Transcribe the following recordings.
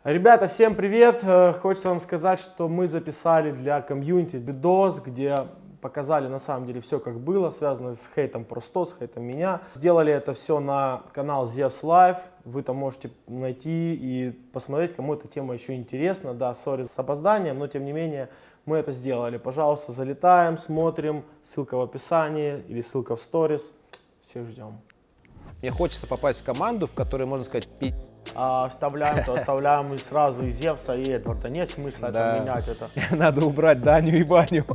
Ребята, всем привет! Хочется вам сказать, что мы записали для комьюнити видос, где показали на самом деле все как было, связано с хейтом просто, с хейтом меня. Сделали это все на канал Zevs Live, вы там можете найти и посмотреть, кому эта тема еще интересна. Да, сори с опозданием, но тем не менее мы это сделали. Пожалуйста, залетаем, смотрим, ссылка в описании или ссылка в сторис. Всех ждем. Мне хочется попасть в команду, в которой, можно сказать, Оставляем, то оставляем сразу и Зевса, и Эдварда. Нет смысла это менять. Это. Надо убрать Даню и Ваню.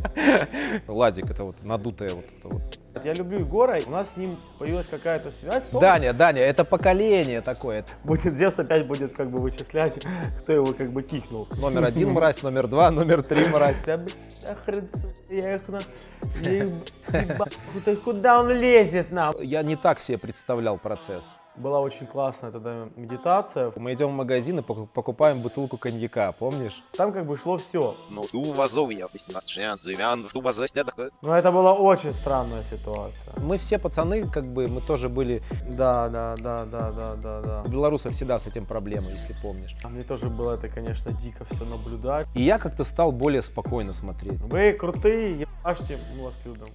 Ладик, это вот надутая вот это вот. Я люблю Егора, у нас с ним появилась какая-то связь. Помнишь? Даня, это поколение такое. Будет Зевс опять будет как бы вычислять, кто его как бы кикнул. Номер 1 мразь, номер 2, номер 3 мразь. Да я их куда он лезет нам? Я не так себе представлял процесс. Была очень классная тогда медитация. Мы идем в магазин и покупаем бутылку коньяка, помнишь? Там как бы шло все. Но это была очень странная ситуация. Мы все пацаны, как бы, мы тоже были... Да. У белорусов всегда с этим проблемы, если помнишь. А мне тоже было это, конечно, дико все наблюдать. И я как-то стал более спокойно смотреть. Вы крутые, ебашьте, мы вас любим.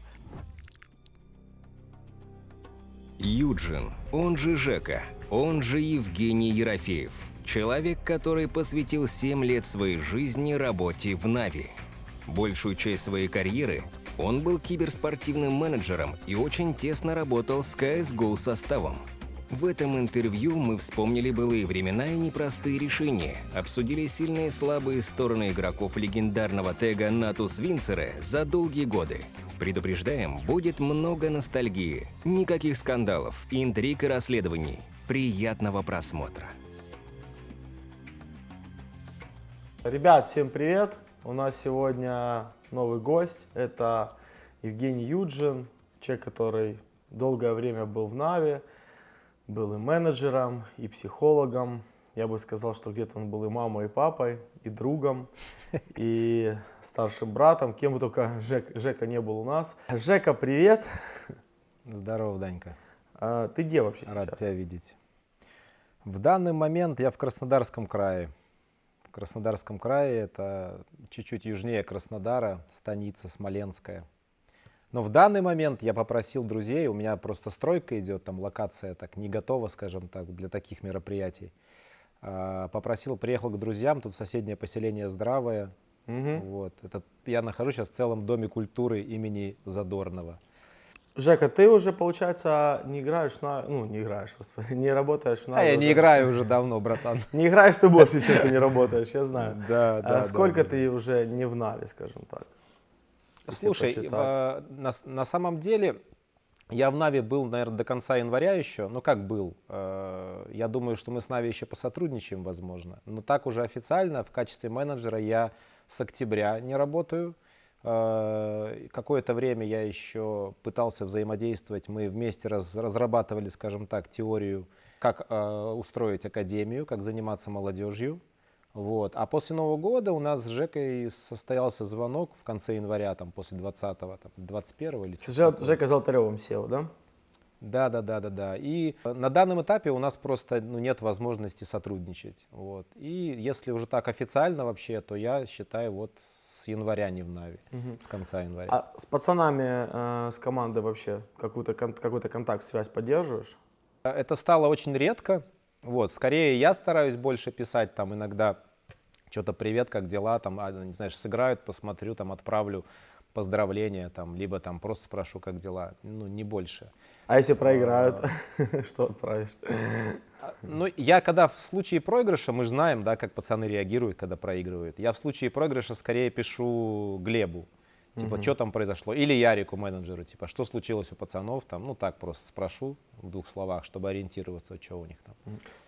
Юджин, он же Жека, он же Евгений Ерофеев. Человек, который посвятил 7 лет своей жизни работе в Нави. Большую часть своей карьеры он был киберспортивным менеджером и очень тесно работал с CSGO составом. В этом интервью мы вспомнили былые времена и непростые решения, обсудили сильные и слабые стороны игроков легендарного тега Натус Винсере за долгие годы. Предупреждаем, будет много ностальгии, никаких скандалов, интриг и расследований. Приятного просмотра. Ребят, всем привет! У нас сегодня новый гость. Это Евгений Юджин, человек, который долгое время был в Нави, был и менеджером, и психологом. Я бы сказал, что где-то он был и мамой, и папой, и другом, и старшим братом. Кем бы только Жека не был у нас. Жека, привет! Здорово, Данька. Ты где вообще сейчас? Рад тебя видеть. В данный момент я в Краснодарском крае. В Краснодарском крае, это чуть-чуть южнее Краснодара, станица Смоленская. Но в данный момент я попросил друзей, у меня просто стройка идет, там локация так не готова, скажем так, для таких мероприятий. Приехал к друзьям, тут соседнее поселение Здравое. Вот. Я нахожусь сейчас в целом доме культуры имени Задорнова. Жека, ты уже, получается, не работаешь в Нави. Я не играю уже давно, братан. Не играешь ты больше, чем ты не работаешь, я знаю. Да. Сколько ты уже не в Нави, скажем так? Слушай, на самом деле я в Нави был, наверное, до конца января еще. Ну как был? Я думаю, что мы с Нави еще посотрудничаем, возможно. Но так уже официально в качестве менеджера я с октября не работаю. Какое-то время я еще пытался взаимодействовать. Мы вместе разрабатывали, скажем так, теорию, как устроить академию, как заниматься молодежью. Вот. А после Нового года у нас с Жекой состоялся звонок в конце января, там, после 20-го, 21-го или что-то. Жека Золотаревым сел, да? Да. И на данном этапе у нас просто нет возможности сотрудничать. Вот. И если уже так официально вообще, то я считаю вот с января не в Нави, с конца января. А с пацанами, с командой вообще какой-то контакт, связь поддерживаешь? Это стало очень редко. Вот, скорее я стараюсь больше писать, там иногда что-то привет, как дела, там, не знаешь, сыграют, посмотрю, там, отправлю поздравления, там, либо там просто спрошу, как дела, ну, не больше. А если проиграют, что отправишь? Ну, я когда в случае проигрыша, мы же знаем, да, как пацаны реагируют, когда проигрывают, я в случае проигрыша скорее пишу Глебу. Типа, что там произошло? Или Ярику, менеджеру, типа, что случилось у пацанов, там, ну так просто спрошу в 2 словах, чтобы ориентироваться, что у них там.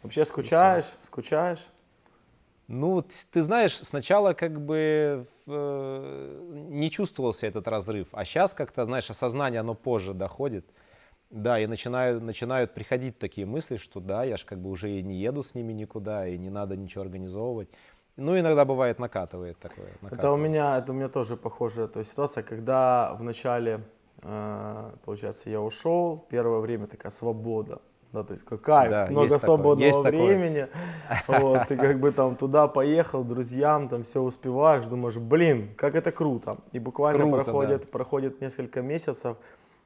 Вообще скучаешь? Ну, ты знаешь, сначала как бы не чувствовался этот разрыв, а сейчас как-то, знаешь, осознание, оно позже доходит. Да, и начинают приходить такие мысли, что да, я же как бы уже и не еду с ними никуда, и не надо ничего организовывать. Ну, иногда бывает накатывает такое. Это у меня тоже похожая ситуация, когда в начале, получается, я ушел, первое время такая свобода, да, то есть как кайф, Да, много есть такое, свободного есть такое. времени, вот, ты как бы там туда поехал, друзьям, там все успеваешь, думаешь, блин, как это круто. И буквально Круто, да. проходит несколько месяцев,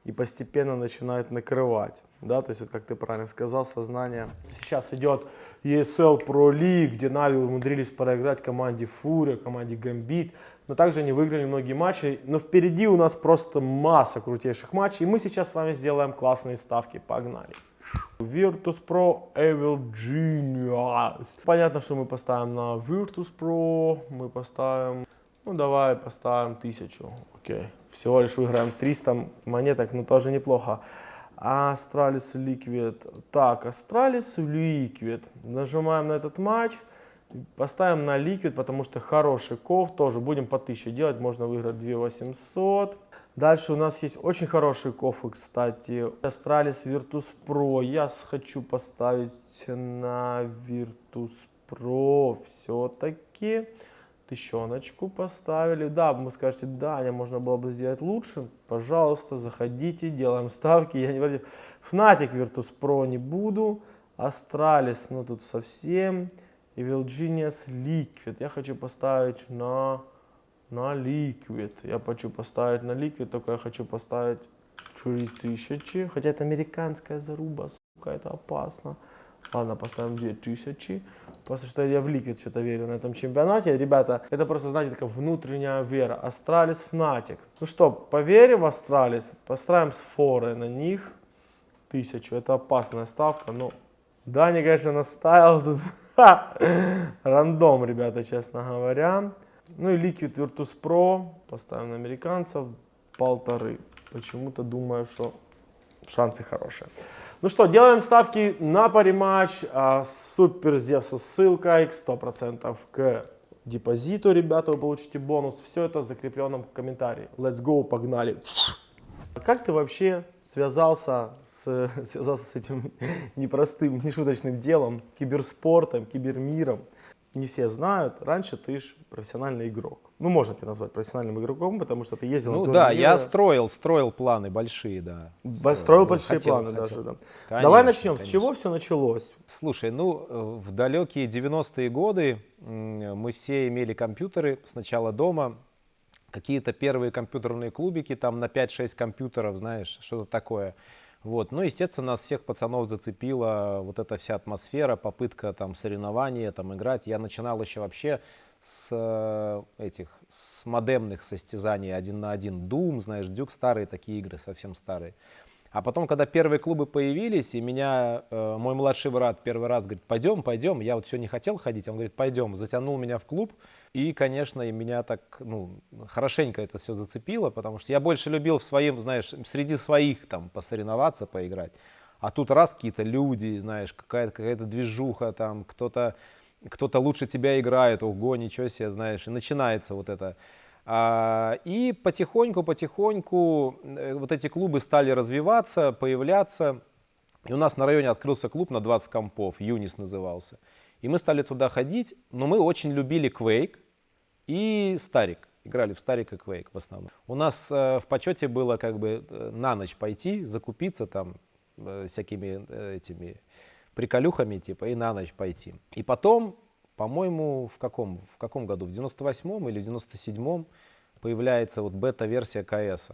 и постепенно начинает накрывать, да, то есть, вот, как ты правильно сказал, сознание. Сейчас идет ESL Pro League, где Нави умудрились проиграть команде Фурия, команде Гамбит, но также они выиграли многие матчи, но впереди у нас просто масса крутейших матчей, и мы сейчас с вами сделаем классные ставки, погнали. Virtus.pro Evil Genius. Понятно, что мы поставим на Virtus.pro, мы поставим, ну давай поставим 1000, окей. Всего лишь выиграем 300 монеток, но тоже неплохо. Astralis Liquid. Так, Astralis Liquid. Нажимаем на этот матч. Поставим на Liquid, потому что хороший ков. Тоже будем по 1000 делать. Можно выиграть 2800. Дальше у нас есть очень хорошие кофы, кстати. Astralis Virtus Pro. Я хочу поставить на Virtus Pro все-таки. Тысячоночку поставили. Да, вы скажете, да, можно было бы сделать лучше. Пожалуйста, заходите, делаем ставки. Я не против. Fnatic Virtus Pro не буду. Astralis, ну тут совсем. Evil Genius Liquid. Я хочу поставить на Liquid. Я хочу поставить на Liquid, только я хочу поставить 4000. Хотя это американская заруба, сука, это опасно. Ладно, поставим 2000. Потому что я в Liquid что-то верю на этом чемпионате. Ребята, это просто, знаете, такая внутренняя вера. Astralis Fnatic. Ну что, поверим в Astralis. Поставим с форы на них 1000. Это опасная ставка. Но Даня, конечно, наставил тут. Рандом, ребята, честно говоря. Ну и Liquid Virtus Pro. Поставим на американцев 1500. Почему-то думаю, что шансы хорошие. Ну что, делаем ставки на париматч. Супер Зевса с ссылкой 100% к депозиту, ребята, вы получите бонус. Все это в закрепленном комментарии. Let's go, погнали. Как ты вообще связался с этим непростым, нешуточным делом, киберспортом, кибермиром? Не все знают, раньше ты ж профессиональный игрок. Ну, можно тебя назвать профессиональным игроком, потому что ты ездил на турниры. Ну да, я строил планы большие, да. Строил большие планы даже, да. Конечно, Давай начнем. конечно. С чего все началось? Слушай, ну, в далекие 90-е годы мы все имели компьютеры, сначала дома, какие-то первые компьютерные клубики, там на 5-6 компьютеров, знаешь, что-то такое. Вот. Ну, естественно, нас всех пацанов зацепила вот эта вся атмосфера, попытка там соревнования, там играть. Я начинал еще вообще с модемных состязаний 1 на 1. Doom, знаешь, Duke, старые такие игры, совсем старые. А потом, когда первые клубы появились, и меня мой младший брат первый раз говорит, пойдем. Я вот все не хотел ходить, он говорит, пойдем. Затянул меня в клуб. И, конечно, и меня так, ну, хорошенько это все зацепило, потому что я больше любил знаешь, среди своих там посоревноваться, поиграть. А тут раз какие-то люди, знаешь, какая-то движуха, там кто-то лучше тебя играет, ого, ничего себе, знаешь, и начинается вот это. И потихоньку вот эти клубы стали развиваться, появляться. И у нас на районе открылся клуб на 20 компов, Юнис назывался. И мы стали туда ходить, но мы очень любили Quake и Старик. Играли в Старик и Quake в основном. У нас в почете было как бы на ночь пойти, закупиться там всякими этими приколюхами типа и на ночь пойти. И потом, по-моему, в каком году? В 98-м или в 97-м появляется вот бета-версия КС.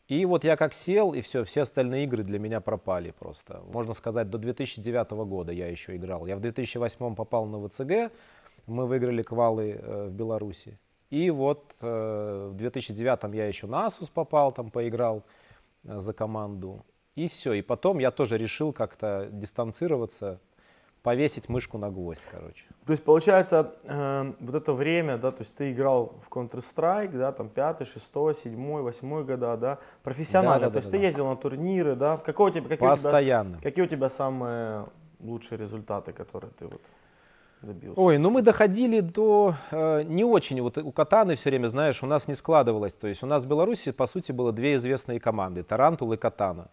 И вот я как сел, и все остальные игры для меня пропали просто. Можно сказать, до 2009 года я еще играл. Я в 2008 попал на ВЦГ, мы выиграли квалы в Беларуси. И вот в 2009 я еще на Asus попал, там поиграл за команду. И все. И потом я тоже решил как-то дистанцироваться, повесить мышку на гвоздь, короче. То есть, получается, вот это время, да, то есть ты играл в Counter-Strike, да, там 5, 6, 7, 8 года, да, профессионально, Да, то есть ты ездил на турниры, да, Постоянно. Какие у тебя самые лучшие результаты, которые ты вот добился? Ой, ну мы доходили до не очень, вот у Катаны все время, знаешь, у нас не складывалось, то есть у нас в Беларуси, по сути, было две известные команды, Тарантул и Катана.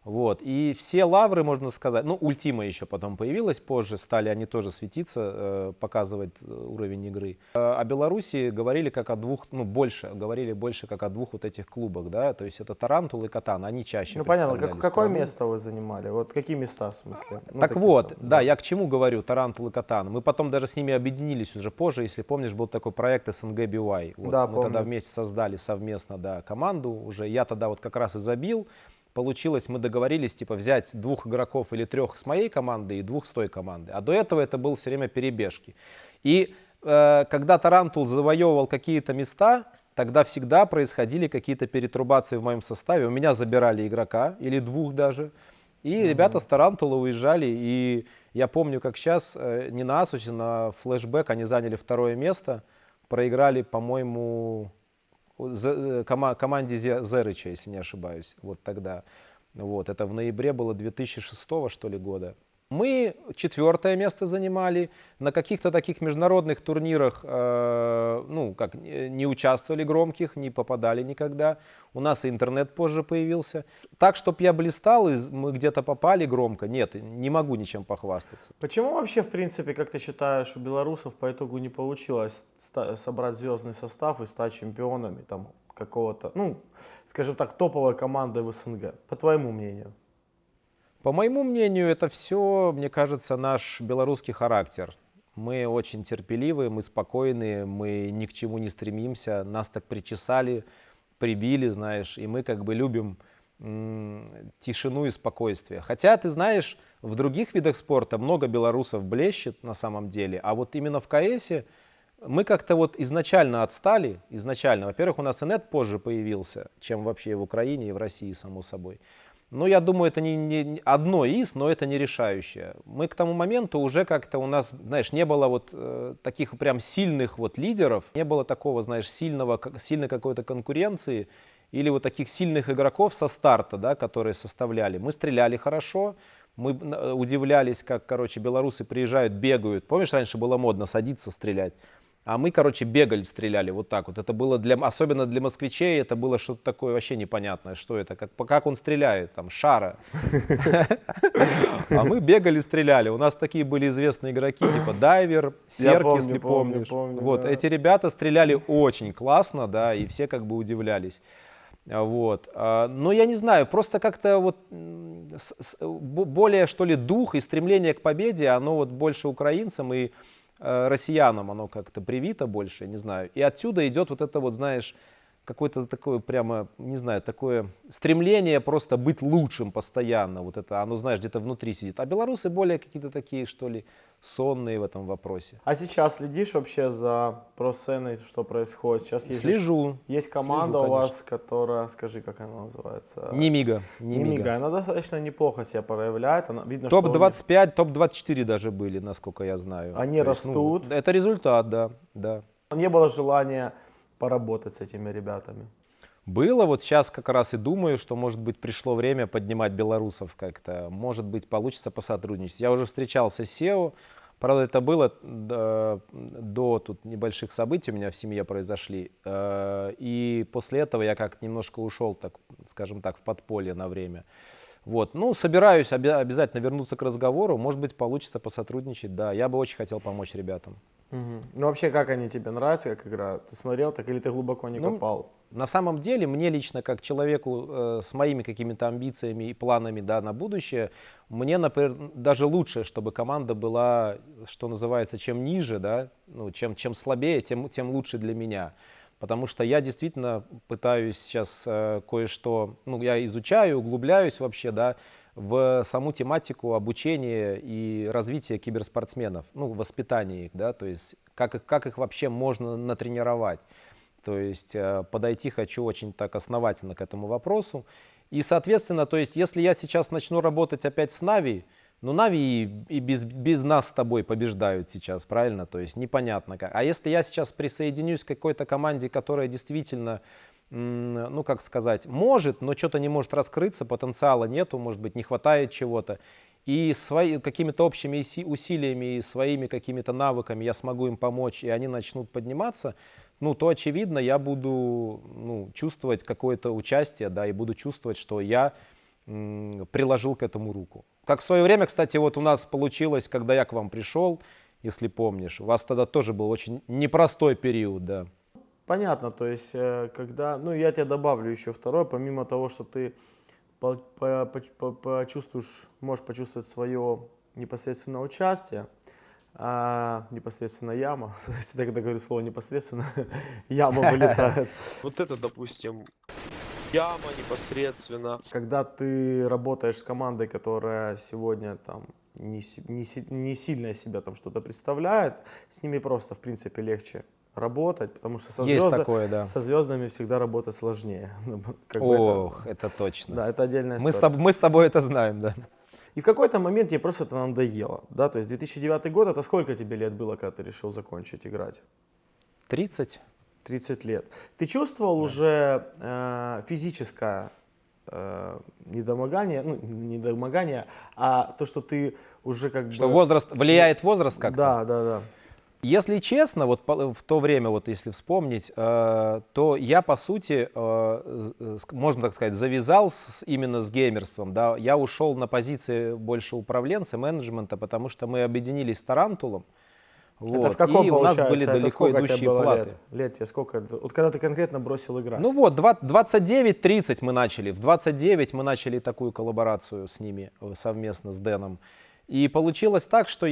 Вот. И все лавры, можно сказать, ну, Ультима еще потом появилась позже, стали они тоже светиться, показывать уровень игры. О Беларуси говорили как о двух, ну, говорили больше как о двух вот этих клубах, да, то есть это Тарантул и Катан, они чаще Ну понятно, представляли какое страну. место вы занимали? Вот какие места в смысле? Ну, Так такие вот, самые, да, я к чему говорю, Тарантул и Катан. Мы потом даже с ними объединились уже позже, если помнишь, был такой проект СНГ BY. Вот, Да, мы помню. тогда вместе создали совместно, да, команду уже. Я тогда вот как раз и забил. Получилось, мы договорились, типа, взять 2 игроков или 3 с моей команды и 2 с той команды. А до этого это было все время перебежки. И когда Тарантул завоевывал какие-то места, тогда всегда происходили какие-то перетрубации в моем составе. У меня забирали игрока, или 2 даже. И ребята с Тарантула уезжали. И я помню, как сейчас, не на Асусе, на флешбэк они заняли 2 место. Проиграли, по-моему, команде Зерыча, если не ошибаюсь, вот тогда. Вот, это в ноябре было 2006 что ли года. Мы 4 место занимали, на каких-то таких международных турнирах, ну, как не участвовали громких, не попадали никогда. У нас и интернет позже появился. Так, чтобы я блистал, и мы где-то попали громко, нет, не могу ничем похвастаться. Почему вообще, в принципе, как ты считаешь, у белорусов по итогу не получилось собрать звездный состав и стать чемпионами там какого-то, ну, скажем так, топовой команды в СНГ? По твоему мнению? По моему мнению, это все, мне кажется, наш белорусский характер. Мы очень терпеливые, мы спокойные, мы ни к чему не стремимся. Нас так причесали, прибили, знаешь, и мы как бы любим тишину и спокойствие. Хотя, ты знаешь, в других видах спорта много белорусов блещет на самом деле, а вот именно в КСе мы как-то вот изначально отстали. Изначально, во-первых, у нас инет позже появился, чем вообще в Украине и в России, само собой. Но я думаю, это не одно из, но это не решающее. Мы к тому моменту уже как-то у нас, знаешь, не было вот таких прям сильных вот лидеров, не было такого, знаешь, сильной какой-то конкуренции или вот таких сильных игроков со старта, да, которые составляли. Мы стреляли хорошо, мы удивлялись, как, короче, белорусы приезжают, бегают. Помнишь, раньше было модно садиться стрелять? А мы, короче, бегали, стреляли вот так вот. Это было особенно для москвичей, это было что-то такое вообще непонятное, что это, как он стреляет, там, шара. А мы бегали, стреляли. У нас такие были известные игроки, типа Дайвер, Серк, если помнишь. Вот, эти ребята стреляли очень классно, да, и все как бы удивлялись. Вот. Но я не знаю, просто как-то вот более, что ли, дух и стремление к победе, оно вот больше украинцам и россиянам оно как-то привито больше, не знаю. И отсюда идет вот это вот, знаешь, какое-то такое прямо, не знаю, такое стремление просто быть лучшим постоянно. Вот это, оно, знаешь, где-то внутри сидит. А белорусы более какие-то такие, что ли, сонные в этом вопросе. А сейчас следишь вообще за про-сценой, что происходит? Сейчас есть, Слежу. Есть команда Слежу, у вас, которая, скажи, как она называется? Немига. Немига. Она достаточно неплохо себя проявляет. Она, видно, топ-25, топ-24 даже были, насколько я знаю. Они растут. Ну, это результат, да, да. Не было желания поработать с этими ребятами? Было, вот сейчас как раз и думаю, что, может быть, пришло время поднимать белорусов как-то. Может быть, получится посотрудничать. Я уже встречался с SEO, правда, это было до тут небольших событий у меня в семье произошли. И после этого я как-то немножко ушел, так, скажем так, в подполье на время. Вот. Ну, собираюсь обязательно вернуться к разговору, может быть, получится посотрудничать, да. Я бы очень хотел помочь ребятам. Угу. Ну, вообще, как они тебе нравятся, как играют? Ты смотрел так или ты глубоко не копал? На самом деле, мне лично, как человеку с моими какими-то амбициями и планами, да, на будущее, мне, например, даже лучше, чтобы команда была, что называется, чем ниже, да, ну, чем слабее, тем лучше для меня. Потому что я действительно пытаюсь сейчас кое-что, ну, я изучаю, углубляюсь вообще, да, в саму тематику обучения и развития киберспортсменов, ну, воспитания их, да, то есть как их вообще можно натренировать. То есть подойти хочу очень так основательно к этому вопросу. И, соответственно, то есть если я сейчас начну работать опять с Нави, ну, Нави и без нас с тобой побеждают сейчас, правильно? То есть непонятно как. А если я сейчас присоединюсь к какой-то команде, которая действительно, ну, как сказать, может, но что-то не может раскрыться, потенциала нету, может быть, не хватает чего-то, и какими-то общими усилиями и своими какими-то навыками я смогу им помочь, и они начнут подниматься, ну, то, очевидно, я буду, ну, чувствовать какое-то участие, да, и буду чувствовать, что я приложил к этому руку. Как в свое время, кстати, вот у нас получилось, когда я к вам пришел, если помнишь, у вас тогда тоже был очень непростой период, да. Понятно, то есть, когда, ну, я тебе добавлю еще второе, помимо того, что ты почувствуешь, можешь почувствовать свое непосредственное участие, непосредственно яма, всегда, когда говорю слово непосредственно, яма вылетает. Вот это, допустим, яма непосредственно. Когда ты работаешь с командой, которая сегодня там не сильно себя там что-то представляет, с ними просто, в принципе, легче работать, потому что Есть такое, да. со звездами всегда работать сложнее. Как бы Ох, это точно. да, это отдельная Мы история. мы с тобой это знаем, да. И в какой-то момент тебе просто это надоело, да, то есть 2009 год, это сколько тебе лет было, когда ты решил закончить играть? 30. 30 лет. Ты чувствовал уже физическое недомогание, ну, не недомогание, а то, что ты уже как Что бы... возраст, влияет возраст как-то? Да, да, да. Если честно, вот в то время, вот если вспомнить, то я, по сути, можно так сказать, завязал именно с геймерством. Да? Я ушел на позиции больше управленца, менеджмента, потому что мы объединились с Тарантулом. Это Вот, в каком, и у нас получается, были это далеко сколько тебе идущие было платы. лет? Лет тебе сколько? Вот когда ты конкретно бросил играть? Ну вот, 29-30 мы начали. В 29 мы начали такую коллаборацию с ними совместно с Дэном. И получилось так, что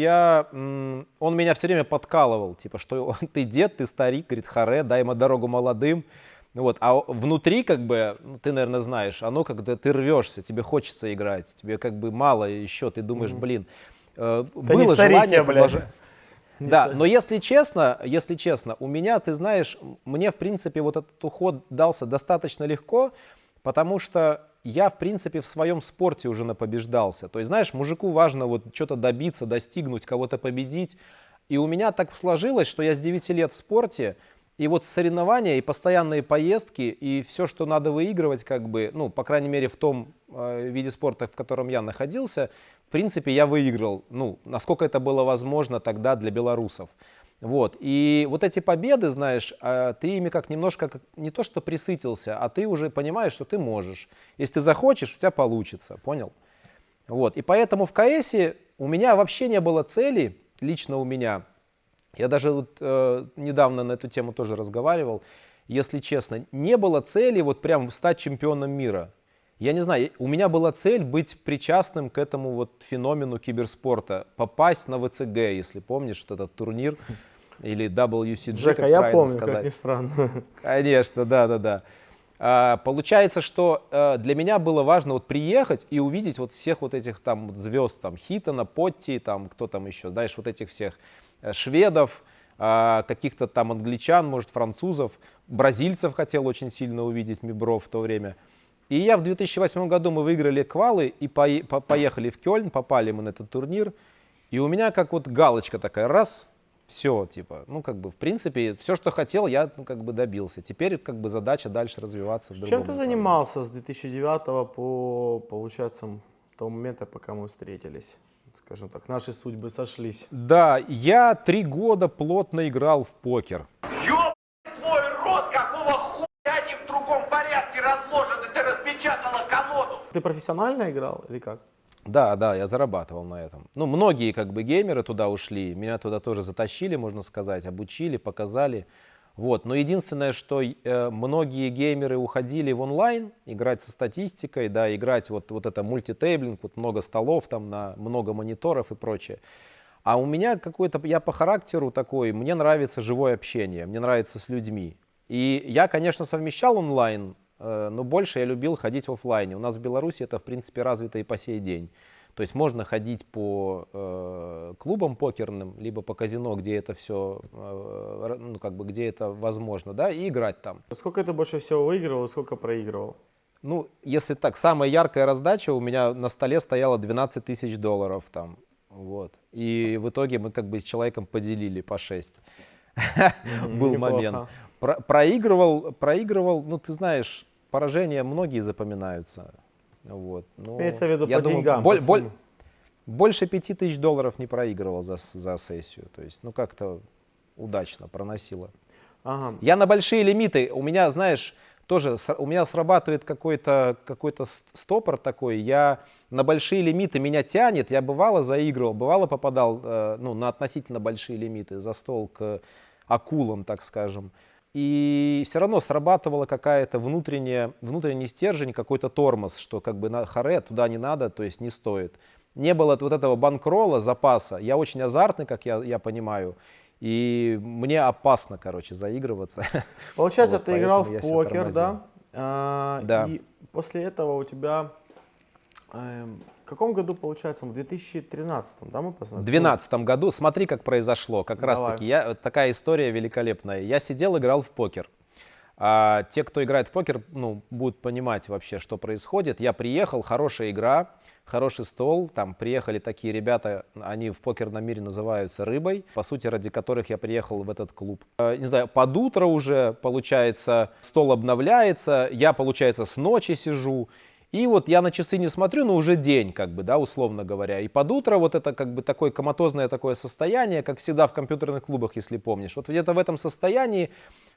он меня все время подкалывал, типа, что ты дед, ты старик, говорит, харе, дай ему дорогу молодым. Вот. А внутри, как бы, ну, ты, наверное, знаешь, оно, когда ты рвешься, тебе хочется играть, тебе как бы мало еще, ты думаешь, блин, не было старик желание я, блядь. продолжать. Да, но если честно, у меня, ты знаешь, мне, в принципе, вот этот уход дался достаточно легко, потому что я, в принципе, в своем спорте уже напобеждался. То есть, знаешь, мужику важно вот что-то добиться, достигнуть, кого-то победить. И у меня так сложилось, что я с 9 лет в спорте, и вот соревнования, и постоянные поездки, и все, что надо выигрывать, как бы, ну, по крайней мере, в том виде спорта, в котором я находился, в принципе, я выиграл, ну, насколько это было возможно тогда для белорусов. Вот. И вот эти победы, знаешь, ты ими как немножко, не то что присытился, а ты уже понимаешь, что ты можешь. Если ты захочешь, у тебя получится, понял? Вот. И поэтому в КСе у меня вообще не было цели, лично у меня. Я даже вот, недавно на эту тему тоже разговаривал. Если честно, не было цели вот прям стать чемпионом мира. Я не знаю, у меня была цель быть причастным к этому вот феномену киберспорта, попасть на ВЦГ, если помнишь, вот этот турнир, или WCG, Жека, как я правильно помню, сказать. как ни странно. Конечно, да. Получается, что для меня было важно вот приехать и увидеть вот всех вот этих там звезд, там Хитона, Потти, там кто там еще, знаешь, вот этих всех шведов, каких-то там англичан, может, французов, бразильцев хотел очень сильно увидеть, Мибро в то время. И я в 2008 году мы выиграли квалы и поехали в Кёльн, попали мы на этот турнир. И у меня как вот галочка такая, раз, все, типа, ну как бы в принципе все, что хотел, я ну, как бы добился. Теперь как бы задача дальше развиваться. В Чем другом ты направлении. занимался с 2009 по, получается, того момента, пока мы встретились? Скажем так, наши судьбы сошлись. Да, я 3 года плотно играл в покер. Ёб твой рот, какого хуя они в другом порядке разложены, ты распечатала колоду. Ты профессионально играл или как? Да, я зарабатывал на этом. Ну, многие как бы геймеры туда ушли, меня туда тоже затащили, можно сказать, обучили, показали. Вот. Но единственное, что многие геймеры уходили в онлайн, играть со статистикой, да, играть вот это мультитейблинг, вот много столов, там на много мониторов и прочее. А у меня какой-то, я по характеру такой, мне нравится живое общение, мне нравится с людьми. И я, конечно, совмещал онлайн, но больше я любил ходить в офлайне. У нас в Беларуси это, в принципе, развито и по сей день. То есть можно ходить по клубам покерным, либо по казино, где это все, ну, как бы, где это возможно, да, и играть там. Сколько ты больше всего выигрывал и сколько проигрывал? Ну, если так, самая яркая раздача у меня на столе стояла $12 тысяч там, вот. И в итоге мы как бы с человеком поделили по 6. Был момент. Проигрывал, ну, ты знаешь, поражения многие запоминаются. Вот. Но Имеется в виду я по думаю, деньгам. по сумме. больше $5 тысяч не проигрывал за сессию. То есть, ну, как-то удачно проносило. Ага. Я на большие лимиты, у меня, знаешь, тоже у меня срабатывает какой-то стопор такой, я на большие лимиты меня тянет, я бывало заигрывал, бывало попадал ну, на относительно большие лимиты за стол к акулам, так скажем. И все равно срабатывала какая-то внутренний стержень, какой-то тормоз, что как бы на харе туда не надо, то есть не стоит. Не было вот этого банкролла, запаса. Я очень азартный, как я понимаю, и мне опасно, короче, заигрываться. Получается, Вот, ты играл поэтому я в себя покер, тормозил. да? Да. И после этого у тебя... в каком году, получается, в 2013, да, мы В познакомились? 2012 году, смотри, как произошло, как раз Давай. таки, такая история великолепная. Я сидел, играл в покер. А те, кто играет в покер, ну, будут понимать вообще, что происходит. Я приехал, хорошая игра, хороший стол, там приехали такие ребята, они в покерном мире называются рыбой, по сути, ради которых я приехал в этот клуб. Не знаю, под утро уже, получается, стол обновляется, я, получается, с ночи сижу, и вот я на часы не смотрю, но уже день, как бы, да, условно говоря. И под утро вот это как бы такое коматозное такое состояние, как всегда в компьютерных клубах, если помнишь. Вот где-то в этом состоянии,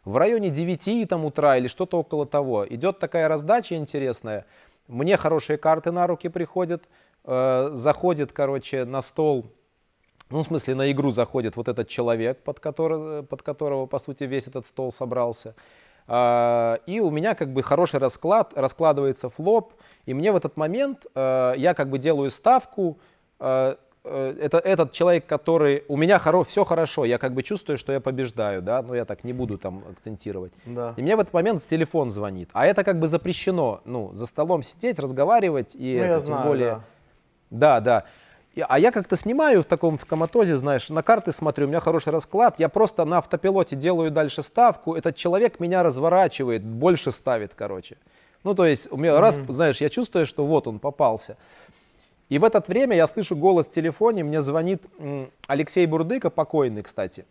в районе 9 там, утра или что-то около того, идет такая раздача интересная. Мне хорошие карты на руки приходят, заходит, короче, на стол, ну, в смысле, на игру заходит вот этот человек, под которого, по сути, весь этот стол собрался. И у меня как бы хороший расклад, раскладывается флоп, и мне в этот момент, я как бы делаю ставку, этот человек, который, у меня все хорошо, я как бы чувствую, что я побеждаю, да, но я так не буду там акцентировать. Да. И мне в этот момент телефон звонит, а это как бы запрещено, ну, за столом сидеть, разговаривать, и Ну, это, я тем знаю, более, да. да. А я как-то снимаю в коматозе, знаешь, на карты смотрю, у меня хороший расклад, я просто на автопилоте делаю дальше ставку, этот человек меня разворачивает, больше ставит, короче. Ну, то есть, у меня раз, знаешь, я чувствую, что вот он попался. И в это время я слышу голос в телефоне, мне звонит Алексей Бурдыка, покойный, кстати,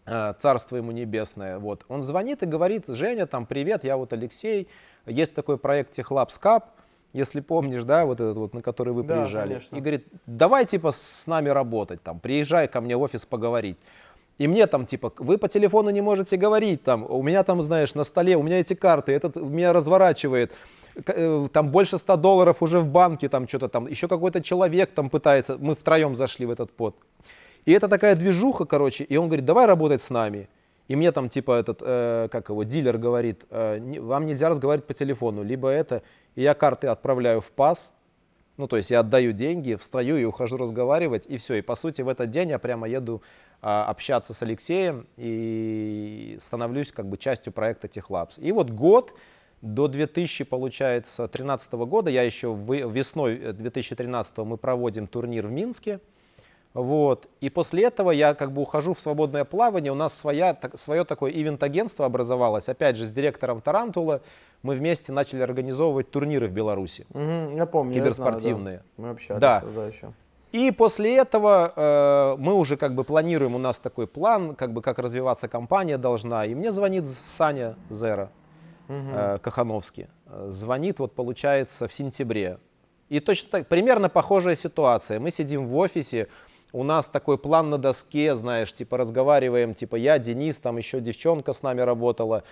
царство ему небесное. Вот. Он звонит и говорит: Женя, там, привет, я вот Алексей, есть такой проект Техлабс Cup, если помнишь, да, вот этот вот, на который вы Да, приезжали. конечно. И говорит: давай, типа, с нами работать, там, приезжай ко мне в офис поговорить. И мне там, типа, вы по телефону не можете говорить, там, у меня там, знаешь, на столе, у меня эти карты, этот меня разворачивает, там больше $100 уже в банке, там что-то там, еще какой-то человек там пытается, мы втроем зашли в этот под. И это такая движуха, короче, и он говорит: давай работать с нами. И мне там, типа, этот, как его, дилер говорит: вам нельзя разговаривать по телефону, либо это, и я карты отправляю в пас, ну, то есть я отдаю деньги, встаю и ухожу разговаривать, и все. И, по сути, в этот день я прямо еду общаться с Алексеем и становлюсь как бы частью проекта Техлабс. И вот год, до 2013 года, я еще весной 2013 мы проводим турнир в Минске. Вот. И после этого я как бы ухожу в свободное плавание. У нас свое такое ивент-агентство образовалось. Опять же, с директором Тарантула мы вместе начали организовывать турниры в Беларуси. Я помню, киберспортивные. Я знаю, да. Мы общались Да. тогда еще. И после этого мы уже как бы планируем, у нас такой план, как бы как развиваться компания должна. И мне звонит Саня Зера Кахановский. Звонит, вот получается, в сентябре. И точно так, примерно похожая ситуация. Мы сидим в офисе, у нас такой план на доске, знаешь, типа разговариваем, типа я, Денис, там еще девчонка с нами работала,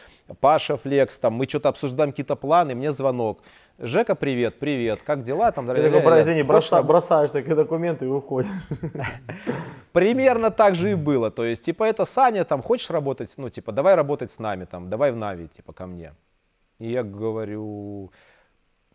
Паша Флекс, там мы что-то обсуждаем, какие-то планы, мне звонок. Жека, привет, привет, как дела? Там, Ты такой, извини, бросаешь такие документы и уходишь. Примерно так же и было. То есть, типа, это Саня, там, хочешь работать? Ну, типа, давай работать с нами, там, давай в Нави, типа, ко мне. И я говорю: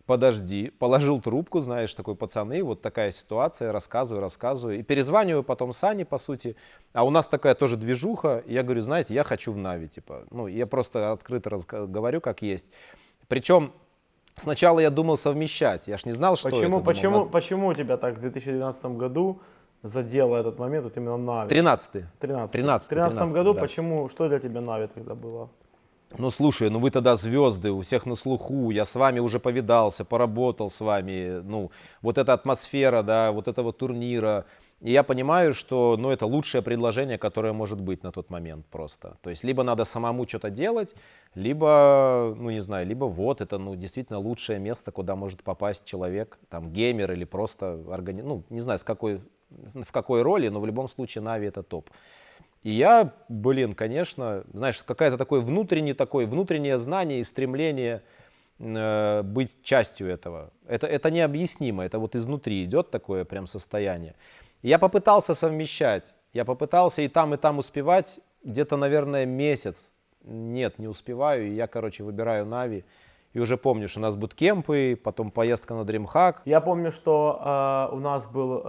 подожди, положил трубку, знаешь, такой: пацаны, вот такая ситуация, рассказываю. И перезваниваю потом Сане, по сути. А у нас такая тоже движуха. И я говорю: знаете, я хочу в Нави, типа. Ну, я просто открыто говорю, как есть. Причем сначала я думал совмещать. Я ж не знал, что это. Почему у тебя так в 2012 году задело этот момент, вот именно Нави? 13-й. В 2013 году, да. Почему, что для тебя Нави тогда было? Ну, слушай, ну вы тогда звезды, у всех на слуху, я с вами уже повидался, поработал с вами, ну, вот эта атмосфера, да, вот этого турнира. И я понимаю, что, ну, это лучшее предложение, которое может быть на тот момент просто. То есть, либо надо самому что-то делать, либо, ну, не знаю, либо вот это, ну, действительно лучшее место, куда может попасть человек, там, геймер или просто, ну, не знаю, в какой роли, но в любом случае Нави это топ. И я, конечно, знаешь, какое-то такое внутреннее знание и стремление быть частью этого. Это необъяснимо, это вот изнутри идет такое прям состояние. И я попытался совмещать, я попытался и там успевать где-то, наверное, месяц. Нет, не успеваю, и я, выбираю Нави. И уже помню, что у нас буткемпы, потом поездка на DreamHack. Я помню, что у нас был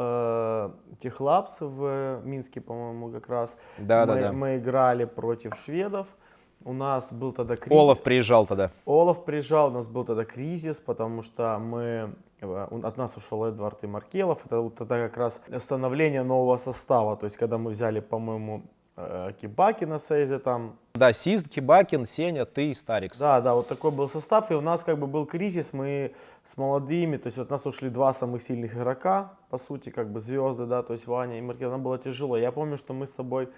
Техлабс в Минске, по-моему, как раз. Да. Мы играли против шведов. У нас был тогда кризис. Олаф приезжал тогда. Олаф приезжал, у нас был тогда кризис, потому что от нас ушел Эдвард и Маркелов. Это вот тогда как раз становление нового состава. То есть, когда мы взяли, по-моему, Кибаки на Сейзе там. Да, Сист, Кибакин, Сеня, ты и Старикс. Да, вот такой был состав. И у нас был кризис, мы с молодыми, то есть от нас ушли два самых сильных игрока, по сути, звезды, да, то есть Ваня и Маркелов. Нам было тяжело. Я помню, что мы с тобой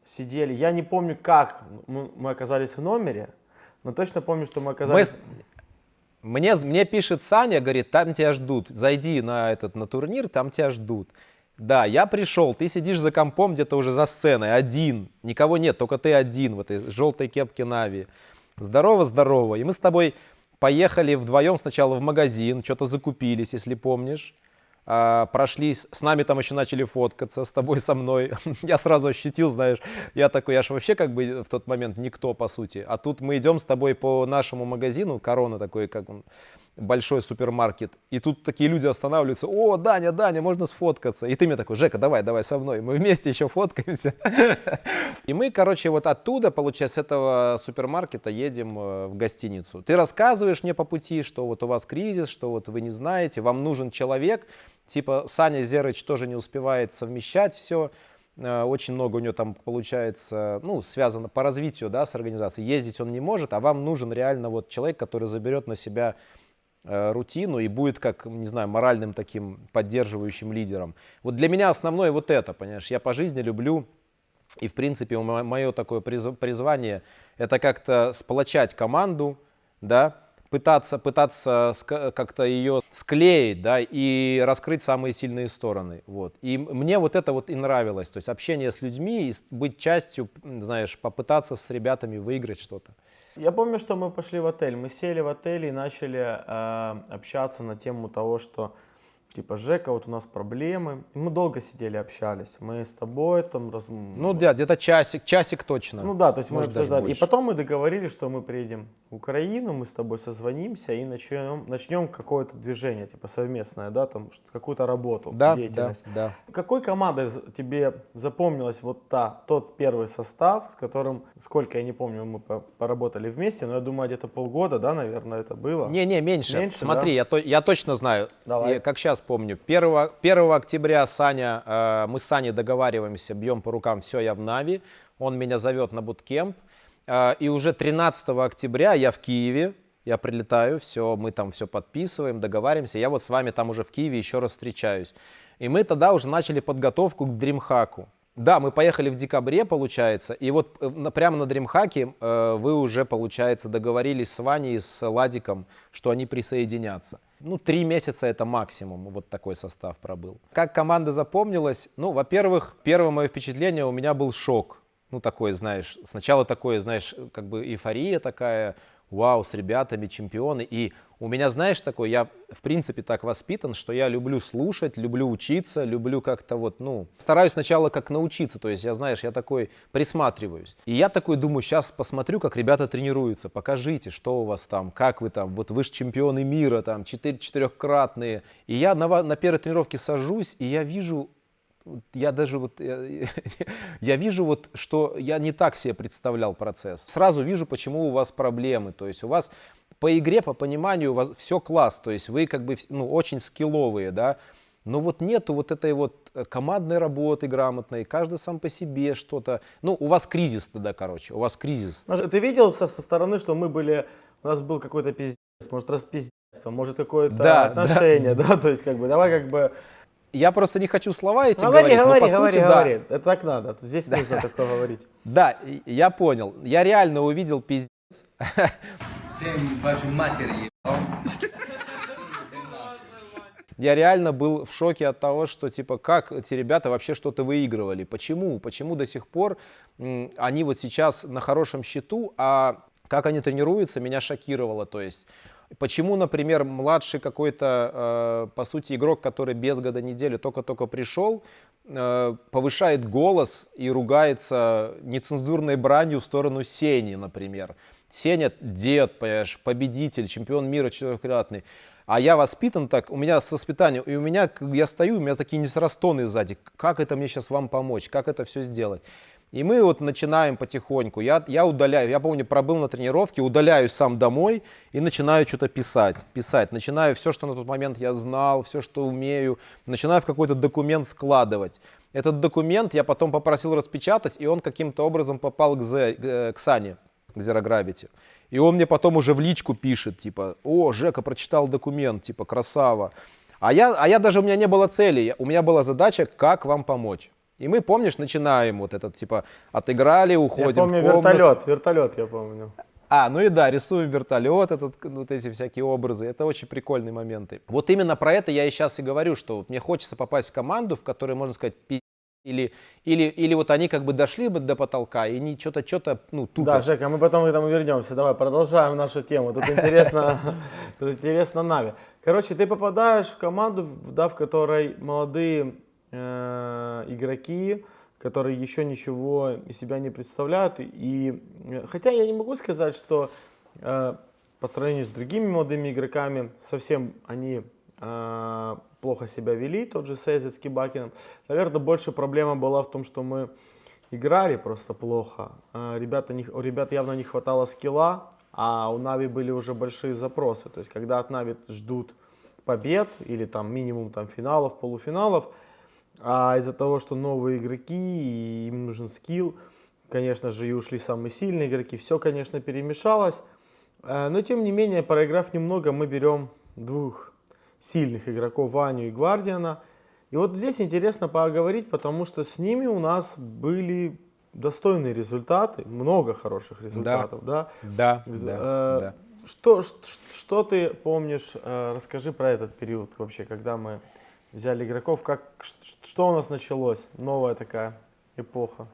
сидели. Я не помню, как мы оказались в номере, но точно помню, что мы оказались... Мне пишет Саня, говорит, там тебя ждут, зайди на турнир, там тебя ждут. Да, я пришел, ты сидишь за компом где-то уже за сценой, один, никого нет, только ты один в этой желтой кепке Нави. Здорово. И мы с тобой поехали вдвоем сначала в магазин, что-то закупились, если помнишь. Прошлись, с нами там еще начали фоткаться, с тобой, со мной. Я сразу ощутил, знаешь, я ж вообще в тот момент никто, по сути. А тут мы идем с тобой по нашему магазину, Корона такой, большой супермаркет. И тут такие люди останавливаются. О, Даня, можно сфоткаться. И ты мне такой, Жека, давай со мной. Мы вместе еще фоткаемся. И мы, вот оттуда, получается, с этого супермаркета едем в гостиницу. Ты рассказываешь мне по пути, что вот у вас кризис, что вот вы не знаете, вам нужен человек. Типа Саня Зерыч тоже не успевает совмещать все. Очень много у него там получается, связано по развитию, да, с организацией. Ездить он не может, а вам нужен реально вот человек, который заберет на себя рутину и будет как, не знаю, моральным таким поддерживающим лидером. Вот для меня основное вот это, понимаешь, я по жизни люблю, и в принципе мое такое призвание, это как-то сплочать команду, да, пытаться как-то ее склеить, да, и раскрыть самые сильные стороны, вот. И мне вот это вот и нравилось, то есть общение с людьми, и быть частью, знаешь, попытаться с ребятами выиграть что-то. Я помню, что мы пошли в отель. Мы сели в отеле и начали общаться на тему того, что типа, Жека, вот у нас проблемы. И мы долго сидели, общались. Мы с тобой там... Ну да, где-то часик точно. Ну да, то есть мы Может, обсуждали. И потом мы договорились, что мы приедем в Украину, мы с тобой созвонимся и начнем какое-то движение, типа совместное, да, там какую-то работу, деятельность. Да. Какой командой тебе запомнилась вот тот первый состав, с которым, сколько, я не помню, мы поработали вместе, но я думаю, где-то полгода, да, наверное, это было? Не, меньше. Смотри, да? я точно знаю. Давай. Как сейчас помню. 1 октября мы с Саней договариваемся, бьем по рукам, все, я в Нави. Он меня зовет на буткемп. И уже 13 октября я в Киеве. Я прилетаю, все, мы там все подписываем, договариваемся. Я вот с вами там уже в Киеве еще раз встречаюсь. И мы тогда уже начали подготовку к DreamHack'у. Да, мы поехали в декабре, получается, и вот прямо на DreamHack'е вы уже, получается, договорились с Ваней и с Ладиком, что они присоединятся. 3 месяца это максимум, вот такой состав пробыл. Как команда запомнилась? Во-первых, первое мое впечатление, у меня был шок. Такой, знаешь, сначала такое, знаешь, как бы эйфория такая, вау, с ребятами чемпионы. И у меня, знаешь, такое, я в принципе так воспитан, что я люблю слушать, люблю учиться, люблю как-то стараюсь сначала как научиться, то есть я такой присматриваюсь. И я такой думаю, сейчас посмотрю, как ребята тренируются, покажите, что у вас там, как вы там, вот вы же чемпионы мира, там, 4-кратные. И я на первой тренировке сажусь, и я вижу... Я вижу, что я не так себе представлял процесс. Сразу вижу, почему у вас проблемы. То есть у вас по игре, по пониманию, у вас все класс. То есть вы как бы очень скилловые, да. Но нету этой командной работы грамотной. Каждый сам по себе что-то. У вас кризис тогда, у вас кризис. Ты видел со стороны, что у нас был какой-то пиздец, может распиздец, может какое-то отношение, да. То есть давай Я просто не хочу слова эти говорить. Говори. Это так надо. Здесь нужно такое говорить. Да, я понял. Я реально увидел пиздец. Всем вашей матери, я реально был в шоке от того, что, типа, как эти ребята вообще что-то выигрывали. Почему? Почему до сих пор они вот сейчас на хорошем счету, а как они тренируются, меня шокировало. То есть, почему, например, младший какой-то, по сути, игрок, который без года недели только-только пришел, повышает голос и ругается нецензурной бранью в сторону Сени, например. Сеня дед, понимаешь, победитель, чемпион мира четырехкратный. А я воспитан так, у меня с воспитанием, и у меня, я стою, у меня такие несрастоны сзади. Как это мне сейчас вам помочь, как это все сделать? И мы вот начинаем потихоньку, я удаляю, я помню, пробыл на тренировке, удаляюсь сам домой и начинаю что-то писать. Начинаю все, что на тот момент я знал, все, что умею, начинаю в какой-то документ складывать. Этот документ я потом попросил распечатать, и он каким-то образом попал к Сане, к Zero Gravity. И он мне потом уже в личку пишет, типа, о, Жека прочитал документ, типа, красава. А я даже, у меня не было цели, у меня была задача, как вам помочь. И мы, помнишь, начинаем вот этот, типа, отыграли, уходим. Я помню в комнату. вертолет, я помню. Ну и да, рисуем вертолет, вот эти всякие образы, это очень прикольные моменты. Вот именно про это я и сейчас и говорю, что вот мне хочется попасть в команду, в которой, можно сказать, или вот они как бы дошли бы до потолка и не что-то, ну, тупо. Да, Жека, мы потом к этому вернемся. Давай, продолжаем нашу тему. Тут интересно Нави. Короче, ты попадаешь в команду, да, в которой молодые игроки, которые еще ничего из себя не представляют. И хотя я не могу сказать, что по сравнению с другими молодыми игроками совсем они плохо себя вели, тот же Сейзет с Кибакиным. Наверное, больше проблема была в том, что мы играли просто плохо. У ребят явно не хватало скилла, а у Нави были уже большие запросы. То есть, когда от Нави ждут побед или там минимум там финалов, полуфиналов, а из-за того, что новые игроки, и им нужен скилл, конечно же, и ушли самые сильные игроки, все, конечно, перемешалось. Но, тем не менее, проиграв немного, мы берем двух сильных игроков, Ваню и Гвардиана. И вот здесь интересно поговорить, потому что с ними у нас были достойные результаты, много хороших результатов. Да. Что ты помнишь, расскажи про этот период вообще, когда мы взяли игроков, что у нас началось, новая такая эпоха?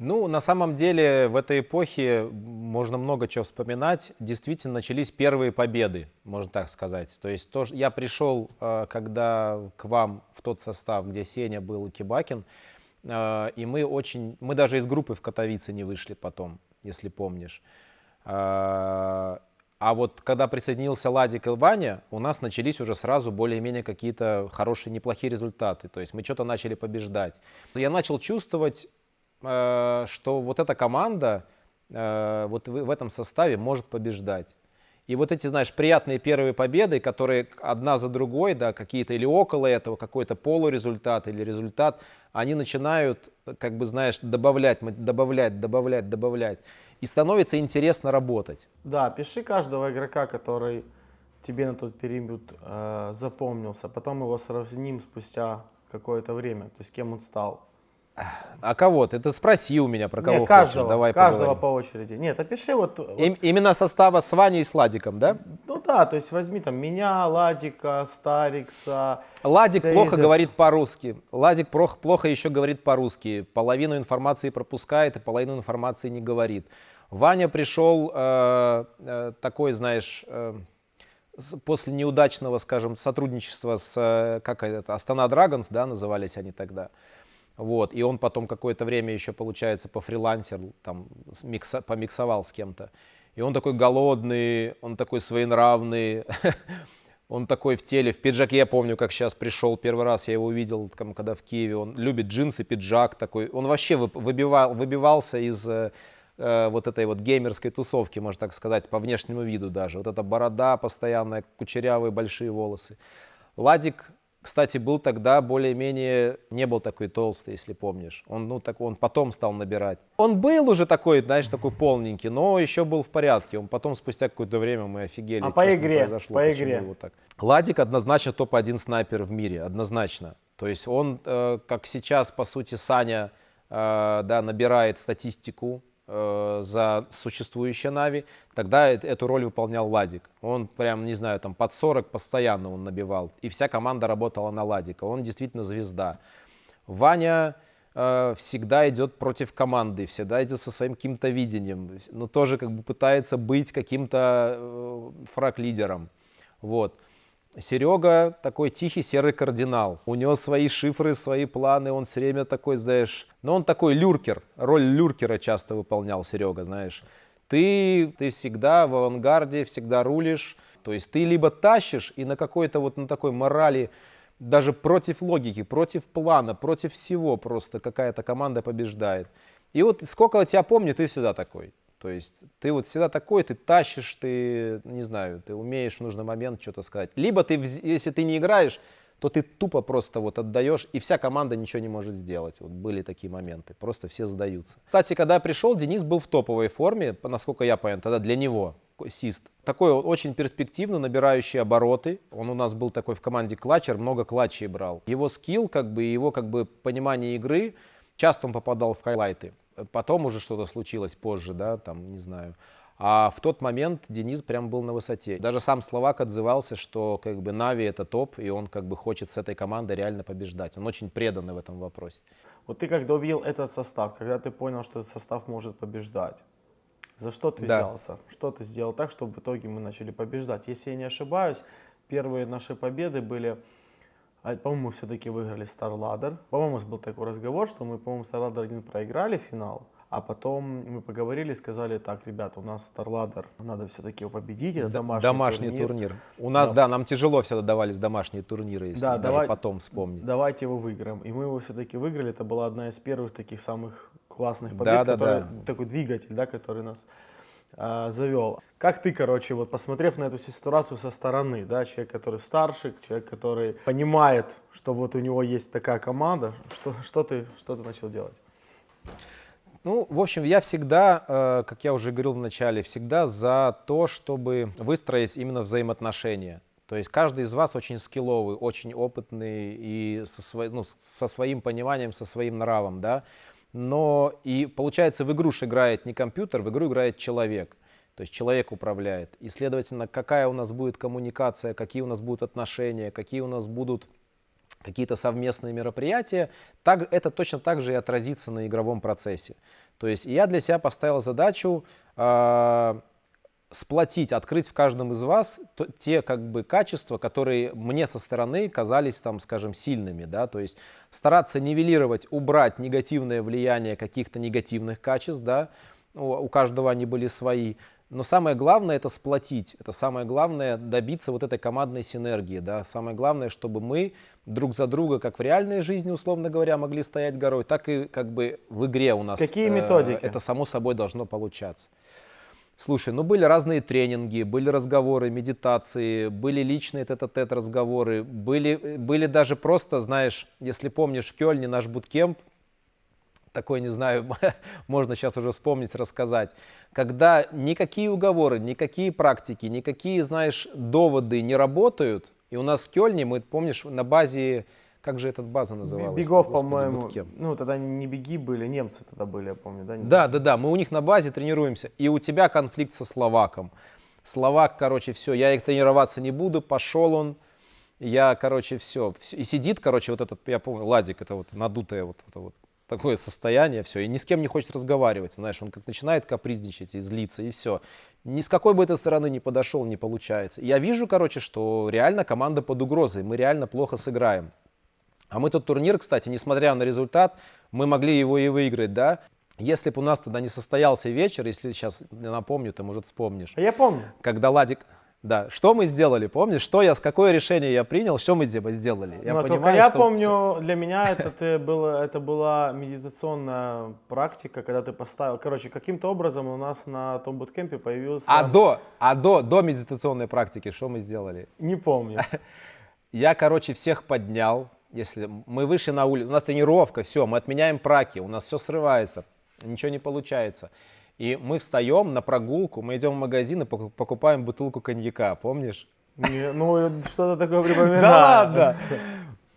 Ну, на самом деле, в этой эпохе можно много чего вспоминать. Действительно, начались первые победы, можно так сказать. То есть я пришел, когда к вам в тот состав, где Сеня был и Кибакин, и мы даже из группы в Катовице не вышли потом, если помнишь. А вот когда присоединился Ладик и Ваня, у нас начались уже сразу более-менее какие-то хорошие, неплохие результаты. То есть мы что-то начали побеждать. Я начал чувствовать, что вот эта команда вот в этом составе может побеждать. И вот эти, знаешь, приятные первые победы, которые одна за другой, да, какие-то или около этого, какой-то полурезультат или результат, они начинают, как бы, знаешь, добавлять. И становится интересно работать. Да, пиши каждого игрока, который тебе на тот период запомнился. Потом его сравним спустя какое-то время, то есть кем он стал. А кого ты? Ты спроси у меня, про кого Нет, хочешь. Давай каждого по очереди. Нет, опиши вот... Именно состава с Ваней и с Ладиком, да? Ну да, то есть возьми там меня, Ладика, Старикса. Ладик Сейзет. плохо говорит по-русски. Ладик плохо еще говорит по-русски. Половину информации пропускает и половину информации не говорит. Ваня пришел такой, знаешь, после неудачного, скажем, сотрудничества с, Астана Драгонс, да, назывались они тогда. Вот, и он потом какое-то время еще, получается, пофрилансил, там, помиксовал с кем-то. И он такой голодный, он такой своенравный, он такой в теле, в пиджаке. Я помню, как сейчас пришел, первый раз я его увидел, когда в Киеве. Он любит джинсы, пиджак такой. Он вообще выбивался из вот этой вот геймерской тусовки, можно так сказать, по внешнему виду даже. Вот эта борода постоянная, кучерявые большие волосы. Ладик, кстати, был тогда более-менее, не был такой толстый, если помнишь. Он потом стал набирать. Он был уже такой, знаешь, такой полненький, но еще был в порядке. Он потом, спустя какое-то время, мы офигели. А по игре? По игре? Вот так. Ладик однозначно топ-1 снайпер в мире, однозначно. То есть он, как сейчас, по сути, Саня, да, набирает статистику за существующее Нави, тогда эту роль выполнял Ладик. Он прям, не знаю, там под 40 постоянно он набивал. И вся команда работала на Ладика. Он действительно звезда. Ваня всегда идет против команды, всегда идет со своим каким-то видением, но тоже как бы пытается быть каким-то фраг-лидером. Вот. Серега такой тихий серый кардинал. У него свои шифры, свои планы, он все время такой, знаешь, но он такой люркер, роль люркера часто выполнял Серега, знаешь. Ты всегда в авангарде, всегда рулишь, то есть ты либо тащишь и на какой-то вот на такой морали, даже против логики, против плана, против всего просто какая-то команда побеждает. И вот сколько тебя помню, ты всегда такой. То есть ты вот всегда такой, ты тащишь, ты, не знаю, ты умеешь в нужный момент что-то сказать. Либо ты, если ты не играешь, то ты тупо просто вот отдаешь, и вся команда ничего не может сделать. Вот были такие моменты, просто все сдаются. Кстати, когда я пришел, Денис был в топовой форме, насколько я понял, тогда для него. Сист. Такой очень перспективно, набирающий обороты. Он у нас был такой в команде клатчер, много клатчей брал. Его скилл, его понимание игры, часто он попадал в хайлайты. Потом уже что-то случилось позже, да, там, не знаю. А в тот момент Денис прям был на высоте. Даже сам Словак отзывался, что Нави это топ, и он хочет с этой командой реально побеждать. Он очень преданный в этом вопросе. Вот ты когда увидел этот состав, когда ты понял, что этот состав может побеждать, за что ты взялся? Что ты сделал так, чтобы в итоге мы начали побеждать? Если я не ошибаюсь, первые наши победы были, по-моему, мы все-таки выиграли StarLadder. По-моему, у нас был такой разговор, что мы, по-моему, StarLadder 1 проиграли финал, а потом мы поговорили и сказали, так, ребята, у нас StarLadder, надо все-таки его победить, это домашний турнир. У нас, да, нам тяжело всегда давались домашние турниры, если даже потом вспомнить. Давайте его выиграем. И мы его все-таки выиграли, это была одна из первых таких самых классных побед, такой двигатель, да, который нас завел. Как ты, вот посмотрев на эту ситуацию со стороны, да, человек, который старше, человек, который понимает, что вот у него есть такая команда, что ты начал делать? Ну, в общем, я всегда, как я уже говорил в начале, всегда за то, чтобы выстроить именно взаимоотношения. То есть каждый из вас очень скилловый, очень опытный и со своим пониманием, со своим нравом, да. Но и получается, в игру играет не компьютер, в игру играет человек. То есть человек управляет. И, следовательно, какая у нас будет коммуникация, какие у нас будут отношения, какие у нас будут какие-то совместные мероприятия, это точно так же и отразится на игровом процессе. То есть я для себя поставил задачу сплотить, открыть в каждом из вас те качества, которые мне со стороны казались, там, скажем, сильными, да, то есть стараться нивелировать, убрать негативное влияние каких-то негативных качеств, да, у каждого они были свои, но самое главное это сплотить, это самое главное добиться вот этой командной синергии, да, самое главное, чтобы мы друг за друга, как в реальной жизни, условно говоря, могли стоять горой, так и в игре у нас. Какие методики? Это само собой должно получаться. Слушай, были разные тренинги, были разговоры, медитации, были личные тет-а-тет разговоры, были даже просто, знаешь, если помнишь, в Кёльне наш буткемп, такой, не знаю, можно сейчас уже вспомнить, рассказать, когда никакие уговоры, никакие практики, никакие, знаешь, доводы не работают, и у нас в Кёльне, мы, помнишь, на базе, как же эта база называлась? Бегов, по-моему, тогда не беги были, немцы тогда были, я помню, да? Да, мы у них на базе тренируемся, и у тебя конфликт со словаком. Словак, все, я их тренироваться не буду, пошел он, я, все. И сидит, вот этот, я помню, Ладик, это вот надутое вот это вот такое состояние, все, и ни с кем не хочет разговаривать, знаешь, он начинает капризничать и злиться, и все. Ни с какой бы этой стороны ни подошел, не получается. И я вижу, что реально команда под угрозой, мы реально плохо сыграем. А мы тот турнир, кстати, несмотря на результат, мы могли его и выиграть, да. Если бы у нас тогда не состоялся вечер, если сейчас напомню, ты, может, вспомнишь. Я помню. Когда Ладик... Да, что мы сделали, помнишь? Какое решение я принял, что мы сделали? Я помню, для меня это была медитационная практика, когда ты поставил... каким-то образом у нас на том буткемпе появился... До медитационной практики что мы сделали? Не помню. Я, всех поднял. Если мы вышли на улицу, у нас тренировка, все, мы отменяем праки, у нас все срывается, ничего не получается. И мы встаем на прогулку, мы идем в магазин и покупаем бутылку коньяка, помнишь? Что-то такое припоминаю. Да.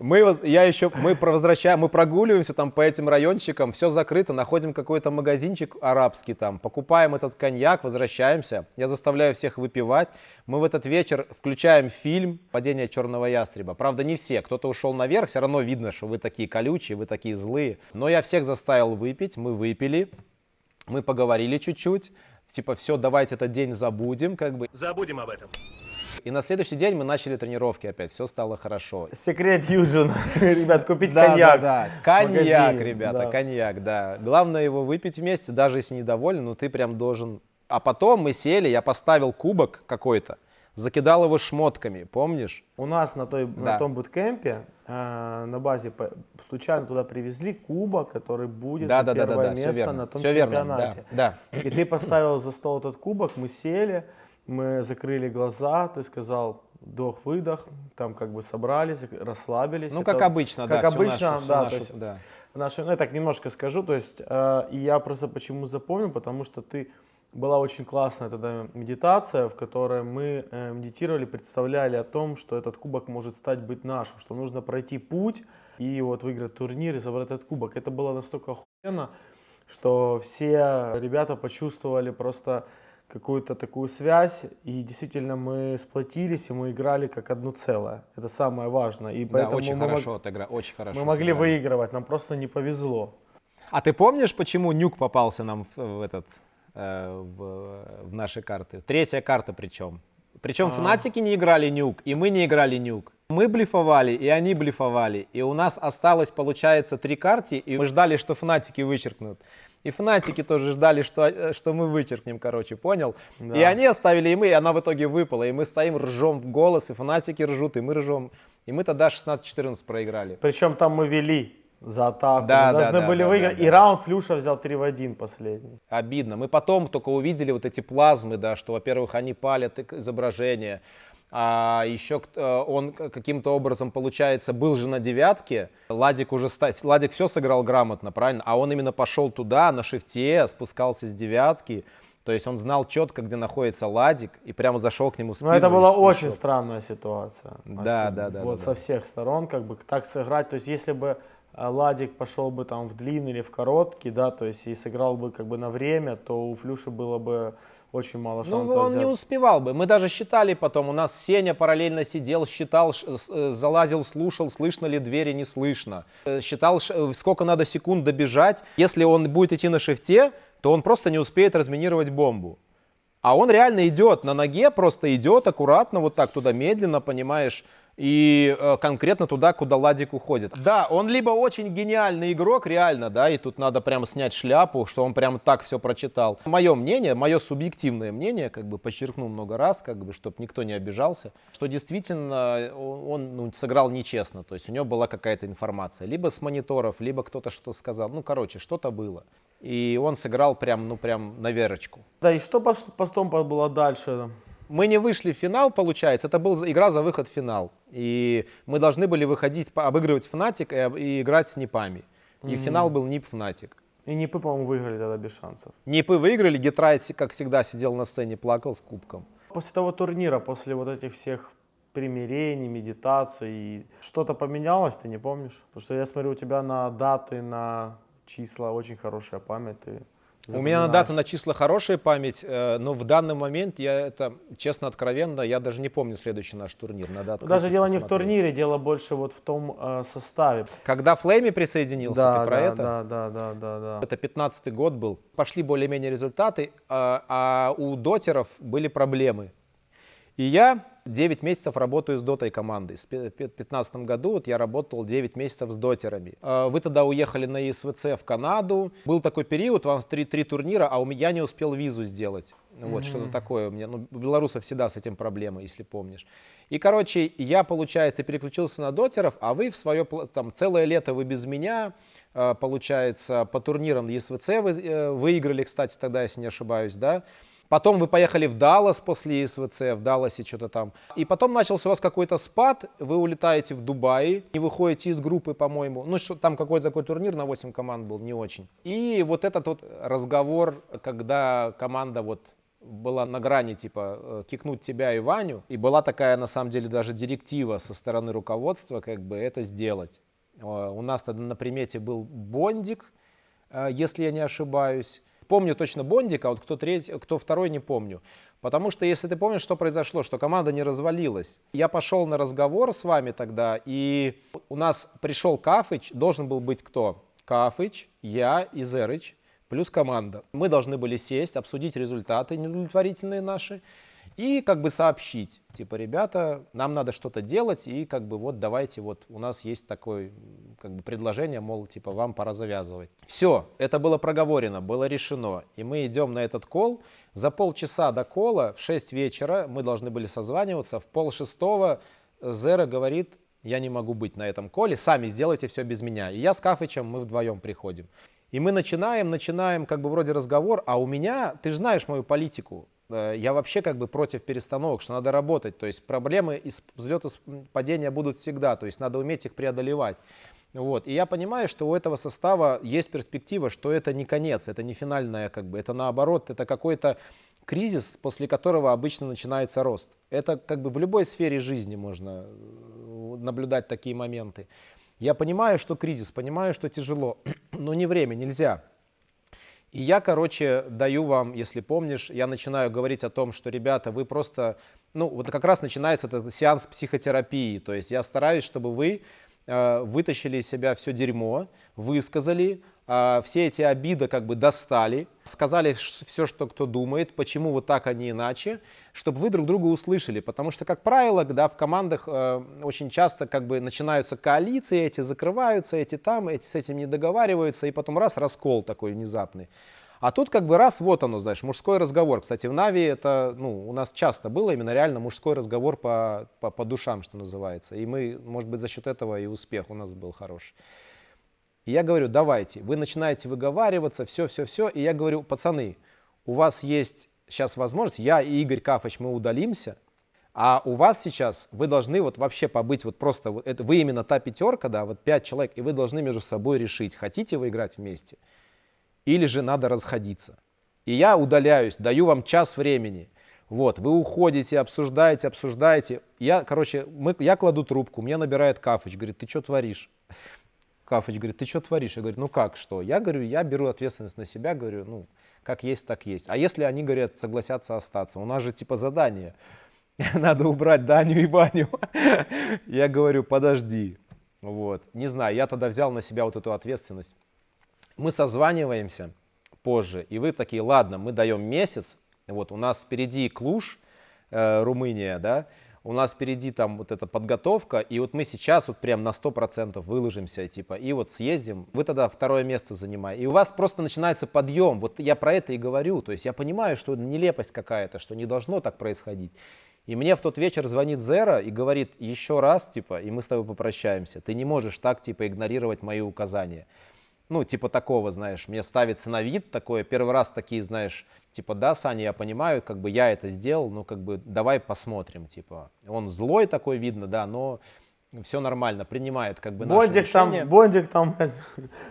Мы прогуливаемся там по этим райончикам, все закрыто, находим какой-то магазинчик арабский там, покупаем этот коньяк, возвращаемся. Я заставляю всех выпивать. Мы в этот вечер включаем фильм «Падение черного ястреба». Правда, не все, кто-то ушел наверх, все равно видно, что вы такие колючие, вы такие злые. Но я всех заставил выпить, мы выпили, мы поговорили чуть-чуть. Типа, все, давайте этот день забудем, как бы. Забудем об этом. И на следующий день мы начали тренировки опять, все стало хорошо. Секрет Юджина. Ребят, купить Да, коньяк. да, коньяк, магазине, ребята, да. коньяк, да. Главное его выпить вместе, даже если недоволен, но ты прям должен. А потом мы сели, я поставил кубок какой-то, закидал его шмотками, помнишь? У нас на Да. том буткемпе на базе случайно туда привезли кубок, который будет Да, за да, да, первое да, все место верно, на том все верно, чемпионате. да. И ты поставил за стол этот кубок, мы сели, мы закрыли глаза, ты сказал вдох-выдох, там как бы собрались, расслабились. Ну, Это как обычно, да. Как всю обычно, нашу- всю да. нашу- То есть, да. ну, я так немножко скажу, то есть, и я просто почему запомнил, потому что была очень классная тогда медитация, в которой мы медитировали, представляли о том, что этот кубок может быть нашим, что нужно пройти путь и вот выиграть турнир и забрать этот кубок. Это было настолько охуенно, что все ребята почувствовали просто какую-то такую связь, и действительно мы сплотились, и мы играли как одно целое. Это самое важное. И Да, поэтому очень мы, хорошо отыграли, очень хорошо. мы могли сыграли. выигрывать, нам просто не повезло. А ты помнишь, почему нюк попался нам в наши карты? Третья карта причем. Причем фнатики не играли нюк, и мы не играли нюк. Мы блефовали, и они блефовали. И у нас осталось, получается, 3 карты, и мы ждали, что фнатики вычеркнут. И фнатики тоже ждали, что мы вычеркнем, короче, понял? Да. И они оставили, и мы, и она в итоге выпала. И мы стоим, ржем в голос, и фнатики ржут, и мы ржем. И мы тогда 16-14 проиграли. Причем там мы вели за атаку, Да, мы да, должны да, были да, выиграть. да, И да. раунд Флюша взял 3-1 последний. Обидно. Мы потом только увидели вот эти плазмы, да, что, во-первых, они палят изображение, а еще он каким-то образом, получается, был же на девятке, Ладик все сыграл грамотно, правильно, а он именно пошел туда, на шифте, спускался с девятки, то есть он знал четко, где находится Ладик, и прямо зашел к нему в спину. Но это была и очень снес. странная ситуация. Да, Особенно да, Вот да, со да. всех сторон, как бы так сыграть. То есть если бы Ладик пошел бы там в длинный или в короткий, да, то есть и сыграл бы как бы на время, то у Флюши было бы очень мало Ну, шансов он взять. не успевал бы. Мы даже считали потом. У нас Сеня параллельно сидел, считал, залазил, слушал, слышно ли двери, не слышно. Считал, сколько надо секунд добежать. Если он будет идти на шифте, то он просто не успеет разминировать бомбу. А он реально идет на ноге, просто идет аккуратно, вот так туда медленно, понимаешь, и конкретно туда, куда Ладик уходит. Да, он либо очень гениальный игрок, реально, да, и тут надо прямо снять шляпу, что он прям так все прочитал. Мое мнение, мое субъективное мнение, как бы подчеркну много раз, как бы, чтобы никто не обижался, что действительно он сыграл нечестно, то есть у него была какая-то информация, либо с мониторов, либо кто-то что сказал, ну, короче, что-то было. И он сыграл прям на верочку. Да, и что потом было дальше? Мы не вышли в финал, получается, это была игра за выход в финал. И мы должны были выходить, обыгрывать Фнатик и играть с Нипами. И финал был Нип Фнатик. И Нипы, по-моему, выиграли тогда без шансов. Нипы выиграли, Гетрайт, как всегда, сидел на сцене, плакал с кубком. После того турнира, после вот этих всех примирений, медитаций, что-то поменялось, ты не помнишь? Потому что я смотрю, у тебя на даты, на числа очень хорошая память. Ты У меня на даты, запоминаешь. на числа хорошая память, но в данный момент, честно, откровенно, я даже не помню следующий наш турнир. Надо открыть Даже и дело не в посмотреть. турнире, дело больше вот в том составе. Когда Флейми присоединился, ты про это? Да. Это 15-й год был. Пошли более-менее результаты, а у дотеров были проблемы. И я 9 месяцев работаю с дотой командой. В 2015 году вот я работал 9 месяцев с дотерами. Вы тогда уехали на ИСВЦ в Канаду. Был такой период, у вас 3 турнира, а я не успел визу сделать. Вот что-то такое у меня. Ну, у белорусов всегда с этим проблемы, если помнишь. И, короче, я, получается, переключился на дотеров, а вы в свое, там, целое лето вы без меня, получается, по турнирам ЕСВЦ вы выиграли, кстати, тогда, если не ошибаюсь, да. Потом вы поехали в Даллас после ЕСВЦ, в Далласе что-то там. И потом начался у вас какой-то спад, вы улетаете в Дубай, не выходите из группы, по-моему. Ну, что там какой-то такой турнир на 8 команд был, не очень. И вот этот вот разговор, когда команда вот была на грани, типа, кикнуть тебя и Ваню. И была такая, на самом деле, даже директива со стороны руководства, как бы это сделать. У нас тогда на примете был Бондик, если я не ошибаюсь. Помню точно Бондика, а вот кто второй, не помню. Потому что, если ты помнишь, что произошло, что команда не развалилась. Я пошел на разговор с вами тогда, и у нас пришел Кафыч, должен был быть кто? Кафыч, я и Зерыч, плюс команда. Мы должны были сесть, обсудить результаты неудовлетворительные наши и как бы сообщить, типа, ребята, нам надо что-то делать, и как бы вот давайте, вот у нас есть такое как бы предложение, мол, типа, вам пора завязывать. Все, это было проговорено, было решено, и мы идем на этот колл. За полчаса до колла в 6 вечера мы должны были созваниваться, в 5:30 Зера говорит: я не могу быть на этом колле, сами сделайте все без меня. И я с Кафычем, мы вдвоем приходим. И мы начинаем как бы вроде разговор, а у меня, ты же знаешь мою политику, я вообще как бы против перестановок, что надо работать, то есть проблемы, взлеты, падения будут всегда, то есть надо уметь их преодолевать. Вот. И я понимаю, что у этого состава есть перспектива, что это не конец, это не финальное, как бы, это наоборот, это какой-то кризис, после которого обычно начинается рост. Это как бы в любой сфере жизни можно наблюдать такие моменты. Я понимаю, что кризис, понимаю, что тяжело, но не время, нельзя. И я, короче, даю вам, если помнишь, я начинаю говорить о том, что, ребята, вы просто, ну, вот как раз начинается этот сеанс психотерапии, то есть я стараюсь, чтобы вы вытащили из себя все дерьмо, высказали, все эти обиды как бы достали, сказали все, что кто думает, почему вот так, а не иначе, чтобы вы друг друга услышали, потому что, как правило, да, в командах очень часто как бы начинаются коалиции, эти закрываются, эти там, эти с этим не договариваются, и потом раз, раскол такой внезапный. А тут как бы раз, вот оно, знаешь, мужской разговор. Кстати, в Нави это, ну, у нас часто было именно реально мужской разговор по душам, что называется. И мы, может быть, за счет этого и успех у нас был хороший. И я говорю, давайте, вы начинаете выговариваться, все. И я говорю, пацаны, у вас есть сейчас возможность, я и Игорь Кафыч, мы удалимся, а у вас сейчас, вы должны вот вообще побыть, вот просто, вот это, вы именно та пятерка, да, вот 5 человек, и вы должны между собой решить, хотите вы играть вместе, или же надо расходиться. И я удаляюсь, даю вам час времени. Вот, вы уходите, обсуждаете. Я кладу трубку, мне набирает Кафыч, говорит, ты что творишь? Кафыч говорит, ты что творишь? Я говорю, ну как, что? Я говорю, я беру ответственность на себя, говорю, ну, как есть, так есть. А если они, говорят, согласятся остаться? У нас же типа задание. Надо убрать Даню и Ваню. Я говорю, подожди. Вот, не знаю, я тогда взял на себя вот эту ответственность. Мы созваниваемся позже, и вы такие, ладно, мы даем месяц, вот у нас впереди Клуж, Румыния, да, у нас впереди там вот эта подготовка, и вот мы сейчас вот прям на 100% выложимся, типа, и вот съездим, вы тогда 2-е место занимаете, и у вас просто начинается подъем, вот я про это и говорю, то есть я понимаю, что нелепость какая-то, что не должно так происходить. И мне в тот вечер звонит Зера и говорит, еще раз, типа, и мы с тобой попрощаемся, ты не можешь так, типа, игнорировать мои указания. Ну, типа такого, знаешь, мне ставится на вид такое, первый раз такие, знаешь, типа, да, Саня, я понимаю, как бы я это сделал, ну, как бы, давай посмотрим, типа. Он злой такой, видно, да, но все нормально, принимает, как бы, наше решение. Бондик там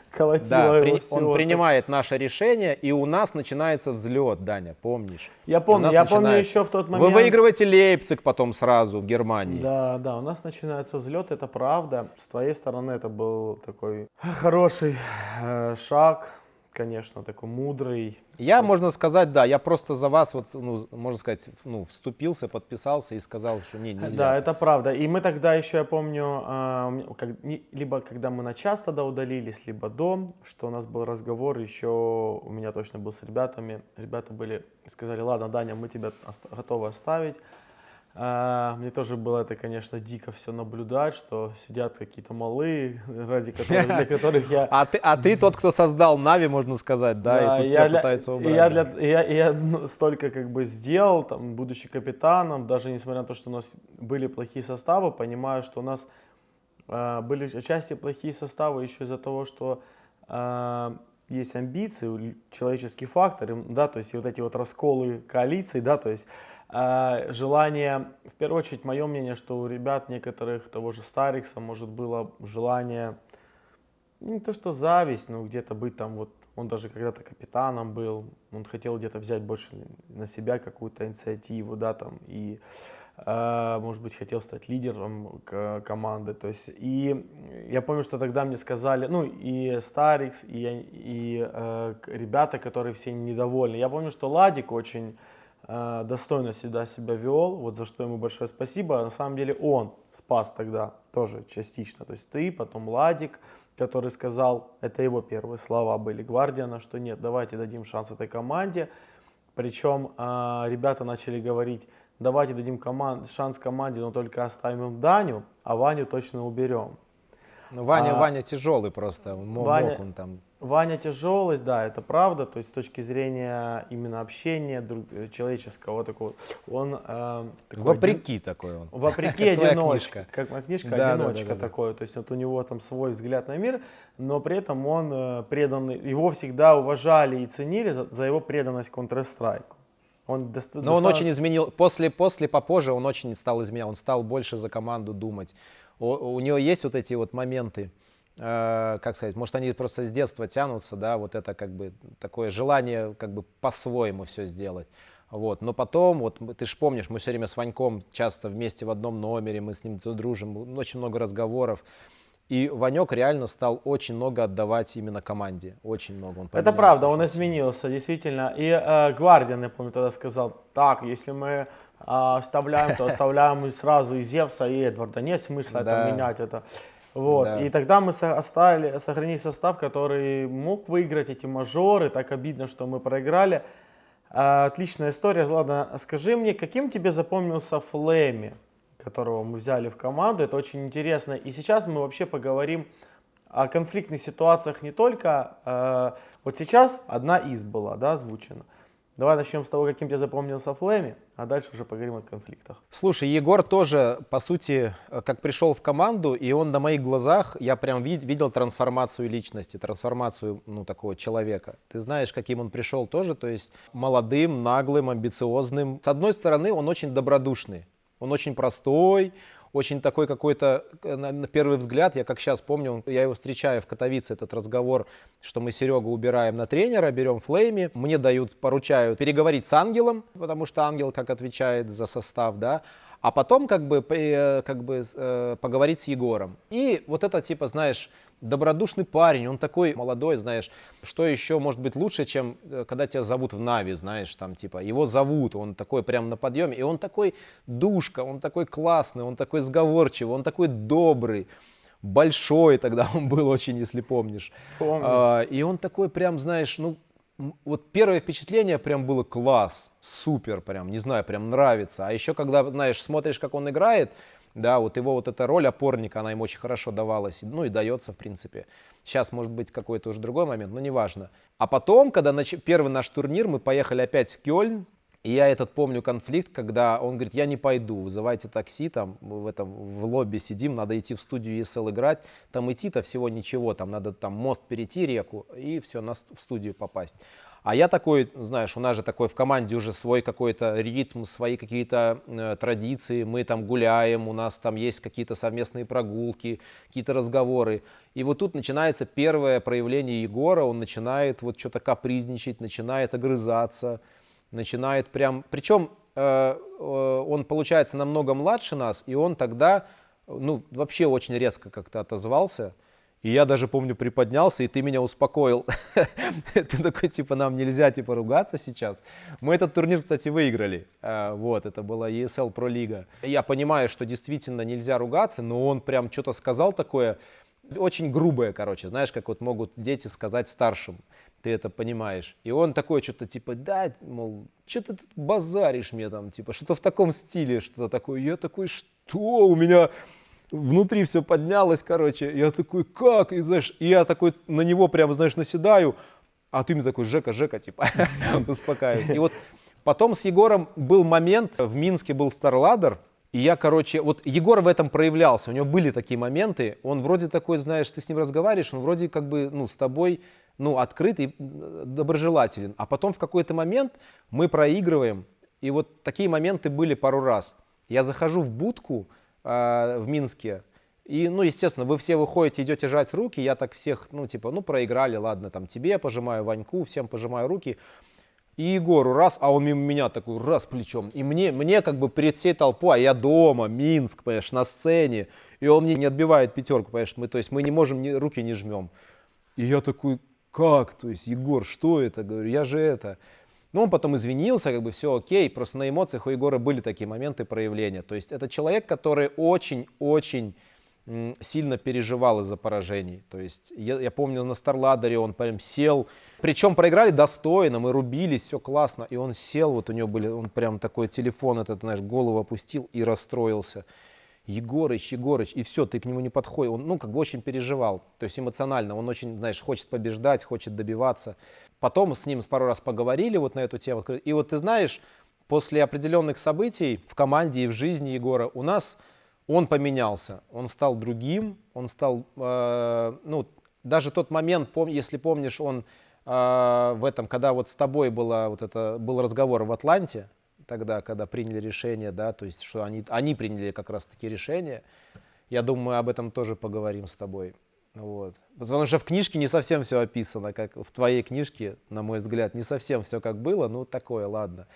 колотило да, его всего. Он принимает наше решение, и у нас начинается взлет, Даня, помнишь? Я помню еще в тот момент. Вы выигрываете Лейпциг потом сразу в Германии. Да, у нас начинается взлет, это правда. С твоей стороны это был такой хороший шаг, конечно, такой мудрый. Я, можно сказать, да, я просто за вас, вот, ну, можно сказать, ну, вступился, подписался и сказал, что нельзя. Да, это правда. И мы тогда еще, я помню, либо когда мы на час тогда удалились, либо до, что у нас был разговор, еще у меня точно был с ребятами. Ребята сказали, ладно, Даня, мы тебя готовы оставить. Мне тоже было это, конечно, дико все наблюдать, что сидят какие-то малые, для которых я... А ты тот, кто создал Нави, можно сказать, да, и тут тебя пытаются убрать. Я столько как бы сделал, там, будучи капитаном, даже несмотря на то, что у нас были плохие составы, понимаю, что у нас были отчасти плохие составы еще из-за того, что есть амбиции, человеческий фактор, да, то есть и вот эти вот расколы коалиций, да, то есть желание, в первую очередь, мое мнение, что у ребят некоторых, того же Старикса, может, было желание, не то что зависть, но где-то быть там вот он даже когда-то капитаном был, он хотел где-то взять больше на себя какую-то инициативу, да, там, и, может быть, хотел стать лидером команды, то есть, и я помню, что тогда мне сказали, ну, и Старикс, и ребята, которые все недовольны, я помню, что Ладик очень достойно всегда себя вел, вот за что ему большое спасибо. На самом деле он спас тогда тоже частично, то есть ты, потом Ладик, который сказал, это его первые слова были Гвардиана, что нет, давайте дадим шанс этой команде. Причем ребята начали говорить, давайте дадим шанс команде, но только оставим им Даню, а Ваню точно уберем. Ну, Ваня тяжелый просто, мог он там. Ваня тяжелый, да, это правда, то есть с точки зрения именно общения человеческого такого, он вопреки такой он. Вопреки одиночка, как моя книжка, да, одиночка да. такой, то есть вот у него там свой взгляд на мир, но при этом он преданный, его всегда уважали и ценили за его преданность Counter-Strike. Но он очень изменил, после попозже он очень стал изменять, он стал больше за команду думать. У него есть вот эти вот моменты, как сказать, может они просто с детства тянутся, да, вот это как бы такое желание как бы по-своему все сделать. Вот. Но потом, вот ты же помнишь, мы все время с Ваньком часто вместе в одном номере, мы с ним дружим, очень много разговоров. И Ванек реально стал очень много отдавать именно команде, очень много. Это правда, он изменился, действительно. И Гвардиан, я помню, тогда сказал, так, если мы оставляем, то оставляем сразу и Зевса, и Эдварда, нет смысла это менять. Это. Вот. Да. И тогда мы сохранили состав, который мог выиграть эти мажоры, так обидно, что мы проиграли. Отличная история. Ладно, скажи мне, каким тебе запомнился Флэми, которого мы взяли в команду? Это очень интересно. И сейчас мы вообще поговорим о конфликтных ситуациях не только... вот сейчас одна из была, да, озвучена. Давай начнем с того, каким тебе запомнился Флэми, а дальше уже поговорим о конфликтах. Слушай, Егор тоже, по сути, как пришел в команду, и он на моих глазах, я прям видел трансформацию личности, трансформацию, ну, такого человека. Ты знаешь, каким он пришел тоже, то есть молодым, наглым, амбициозным. С одной стороны, он очень добродушный, он очень простой, очень такой какой-то, на первый взгляд, я как сейчас помню, я его встречаю в Катовице, этот разговор, что мы Серегу убираем на тренера, берем Флэми, мне поручают переговорить с Ангелом, потому что Ангел как отвечает за состав, да, а потом как бы поговорить с Егором. И вот это типа, знаешь, добродушный парень, он такой молодой, знаешь, что еще может быть лучше, чем когда тебя зовут в Нави, знаешь, там типа, его зовут, он такой прям на подъеме, и он такой душка, он такой классный, он такой сговорчивый, он такой добрый, большой тогда он был очень, если помнишь. Помню. И он такой прям, знаешь, ну, вот первое впечатление прям было класс, супер прям, не знаю, прям нравится. А еще когда, знаешь, смотришь, как он играет, да, вот его вот эта роль опорника, она ему очень хорошо давалась, ну и дается в принципе. Сейчас может быть какой-то уже другой момент, но неважно. А потом, когда первый наш турнир, мы поехали опять в Кёльн, и я этот помню конфликт, когда он говорит, я не пойду, вызывайте такси, там в лобби сидим, надо идти в студию ESL играть, там идти-то всего ничего, там надо там мост перейти реку и все, в студию попасть. А я такой, знаешь, у нас же такой в команде уже свой какой-то ритм, свои какие-то традиции, мы там гуляем, у нас там есть какие-то совместные прогулки, какие-то разговоры. И вот тут начинается первое проявление Егора, он начинает вот что-то капризничать, начинает огрызаться, начинает прям, причем он получается намного младше нас, и он тогда, ну, вообще очень резко как-то отозвался. И я даже, помню, приподнялся, и ты меня успокоил. Ты такой, типа, нам нельзя, типа, ругаться сейчас. Мы этот турнир, кстати, выиграли. Вот, это была ESL Pro Лига. Я понимаю, что действительно нельзя ругаться, но он прям что-то сказал такое, очень грубое, короче. Знаешь, как вот могут дети сказать старшим. Ты это понимаешь. И он такой что-то, типа, да, мол, что ты тут базаришь мне там, типа, что-то в таком стиле, что-то такое. Я такой, что у меня... Внутри все поднялось, короче, я такой, как? И, знаешь, и я такой на него прям, знаешь, наседаю, а ты мне такой, Жека, типа, успокаивает. И вот потом с Егором был момент, в Минске был StarLadder, и я, короче, вот Егор в этом проявлялся, у него были такие моменты, он вроде такой, знаешь, ты с ним разговариваешь, он вроде как бы, ну, с тобой, ну, открытый, доброжелателен, а потом в какой-то момент мы проигрываем, и вот такие моменты были пару раз. Я захожу в будку, в Минске, И, ну, естественно, вы все выходите, идете жать руки, я так всех, ну, типа, ну, проиграли, ладно, там, тебе пожимаю, Ваньку, всем пожимаю руки. И Егору раз, а он мимо меня такой, раз плечом. И мне как бы перед всей толпой, а я дома, Минск, понимаешь, на сцене. И он мне не отбивает пятерку, понимаешь, то есть мы не можем, руки не жмем. И я такой, как? То есть, Егор, что это? Говорю, я же это. Ну, он потом извинился, как бы все окей, просто на эмоциях у Егора были такие моменты проявления. То есть это человек, который очень-очень сильно переживал из-за поражений. То есть я помню на Старладере он прям сел, причем проиграли достойно, мы рубились, все классно, и он сел, вот у него были, он прям такой телефон этот, знаешь, голову опустил и расстроился. Егорыч, и все, ты к нему не подходишь. Он, ну, как бы очень переживал, то есть эмоционально, он очень, знаешь, хочет побеждать, хочет добиваться. Потом с ним пару раз поговорили вот на эту тему. И вот ты знаешь, после определенных событий в команде и в жизни Егора у нас он поменялся, он стал другим, он стал, ну, даже тот момент, если помнишь, он в этом, когда вот с тобой был разговор в Атланте, тогда, когда приняли решение, да, то есть, что они приняли как раз-таки решение, я думаю, мы об этом тоже поговорим с тобой. Вот. Потому что в книжке не совсем все описано, как в твоей книжке, на мой взгляд, не совсем все как было, ну такое, ладно.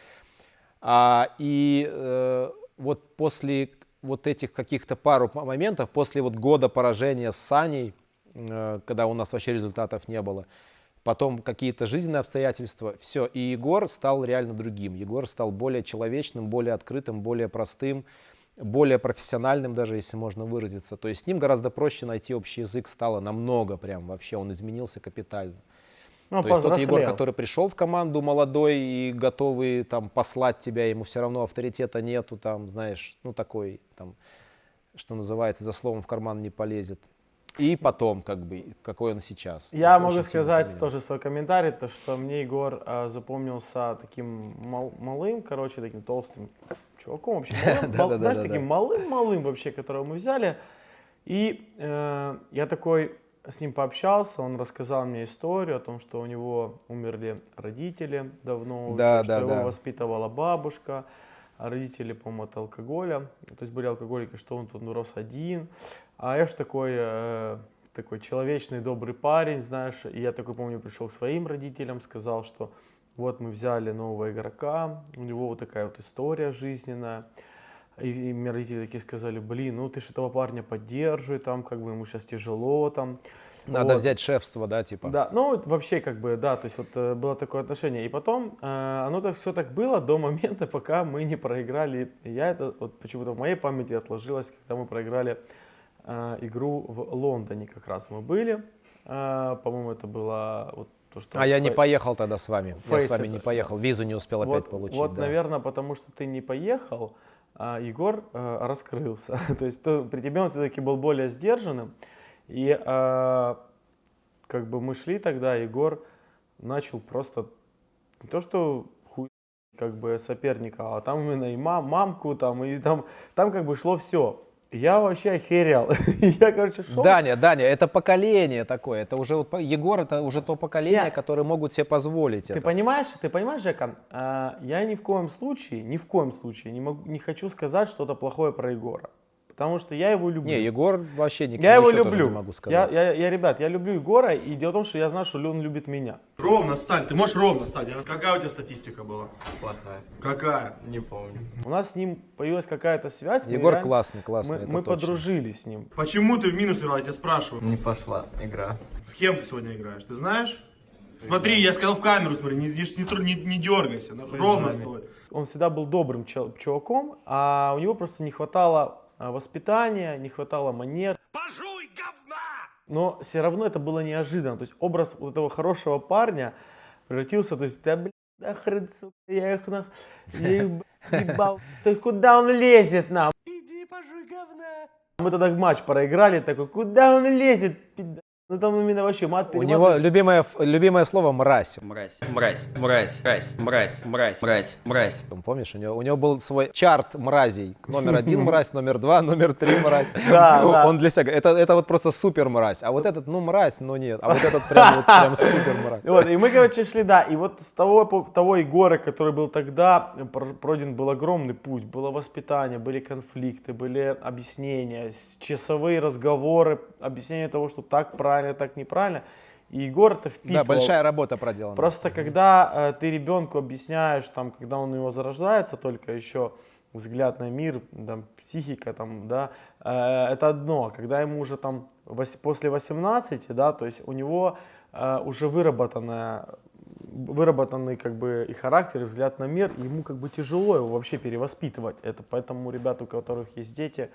Вот после вот этих каких-то пару моментов, после вот года поражения с Саней, когда у нас вообще результатов не было, потом какие-то жизненные обстоятельства, все, и Егор стал реально другим. Егор стал более человечным, более открытым, более простым, более профессиональным даже, если можно выразиться. То есть с ним гораздо проще найти общий язык стало намного прям вообще, он изменился капитально. Ну, то есть тот Егор, который пришел в команду молодой и готовый там послать тебя, ему все равно авторитета нету, там, знаешь, ну такой, там, что называется, за словом в карман не полезет. И потом, как бы, какой он сейчас. Я могу сказать тоже свой комментарий, то что мне Егор запомнился таким малым, короче, таким толстым чуваком, вообще, знаешь, таким малым-малым вообще, которого мы взяли. И я такой с ним пообщался, он рассказал мне историю о том, что у него умерли родители давно уже, что его воспитывала бабушка, а родители, по-моему, от алкоголя, то есть были алкоголики, что он тут рос один. А я же такой человечный, добрый парень, знаешь, и я такой, помню, пришел к своим родителям, сказал, что вот мы взяли нового игрока, у него вот такая вот история жизненная. И мне родители такие сказали, блин, ну ты же этого парня поддерживай, там, как бы ему сейчас тяжело, там. Надо взять шефство, да, типа? Да, ну вообще как бы, да, то есть вот было такое отношение. И потом оно все так было до момента, пока мы не проиграли. И я это вот почему-то в моей памяти отложилось, когда мы проиграли игру в Лондоне как раз мы были. По-моему, это было вот то, что... я не поехал тогда с вами. Я с вами не поехал, визу не успел опять получить. Вот, наверное, потому что ты не поехал, Егор раскрылся. То есть при тебе он все-таки был более сдержанным. И как бы мы шли тогда, Егор начал просто не то что как бы соперника, а там именно и мамку, там, и там как бы шло все. Я вообще охерел. Я, короче, шел. Даня, это поколение такое. Это уже вот, Егор, это уже то поколение, которое могут себе позволить. Ты понимаешь, Жека, я ни в коем случае не хочу сказать что-то плохое про Егора. Потому что я его люблю. Не, Егор вообще никогда я его люблю. Не могу сказать. Ребят, я люблю Егора, и дело в том, что я знаю, что он любит меня. Ровно стань, ты можешь ровно стать. Какая у тебя статистика была? Плохая. Какая? Не помню. У нас с ним появилась какая-то связь. Егор классный. Мы подружились с ним. Почему ты в минус играл, я тебя спрашиваю. Не пошла игра. С кем ты сегодня играешь, ты знаешь? Смотри, я сказал в камеру, смотри, не дергайся, ровно стой. Он всегда был добрым чуваком, а у него просто не хватало воспитания, не хватало манер. Пожуй, говна! Но все равно это было неожиданно. То есть образ вот этого хорошего парня превратился, то есть, да хрен, сука, я их ебал. Ты куда он лезет нам? Иди пожуй говна! Мы тогда матч проиграли, такой, куда он лезет, пидор? Ну там именно вообще мат У него любимое слово «мразь». Мразь, мразь, мразь, мразь, мразь, мразь, мразь, мразь. Помнишь, у него был свой чарт мразей. Номер 1 мразь, номер 2, номер 3 мразь. Да. Он для себя, это вот просто супер мразь. А вот этот, ну мразь, но нет. А вот этот прям супер мразь. Вот, и мы, короче, шли, да, и вот с того Егора, который был тогда, пройден был огромный путь, было воспитание, были конфликты, были объяснения, часовые разговоры, объяснение того, что так правильно, так неправильно. И Егор это впитывал. Да, большая работа проделана. Просто когда ты ребенку объясняешь, там, когда он у него зарождается, только еще взгляд на мир, там, психика, там, да, это одно. Когда ему уже там после 18, да, то есть у него уже выработанный как бы и характер, и взгляд на мир, ему как бы тяжело его вообще перевоспитывать. Это поэтому, ребята, у которых есть дети,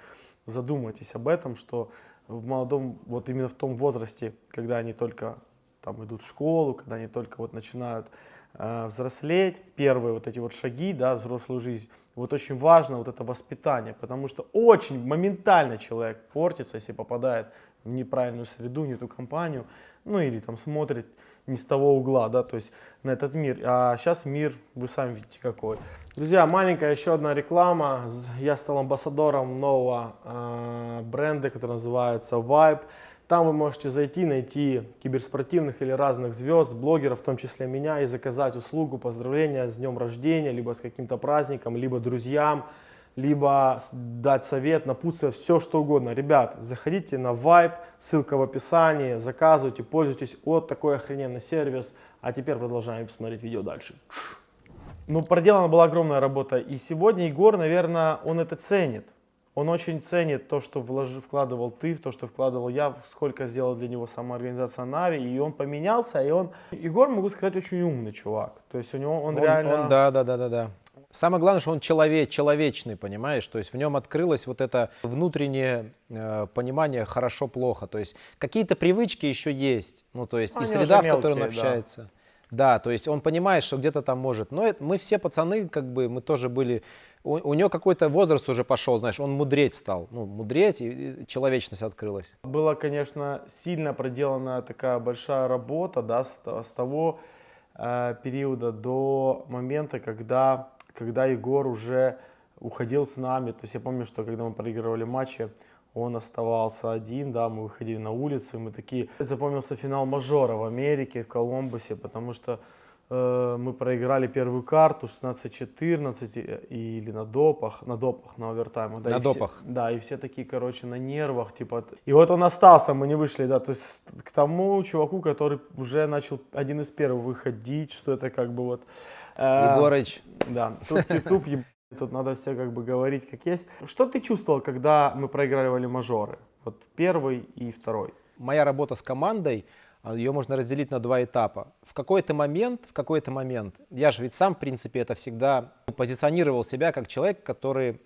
задумайтесь об этом, что в молодом, вот именно в том возрасте, когда они только там идут в школу, когда они только вот начинают взрослеть, первые вот эти вот шаги, да, в взрослую жизнь, вот очень важно вот это воспитание, потому что очень моментально человек портится, если попадает в неправильную среду, не ту компанию, ну или там смотрит не с того угла, да, то есть на этот мир. А сейчас мир, вы сами видите какой. Друзья, маленькая еще одна реклама. Я стал амбассадором нового бренда, который называется Vibe. Там вы можете зайти, найти киберспортивных или разных звезд, блогеров, в том числе меня, и заказать услугу, поздравления с днем рождения, либо с каким-то праздником, либо друзьям, либо дать совет, напутствие, все что угодно. Ребят, заходите на Vibe, ссылка в описании, заказывайте, пользуйтесь. Вот такой охрененный сервис. А теперь продолжаем смотреть видео дальше. Ну, проделана была огромная работа. И сегодня Егор, наверное, он это ценит. Он очень ценит то, что вкладывал ты, в то, что вкладывал я, сколько сделала для него сама организация Нави. И он поменялся, и он... Егор, могу сказать, очень умный чувак. То есть у него он реально... Да. Самое главное, что он человечный, понимаешь? То есть в нем открылось вот это внутреннее понимание хорошо-плохо. То есть какие-то привычки еще есть. Ну, то есть и среда, в которой он общается. Да, то есть он понимает, что где-то там может. Но мы все пацаны, как бы, мы тоже были... У него какой-то возраст уже пошел, знаешь, он мудреть стал. Ну, мудреть, и человечность открылась. Была, конечно, сильно проделана такая большая работа, да, с того периода до момента, когда Егор уже уходил с нами. То есть я помню, что когда мы проигрывали матчи, он оставался один, да, мы выходили на улицу, и мы такие... Запомнился финал мажора в Америке, в Колумбусе, потому что мы проиграли первую карту 16-14 или на допах, на овертаймах. Да, на допах. Да, и все такие, короче, на нервах, типа... И вот он остался, мы не вышли, да, то есть к тому чуваку, который уже начал один из первых выходить, что это как бы вот... Егорыч. Да, тут YouTube, тут надо все как бы говорить как есть. Что ты чувствовал, когда мы проигрывали мажоры? Вот первый и второй. Моя работа с командой, ее можно разделить на два этапа. В какой-то момент, я же ведь сам, в принципе, это всегда позиционировал себя как человек, который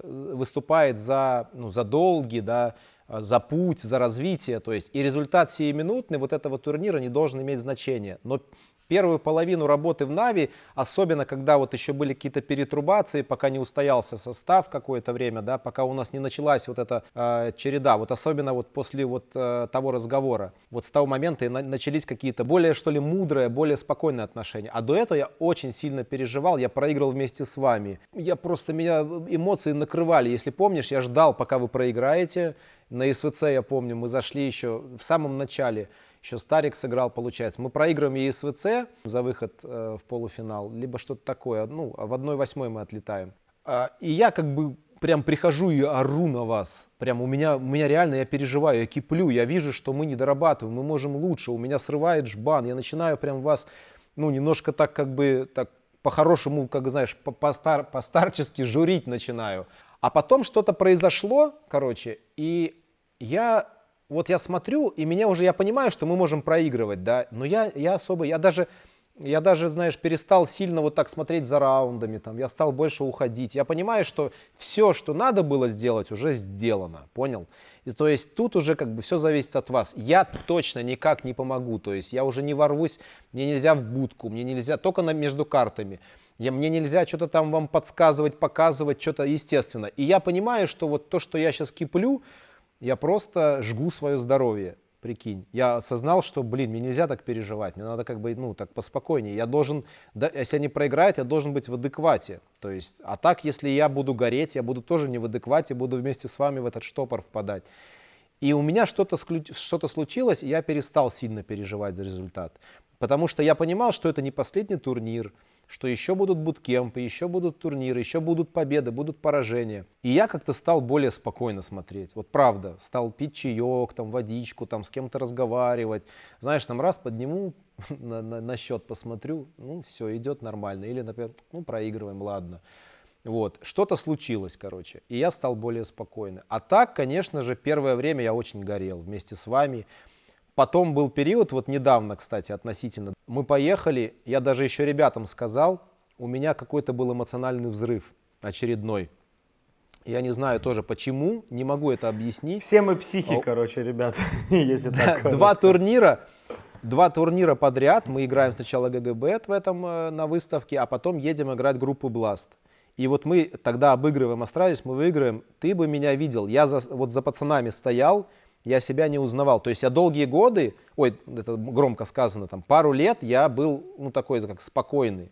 выступает за долги, да, за путь, за развитие. То есть и результат сиюминутный вот этого турнира не должен иметь значения. Но первую половину работы в Нави, особенно когда вот еще были какие-то перетрубации, пока не устоялся состав какое-то время, да, пока у нас не началась вот эта череда, вот особенно вот после вот того разговора, вот с того момента и начались какие-то более, что ли, мудрые, более спокойные отношения. А до этого я очень сильно переживал, я проиграл вместе с вами. Меня эмоции накрывали, если помнишь, я ждал, пока вы проиграете. На СВЦ, я помню, мы зашли еще в самом начале. Еще Старик сыграл, получается. Мы проигрываем ЕСВЦ за выход в полуфинал, либо что-то такое. Ну, в 1/8 мы отлетаем. И я как бы прям прихожу и ору на вас. Прям у меня реально, я переживаю, я киплю. Я вижу, что мы не дорабатываем, мы можем лучше. У меня срывает жбан. Я начинаю прям вас, ну, немножко так как бы, так по-хорошему, как знаешь, по-старчески журить начинаю. А потом что-то произошло, короче, и я смотрю, и я понимаю, что мы можем проигрывать, да, но я даже, знаешь, перестал сильно вот так смотреть за раундами, там, я стал больше уходить. Я понимаю, что все, что надо было сделать, уже сделано, понял? И то есть тут уже как бы все зависит от вас. Я точно никак не помогу, то есть я уже не ворвусь, мне нельзя в будку, мне нельзя только между картами. Мне нельзя что-то там вам подсказывать, показывать, что-то естественно. И я понимаю, что вот то, что я сейчас киплю, я просто жгу свое здоровье. Прикинь. Я осознал, что, блин, мне нельзя так переживать, мне надо как бы, ну, так поспокойнее. Я должен, да, если они проиграют, я должен быть в адеквате. То есть, а так, если я буду гореть, я буду тоже не в адеквате, буду вместе с вами в этот штопор впадать. И у меня что-то случилось, и я перестал сильно переживать за результат. Потому что я понимал, что это не последний турнир, что еще будут буткемпы, еще будут турниры, еще будут победы, будут поражения. И я как-то стал более спокойно смотреть. Вот правда, стал пить чаек, там, водичку, там, с кем-то разговаривать. Знаешь, там раз подниму на счет, посмотрю, ну все, идет нормально. Или, например, ну проигрываем, ладно. Вот, что-то случилось, короче, и я стал более спокойный. А так, конечно же, первое время я очень горел вместе с вами. Потом был период, вот недавно, кстати, относительно, мы поехали, я даже еще ребятам сказал, у меня какой-то был эмоциональный взрыв очередной. Я не знаю тоже почему, не могу это объяснить. Все мы психи, короче, ребят, если так. Два турнира подряд, мы играем сначала ГГБ в этом на выставке, а потом едем играть группу Blast. И вот мы тогда обыгрываем Астралис, мы выигрываем. Ты бы меня видел. Я вот за пацанами стоял, я себя не узнавал. То есть я долгие годы, ой, это громко сказано, там пару лет я был, ну, такой, как спокойный.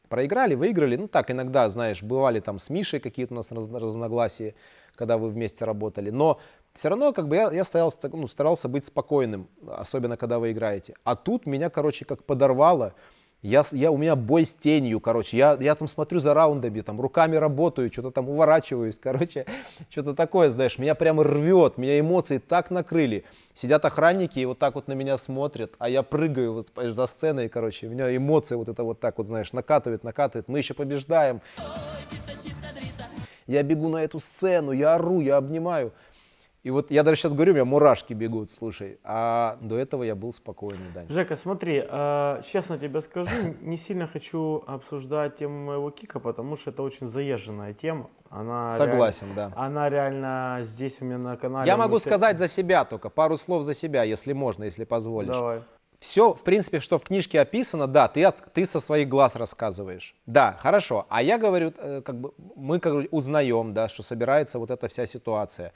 Проиграли, выиграли. Ну, так иногда, знаешь, бывали там с Мишей какие-то у нас разногласия, когда вы вместе работали. Но все равно, как бы, я старался быть спокойным, особенно когда вы играете. А тут меня, короче, как подорвало. У меня бой с тенью, короче, я там смотрю за раундами, там руками работаю, что-то там уворачиваюсь, короче, что-то такое, знаешь, меня прямо рвет, меня эмоции так накрыли. Сидят охранники и вот так вот на меня смотрят, а я прыгаю вот за сценой, короче, у меня эмоции вот это вот так вот, знаешь, накатывает, мы еще побеждаем. Я бегу на эту сцену, я ору, я обнимаю. И вот я даже сейчас говорю, у меня мурашки бегут, слушай, а до этого я был спокойный, Дань. Жека, смотри, честно тебе скажу, не сильно хочу обсуждать тему моего кика, потому что это очень заезженная тема. Согласен, да. Она реально здесь у меня на канале. Я могу сказать за себя только, пару слов за себя, если можно, если позволишь. Давай. Все, в принципе, что в книжке описано, да, ты со своих глаз рассказываешь. Да, хорошо. А я говорю, как бы, мы узнаем, да, что собирается вот эта вся ситуация.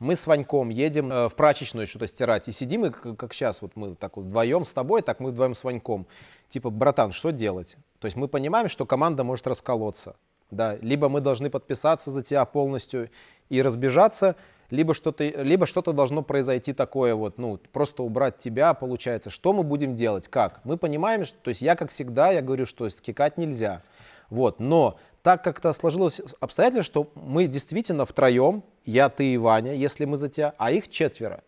Мы с Ваньком едем в прачечную что-то стирать и сидим, и как сейчас, вот мы так вот вдвоем с тобой, так мы вдвоем с Ваньком. Типа, братан, что делать? То есть мы понимаем, что команда может расколоться. Да? Либо мы должны подписаться за тебя полностью и разбежаться, либо что-то должно произойти такое вот, ну, просто убрать тебя, получается. Что мы будем делать? Как? Мы понимаем, что, то есть я, как всегда, я говорю, что кикать нельзя. Вот, но так как-то сложилось обстоятельство, что мы действительно втроем, я, ты и Ваня, если мы за тебя, а их 4.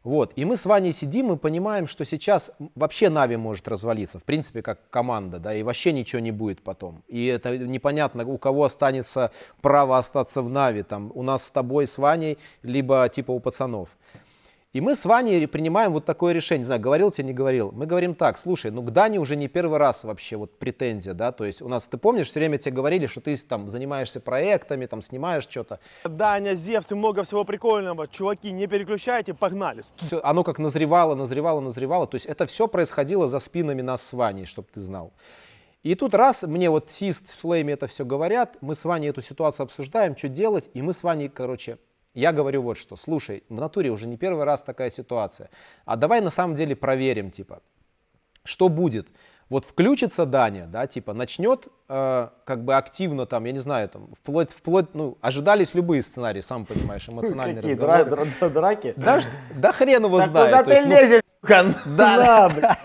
Вот, и мы с Ваней сидим и понимаем, что сейчас вообще Нави может развалиться, в принципе, как команда, да, и вообще ничего не будет потом. И это непонятно, у кого останется право остаться в Нави, там, у нас с тобой, с Ваней, либо типа у пацанов. И мы с Ваней принимаем вот такое решение, не знаю, говорил тебе, не говорил. Мы говорим так, слушай, ну к Дане уже не первый раз вообще вот претензия, да, то есть у нас, ты помнишь, все время тебе говорили, что ты там занимаешься проектами, там снимаешь что-то. Даня, Зевс и много всего прикольного, чуваки, не переключайте, погнали. Все, оно как назревало, то есть это все происходило за спинами нас с Ваней, чтобы ты знал. И тут раз мне вот Сист, Флейми это все говорят, мы с Ваней эту ситуацию обсуждаем, что делать, и мы с Ваней, короче, я говорю вот что, слушай, в натуре уже не первый раз такая ситуация, а давай на самом деле проверим, типа, что будет. Вот включится Даня, да, типа, начнет как бы активно там, я не знаю, там, вплоть, ну, ожидались любые сценарии, сам понимаешь, эмоциональные разговоры. Какие, драки? Да хрен его знает. Куда ты лезешь? Да.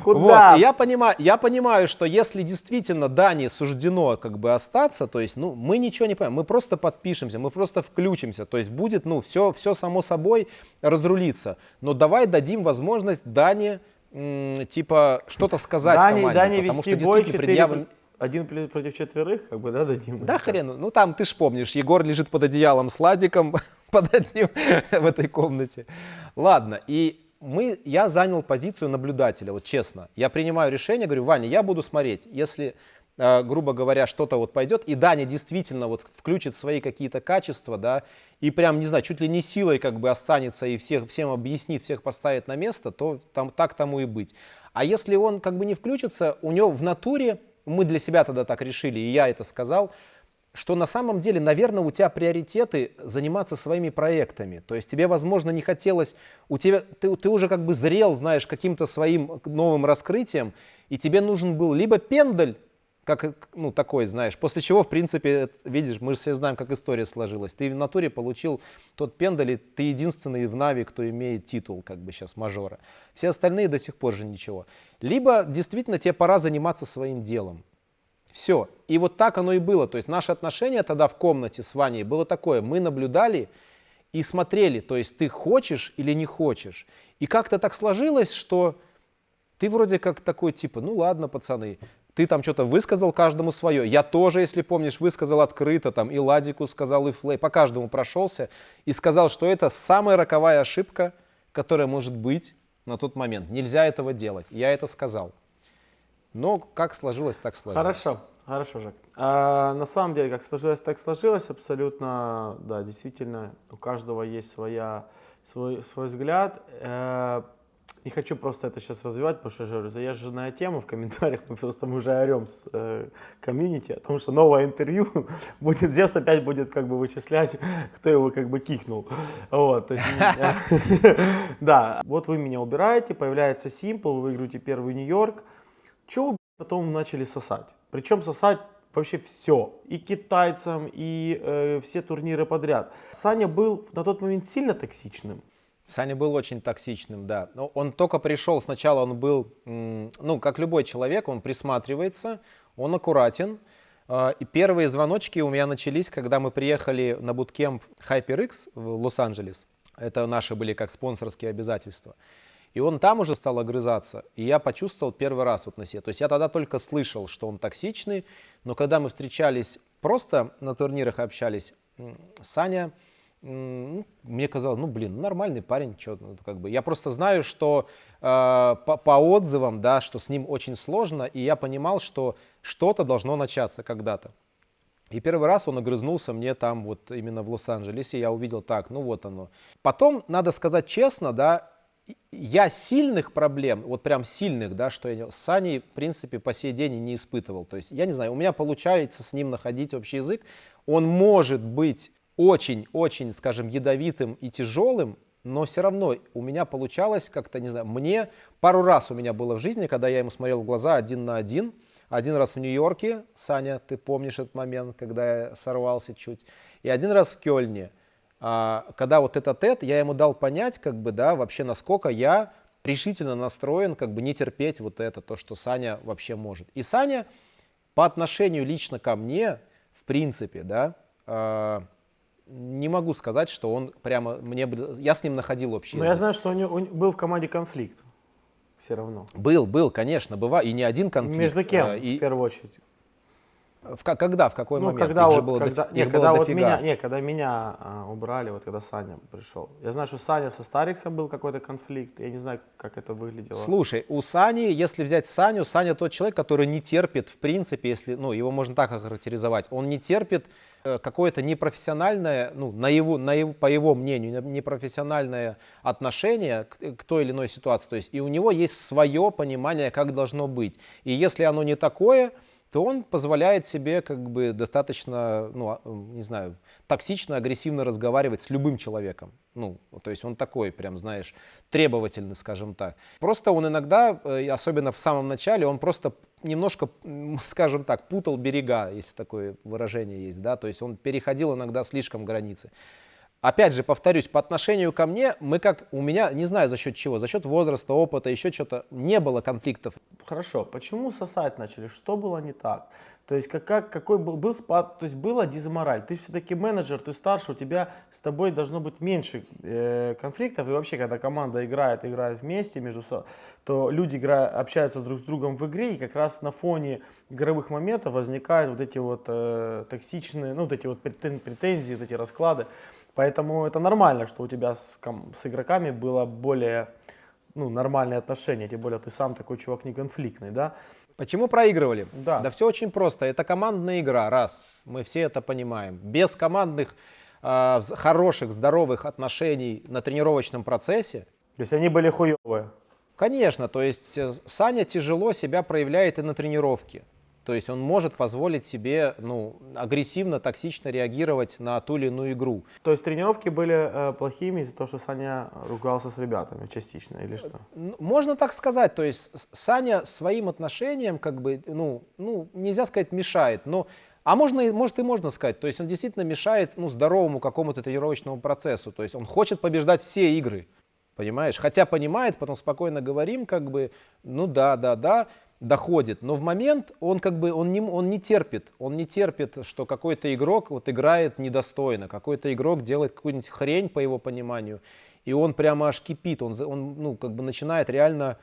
Куда? Вот, я понимаю, что если действительно Дане суждено как бы остаться, то есть, ну, мы ничего не понимаем, мы просто подпишемся, мы просто включимся, то есть будет, ну, все само собой разрулиться. Но давай дадим возможность Дане, типа, что-то сказать команде, Дане потому вести что бой действительно 1 против 4, как бы, да, дадим? Да хрен, ну там ты ж помнишь, Егор лежит под одеялом с Ладиком под одним в этой комнате. Ладно, и я занял позицию наблюдателя, вот честно. Я принимаю решение, говорю, Ваня, я буду смотреть, если, грубо говоря, что-то вот пойдет, и Даня действительно вот включит свои какие-то качества, да, и прям, не знаю, чуть ли не силой как бы останется и всем объяснит, всех поставит на место, то там, так тому и быть. А если он как бы не включится, у него в натуре, мы для себя тогда так решили, и я это сказал, что на самом деле, наверное, у тебя приоритеты заниматься своими проектами. То есть тебе, возможно, не хотелось, ты уже как бы зрел, знаешь, каким-то своим новым раскрытием, и тебе нужен был либо пендель, как, ну, такой, знаешь, после чего, в принципе, видишь, мы же все знаем, как история сложилась. Ты в натуре получил тот пендель, и ты единственный в Нави, кто имеет титул, как бы сейчас, мажора. Все остальные до сих пор же ничего. Либо действительно тебе пора заниматься своим делом. Все. И вот так оно и было. То есть наше отношение тогда в комнате с Ваней было такое. Мы наблюдали и смотрели, то есть ты хочешь или не хочешь. И как-то так сложилось, что ты вроде как такой типа, ну ладно, пацаны, ты там что-то высказал каждому свое. Я тоже, если помнишь, высказал открыто, там и Ладику сказал, и Флей, по каждому прошелся и сказал, что это самая роковая ошибка, которая может быть на тот момент. Нельзя этого делать. Я это сказал. Но как сложилось, так сложилось. Хорошо, хорошо, Жек. На самом деле, как сложилось, так сложилось. Абсолютно, да, действительно, у каждого есть свой взгляд. Не хочу просто это сейчас развивать, потому что я говорю, заезженная тема в комментариях, мы уже орем с комьюнити, о том, что новое интервью будет, Зевс опять будет как бы вычислять, кто его как бы кикнул. Вот, то есть, да, вот вы меня убираете, появляется Simple, вы выиграете первый Нью-Йорк. Чего вы потом начали сосать? Причем сосать вообще все. И китайцам, и все турниры подряд. Саня был на тот момент сильно токсичным. Саня был очень токсичным, да. Но он только пришел, сначала он был, ну, как любой человек, он присматривается, он аккуратен. И первые звоночки у меня начались, когда мы приехали на буткемп HyperX в Лос-Анджелес. Это наши были как спонсорские обязательства. И он там уже стал огрызаться, и я почувствовал первый раз вот на себе. То есть я тогда только слышал, что он токсичный, но когда мы встречались, просто на турнирах общались, Саня, мне казалось, ну блин, нормальный парень, чё, ну, как бы. Я просто знаю, что по отзывам, да, что с ним очень сложно, и я понимал, что что-то должно начаться когда-то. И первый раз он огрызнулся мне там вот именно в Лос-Анджелесе, я увидел так, ну вот оно. Потом, надо сказать честно, да, я сильных проблем, вот прям сильных, да, что я с Саней, в принципе, по сей день не испытывал. То есть, я не знаю, у меня получается с ним находить общий язык. Он может быть очень-очень, скажем, ядовитым и тяжелым, но все равно у меня получалось как-то, не знаю, мне пару раз у меня было в жизни, когда я ему смотрел в глаза 1 на 1. Один раз в Нью-Йорке, Саня, ты помнишь этот момент, когда я сорвался чуть, и один раз в Кёльне. Когда вот этот я ему дал понять, как бы, да, вообще насколько я решительно настроен, как бы не терпеть вот это, то, что Саня вообще может. И Саня по отношению лично ко мне, в принципе, да, не могу сказать, что он прямо я с ним находил общий язык. Но я знаю, что у него был в команде конфликт. Все равно. Был, конечно, бывает, и не один конфликт. Между кем, в первую очередь? Когда, в какой момент? Когда, когда меня убрали, вот когда Саня пришел. Я знаю, что Саня со Стариксом был какой-то конфликт, я не знаю, как это выглядело. Слушай, у Сани, если взять Саню, Саня тот человек, который не терпит, в принципе, если, ну, его можно так охарактеризовать, он не терпит какое-то непрофессиональное, ну, по его мнению, непрофессиональное отношение к той или иной ситуации. То есть и у него есть свое понимание, как должно быть. И если оно не такое, то он позволяет себе как бы достаточно, ну, не знаю, токсично, агрессивно разговаривать с любым человеком. Ну, то есть он такой, прям, знаешь, требовательный, скажем так. Просто он иногда, особенно в самом начале, он просто немножко, скажем так, путал берега, если такое выражение есть, да, то есть он переходил иногда слишком границы. Опять же, повторюсь, по отношению ко мне, у меня, не знаю за счет чего, за счет возраста, опыта, еще что-то, не было конфликтов. Хорошо, почему сосать начали? Что было не так? То есть какой был спад, то есть была дезмораль. Ты все-таки менеджер, ты старше, у тебя с тобой должно быть меньше конфликтов. И вообще, когда команда играет вместе между собой, то люди общаются друг с другом в игре, и как раз на фоне игровых моментов возникают вот эти вот токсичные, ну вот эти вот претензии, вот эти расклады. Поэтому это нормально, что у тебя с игроками было более нормальные отношения, тем более ты сам такой чувак не конфликтный, да? Почему проигрывали? Да. Все очень просто. Это командная игра, раз. Мы все это понимаем. Без командных, хороших, здоровых отношений на тренировочном процессе. То есть они были хуевые? Конечно. То есть Саня тяжело себя проявляет и на тренировке. То есть он может позволить себе, ну, агрессивно, токсично реагировать на ту или иную игру. То есть тренировки были плохими из-за того, что Саня ругался с ребятами частично или что? Можно так сказать, то есть Саня своим отношением, как бы, ну, нельзя сказать мешает, но, а можно сказать, то есть он действительно мешает, ну, здоровому какому-то тренировочному процессу, то есть он хочет побеждать все игры, понимаешь, хотя понимает, потом спокойно говорим, как бы, ну да, доходит, но в момент он как бы, он не терпит, что какой-то игрок вот играет недостойно, какой-то игрок делает какую-нибудь хрень по его пониманию, и он прямо аж кипит, он ну, как бы начинает реально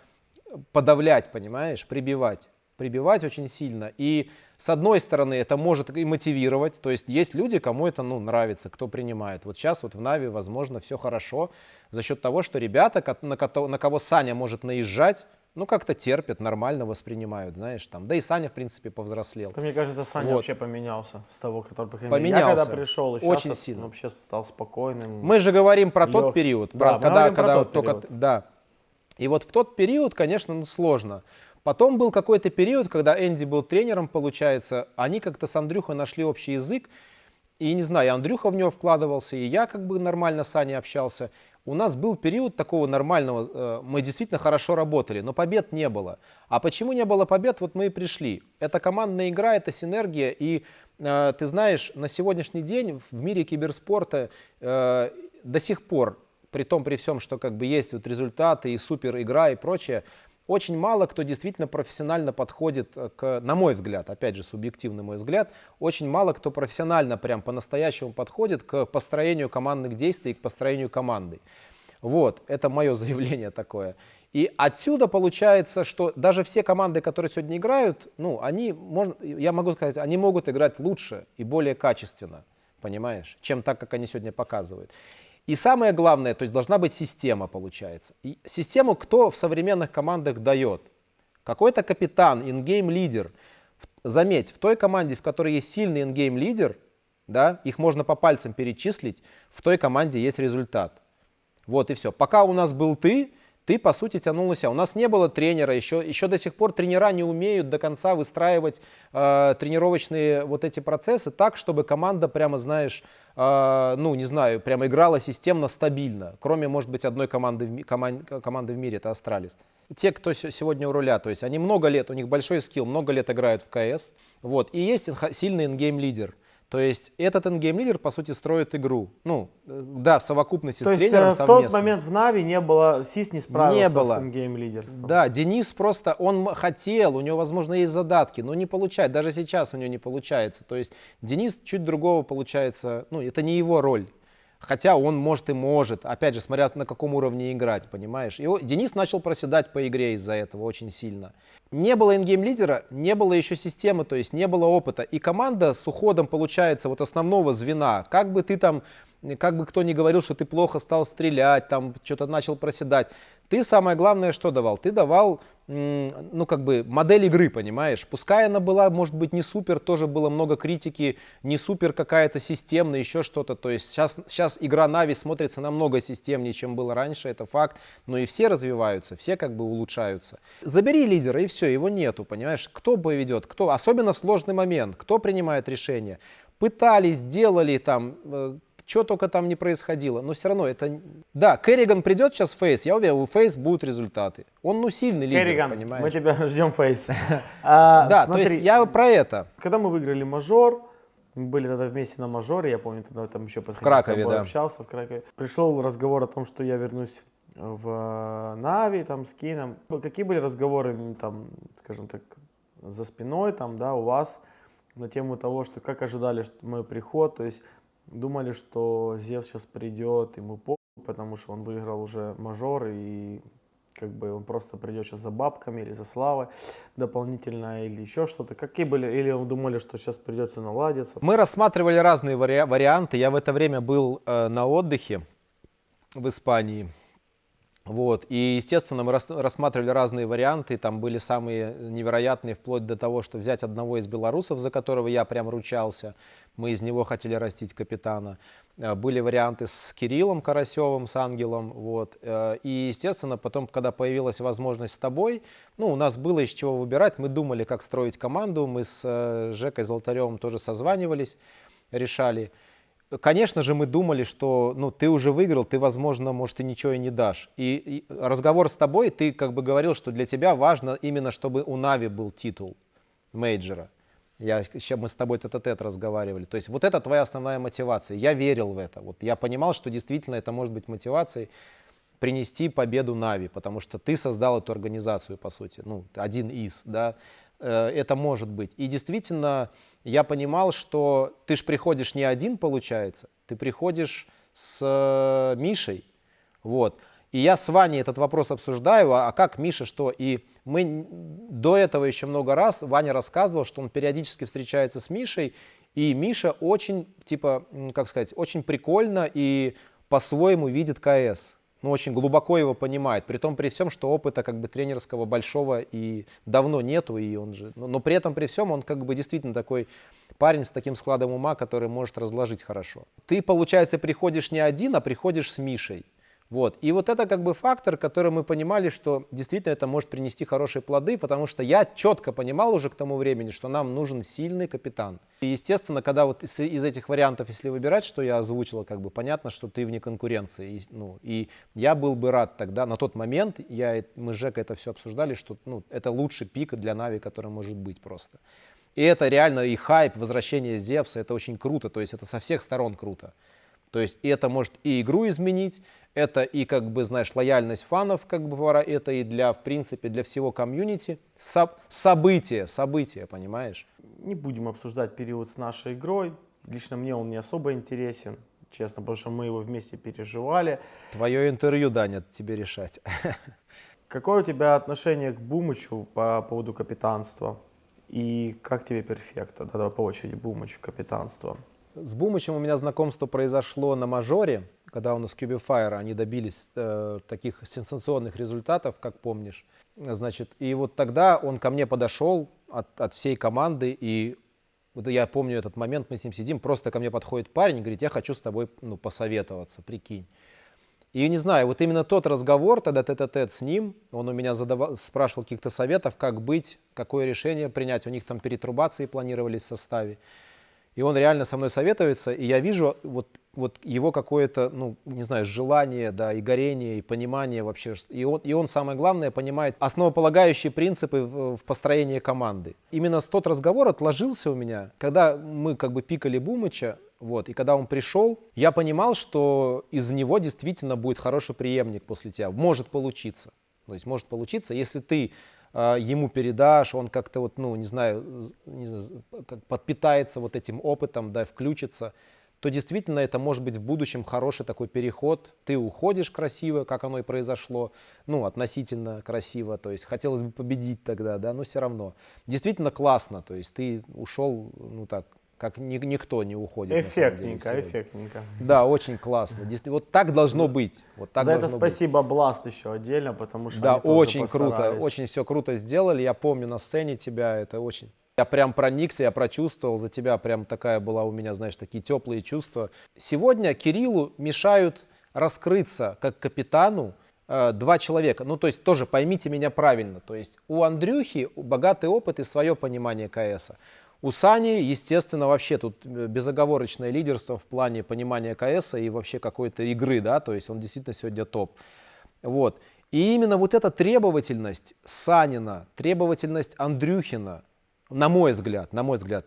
подавлять, понимаешь, прибивать очень сильно. И с одной стороны это может и мотивировать, то есть есть люди, кому это, ну, нравится, кто принимает. Вот сейчас вот в Нави, возможно, все хорошо за счет того, что ребята, на кого Саня может наезжать, ну, как-то терпят, нормально воспринимают, знаешь, там. Да и Саня, в принципе, повзрослел. Мне кажется, Саня Вот. вообще поменялся с того, который приходил. Поменялся. Я когда пришел, и сейчас Очень он сильно. вообще стал спокойным. Мы же говорим про тот Лёг. период, Да, мы говорим про тот период. да. И вот в тот период, конечно, ну, сложно. Потом был какой-то период, когда Энди был тренером, получается, они как-то с Андрюхой нашли общий язык, и не знаю, и Андрюха в него вкладывался, и я как бы нормально с Аней общался. У нас был период такого нормального, мы действительно хорошо работали, но побед не было. А почему не было побед? Вот мы и пришли. Это командная игра, это синергия, и ты знаешь, на сегодняшний день в мире киберспорта до сих пор, при всем, что как бы есть вот результаты и супер игра и прочее, очень мало кто действительно профессионально подходит на мой взгляд, опять же субъективный мой взгляд, очень мало кто профессионально прям по-настоящему подходит к построению командных действий и к построению команды. Вот, это мое заявление такое. И отсюда получается, что даже все команды, которые сегодня играют, ну, я могу сказать, они могут играть лучше и более качественно, понимаешь, чем так, как они сегодня показывают. И самое главное, то есть должна быть система, получается. И систему кто в современных командах дает? Какой-то капитан, ингейм-лидер. Заметь, в той команде, в которой есть сильный ингейм-лидер, да, их можно по пальцам перечислить, в той команде есть результат. Вот и все. Пока у нас был ты по сути тянул на себя. У нас не было тренера, еще до сих пор тренера не умеют до конца выстраивать тренировочные вот эти процессы так, чтобы команда прямо, знаешь, ну не знаю, прямо играла системно, стабильно. Кроме, может быть, одной команды в мире, это Астралис. Те, кто сегодня у руля, то есть они много лет, у них большой скилл, много лет играют в КС. Вот, и есть сильный ингейм-лидер. То есть этот ингейм-лидер, по сути, строит игру. Ну, да, в совокупности с тренером совместно. В тот момент в Нави не было, СИС не справился с ингейм-лидерством. Да, Денис просто, он хотел, у него, возможно, есть задатки, но не получается. Даже сейчас у него не получается. То есть Денис чуть другого получается, ну, это не его роль. Хотя он может и может, опять же, смотря на каком уровне играть, понимаешь. И Денис начал проседать по игре из-за этого очень сильно. Не было ингейм-лидера, не было еще системы, то есть не было опыта. И команда с уходом, получается, вот основного звена, как бы ты там, как бы кто ни говорил, что ты плохо стал стрелять, там что-то начал проседать, ты самое главное что давал? Ты давал, ну как бы, модель игры, понимаешь? Пускай она была, может быть, не супер, тоже было много критики, не супер какая-то системная, еще что-то. То есть сейчас игра Нави смотрится намного системнее, чем было раньше, это факт. Но и все развиваются, все как бы улучшаются. Забери лидера и все, его нету, понимаешь? Кто поведет, кто, особенно в сложный момент, кто принимает решение? Пытались, делали там... Что только там не происходило, но все равно это... Да, Керриган придет сейчас в Фейс, я уверен, у Фейс будут результаты. Он, ну, сильный лидер, Керриган, понимаешь? мы тебя ждем, Фейс. Да, то есть я про это. Когда мы выиграли мажор, мы были тогда вместе на мажоре, я помню, тогда там еще подходил, Кракове, с тобой да. общался в Кракове. Пришел разговор о том, что я вернусь в Нави, там, с Кином. Какие были разговоры, там, скажем так, за спиной, там, да, у вас на тему того, что как ожидали мой приход, то есть думали, что Зевс сейчас придет, ему похуй, потому что он выиграл уже мажор, и как бы он просто придет сейчас за бабками или за славой дополнительно, или еще что-то. Какие были, или думали, что сейчас придется наладиться? Мы рассматривали разные варианты. Я в это время был на отдыхе в Испании. Вот. И, естественно, мы рассматривали разные варианты, там были самые невероятные, вплоть до того, что взять одного из белорусов, за которого я прям ручался, мы из него хотели растить капитана. Были варианты с Кириллом Карасевым, с Ангелом. Вот. И, естественно, потом, когда появилась возможность с тобой, ну, у нас было из чего выбирать, мы думали, как строить команду, мы с Жекой Золотаревым тоже созванивались, решали. Конечно же, мы думали, что ну, ты уже выиграл, ты, возможно, может, и ничего и не дашь. И разговор с тобой, ты как бы говорил, что для тебя важно именно, чтобы у Нави был титул мейджора. Мы с тобой тет-а-тет разговаривали. То есть вот это твоя основная мотивация. Я верил в это. Вот я понимал, что действительно это может быть мотивацией принести победу Нави, потому что ты создал эту организацию, по сути. Ну, один из, да. Это может быть. И действительно, я понимал, что ты ж приходишь не один, получается, ты приходишь с Мишей, вот. И я с Ваней этот вопрос обсуждаю, а как Миша, что? И мы до этого еще много раз, Ваня рассказывал, что он периодически встречается с Мишей, и Миша очень, типа, как сказать, очень прикольно и по-своему видит КС. Ну, очень глубоко его понимает, при том, при всем, что опыта как бы тренерского большого и давно нету, и он же, но при этом, при всем, он как бы действительно такой парень с таким складом ума, который может разложить хорошо. Ты, получается, приходишь не один, а приходишь с Мишей. Вот. И вот это как бы фактор, который мы понимали, что действительно это может принести хорошие плоды, потому что я четко понимал уже к тому времени, что нам нужен сильный капитан. И естественно, когда вот из этих вариантов, если выбирать, что я озвучила, как бы понятно, что ты вне конкуренции. И я был бы рад тогда, на тот момент, мы с Жекой это все обсуждали, что это лучший пик для Нави, который может быть просто. И это реально и хайп, возвращение Зевса, это очень круто, то есть это со всех сторон круто. То есть это может и игру изменить, это и, как бы, знаешь, лояльность фанов, как бы, это и для, в принципе, для всего комьюнити. Событие, понимаешь? Не будем обсуждать период с нашей игрой. Лично мне он не особо интересен, честно, потому что мы его вместе переживали. Твое интервью, Даня, тебе решать. Какое у тебя отношение к Бумычу по поводу капитанства? И как тебе перфекта? Давай по очереди Бумычу, капитанство. С Бумычем у меня знакомство произошло на мажоре, когда у нас Cubifier, они добились таких сенсационных результатов, как помнишь. Значит, и вот тогда он ко мне подошел от всей команды, и вот я помню этот момент, мы с ним сидим, просто ко мне подходит парень и говорит, я хочу с тобой посоветоваться, прикинь. И не знаю, вот именно тот разговор, тогда тет-а-тет с ним, он у меня спрашивал каких-то советов, как быть, какое решение принять, у них там перетрубации планировались в составе. И он реально со мной советуется, и я вижу вот его какое-то, не знаю, желание, да, и горение, и понимание вообще. И он, самое главное, понимает основополагающие принципы в построении команды. Именно тот разговор отложился у меня, когда мы как бы пикали Бумыча, вот, и когда он пришел, я понимал, что из него действительно будет хороший преемник после тебя. Может получиться. То есть может получиться, если ты ему передашь, он как-то вот, не знаю, как подпитается вот этим опытом, да, включится, то действительно это может быть в будущем хороший такой переход. Ты уходишь красиво, как оно и произошло, относительно красиво, то есть хотелось бы победить тогда, да, но все равно. Действительно классно, то есть ты ушел, так, как никто не уходит. Эффектненько. Да, очень классно. Вот так должно быть. Вот так За это должно спасибо Blast еще отдельно, потому что да, они тоже очень постарались. круто, очень все круто сделали. Я помню на сцене тебя, это очень... Я прям проникся, я прочувствовал за тебя, прям такая была у меня, знаешь, такие теплые чувства. Сегодня Кириллу мешают раскрыться как капитану два человека. То есть тоже поймите меня правильно. То есть у Андрюхи богатый опыт и свое понимание КСа. У Сани, естественно, вообще тут безоговорочное лидерство в плане понимания КСа и вообще какой-то игры, да, то есть он действительно сегодня топ. Вот. И именно вот эта требовательность Санина, требовательность Андрюхина, на мой взгляд,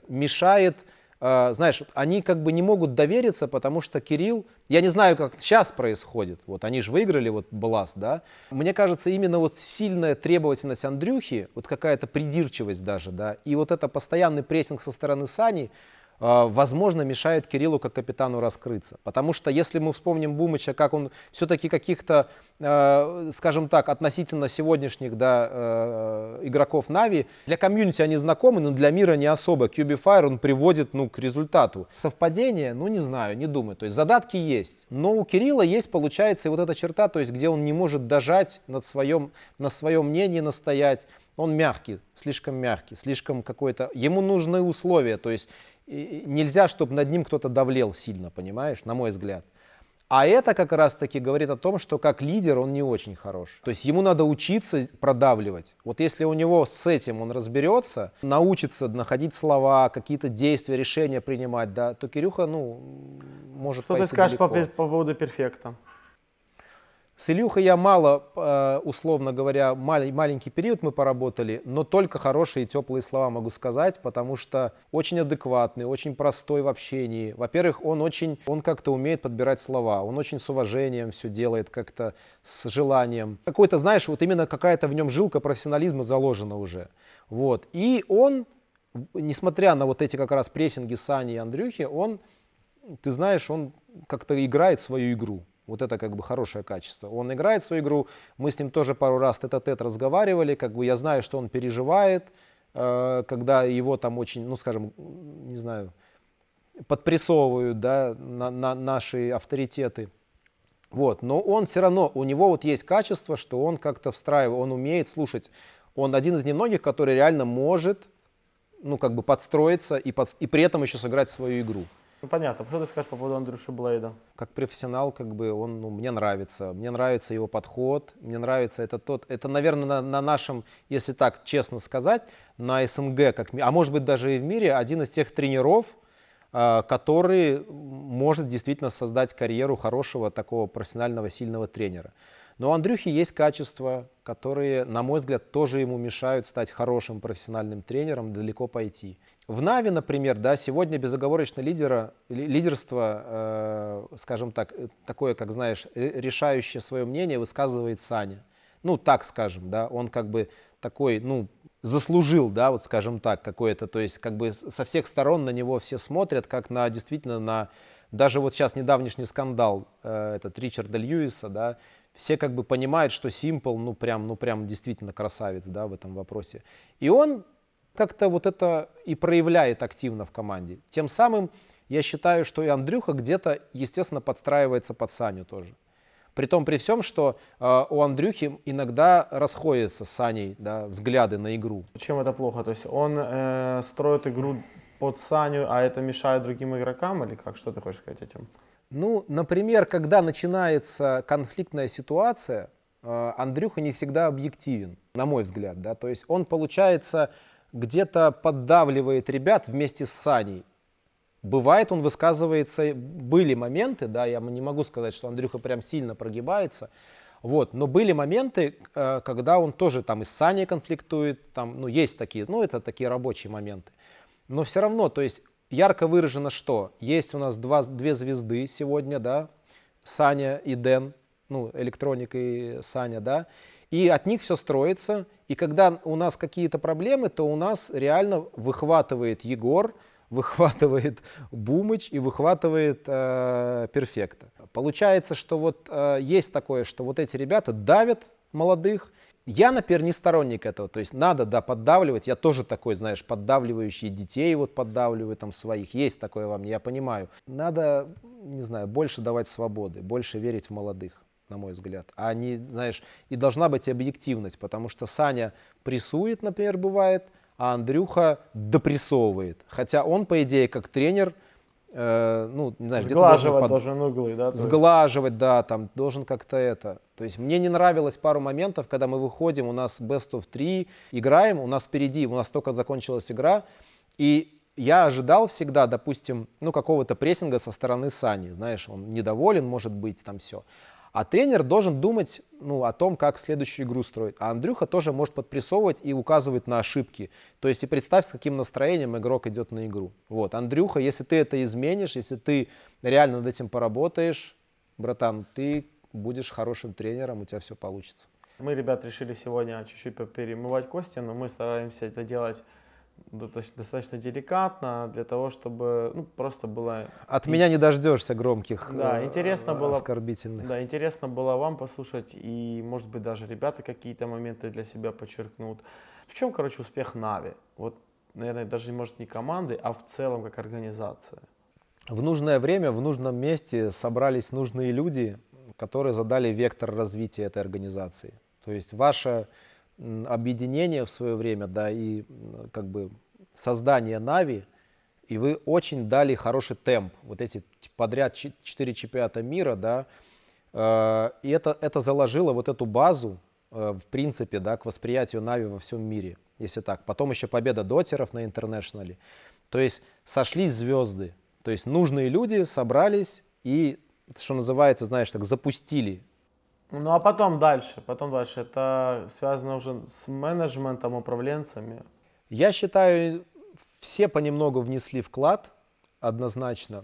мешает, знаешь, они как бы не могут довериться, потому что Кирилл, я не знаю, как сейчас происходит, вот они же выиграли вот Blast, да, мне кажется, именно вот сильная требовательность Андрюхи, вот какая-то придирчивость даже, да, и вот это постоянный прессинг со стороны Сани, возможно, мешает Кириллу как капитану раскрыться. Потому что если мы вспомним Бумыча, как он все-таки каких-то, скажем так, относительно сегодняшних игроков Нави, для комьюнити они знакомы, но для мира не особо. QB Fire он приводит к результату. Совпадение? Не знаю, не думаю. То есть задатки есть. Но у Кирилла есть, получается, и вот эта черта, то есть где он не может дожать на своем мнении настоять. Он мягкий, слишком какой-то... Ему нужны условия, то есть нельзя, чтобы над ним кто-то давлел сильно, понимаешь, на мой взгляд. А это как раз-таки говорит о том, что как лидер он не очень хорош. То есть ему надо учиться продавливать. Вот если у него с этим он разберется, научится находить слова, какие-то действия, решения принимать, да, то Кирюха, может Что пойти ты скажешь по далеко. поводу перфекта? С Илюхой я мало, условно говоря, маленький период мы поработали, но только хорошие и теплые слова могу сказать, потому что очень адекватный, очень простой в общении. Во-первых, он как-то умеет подбирать слова, он очень с уважением все делает, как-то с желанием. Какой-то, знаешь, вот именно какая-то в нем жилка профессионализма заложена уже. Вот. И он, несмотря на вот эти как раз прессинги Сани и Андрюхи, ты знаешь, он как-то играет свою игру. Вот это как бы хорошее качество. Он играет свою игру, мы с ним тоже пару раз тет-а-тет разговаривали, как бы я знаю, что он переживает, когда его там очень, скажем, не знаю, подпрессовывают, да, на наши авторитеты. Вот, но он все равно, у него вот есть качество, что он как-то встраивает, он умеет слушать. Он один из немногих, который реально может, как бы подстроиться и при этом еще сыграть свою игру. Понятно. Что ты скажешь по поводу Андрюши Блейда? Как профессионал, как бы он, мне нравится. Мне нравится его подход, мне нравится это, наверное, на нашем, если так честно сказать, на СНГ, а может быть даже и в мире, один из тех тренеров, который может действительно создать карьеру хорошего такого профессионального сильного тренера. Но у Андрюхи есть качества, которые, на мой взгляд, тоже ему мешают стать хорошим профессиональным тренером, далеко пойти. В Нави, например, да, сегодня безоговорочно лидерство, скажем так, такое, как знаешь, решающее свое мнение высказывает Саня. Так скажем, да, он как бы такой, заслужил, да, вот скажем так, какое-то, то есть как бы со всех сторон на него все смотрят, как действительно даже вот сейчас недавнешний скандал, этот Ричарда Льюиса, да, все как бы понимают, что Симпл, прям действительно красавец, да, в этом вопросе. И он как-то вот это и проявляет активно в команде. Тем самым я считаю, что и Андрюха где-то, естественно, подстраивается под Саню тоже. При всем, что у Андрюхи иногда расходятся с Саней, да, взгляды на игру. Чем это плохо? То есть он строит игру под Саню, а это мешает другим игрокам или как? Что ты хочешь сказать этим? Например, когда начинается конфликтная ситуация, Андрюха не всегда объективен, на мой взгляд, да, то есть он, получается, где-то поддавливает ребят вместе с Саней. Бывает, он высказывается, были моменты, да, я не могу сказать, что Андрюха прям сильно прогибается, вот, но были моменты, когда он тоже там и с Саней конфликтует, там, есть такие, это такие рабочие моменты. Но все равно, то есть ярко выражено, что есть у нас две звезды сегодня, да, Саня и Дэн, Электроник и Саня, да, и от них все строится, и когда у нас какие-то проблемы, то у нас реально выхватывает Егор, выхватывает Бумыч и выхватывает Перфекта. Получается, что есть такое, что вот эти ребята давят молодых. Я, например, не сторонник этого, то есть надо, да, поддавливать, я тоже такой, знаешь, поддавливающий детей поддавливаю там своих, есть такое во мне, я понимаю. Надо, не знаю, больше давать свободы, больше верить в молодых, на мой взгляд, а не, знаешь, и должна быть объективность, потому что Саня прессует, например, бывает, а Андрюха допрессовывает, хотя он, по идее, как тренер, не знаю, сглаживать должен углы, да? Сглаживать, да, там должен как-то это. То есть мне не нравилось пару моментов, когда мы выходим, у нас best of 3, играем, у нас впереди, у нас только закончилась игра, и я ожидал всегда, допустим, какого-то прессинга со стороны Сани, знаешь, он недоволен, может быть, там все. А тренер должен думать о том, как следующую игру строить. А Андрюха тоже может подпрессовывать и указывать на ошибки. То есть и представь, с каким настроением игрок идет на игру. Вот, Андрюха, если ты это изменишь, если ты реально над этим поработаешь, братан, ты будешь хорошим тренером, у тебя все получится. Мы, ребят, решили сегодня чуть-чуть перемывать кости, но мы стараемся это делать достаточно деликатно, для того, чтобы просто было... От меня не дождешься громких, Да, интересно было, оскорбительных. да, интересно было вам послушать, и, может быть, даже ребята какие-то моменты для себя подчеркнут. В чем, короче, успех Нави? Вот, наверное, даже, может, не команды, а в целом как организация. В нужное время, в нужном месте собрались нужные люди, которые задали вектор развития этой организации. То есть ваше объединение в свое время, да, и как бы создание Нави, и вы очень дали хороший темп. Вот эти подряд 4 чемпионата мира, да, и это заложило вот эту базу, в принципе, да, к восприятию Нави во всем мире, если так. Потом еще победа дотеров на интернешнале. То есть сошлись звезды, то есть нужные люди собрались и, что называется, знаешь, так запустили. Ну а потом дальше, это связано уже с менеджментом, управленцами. Я считаю, все понемногу внесли вклад, однозначно.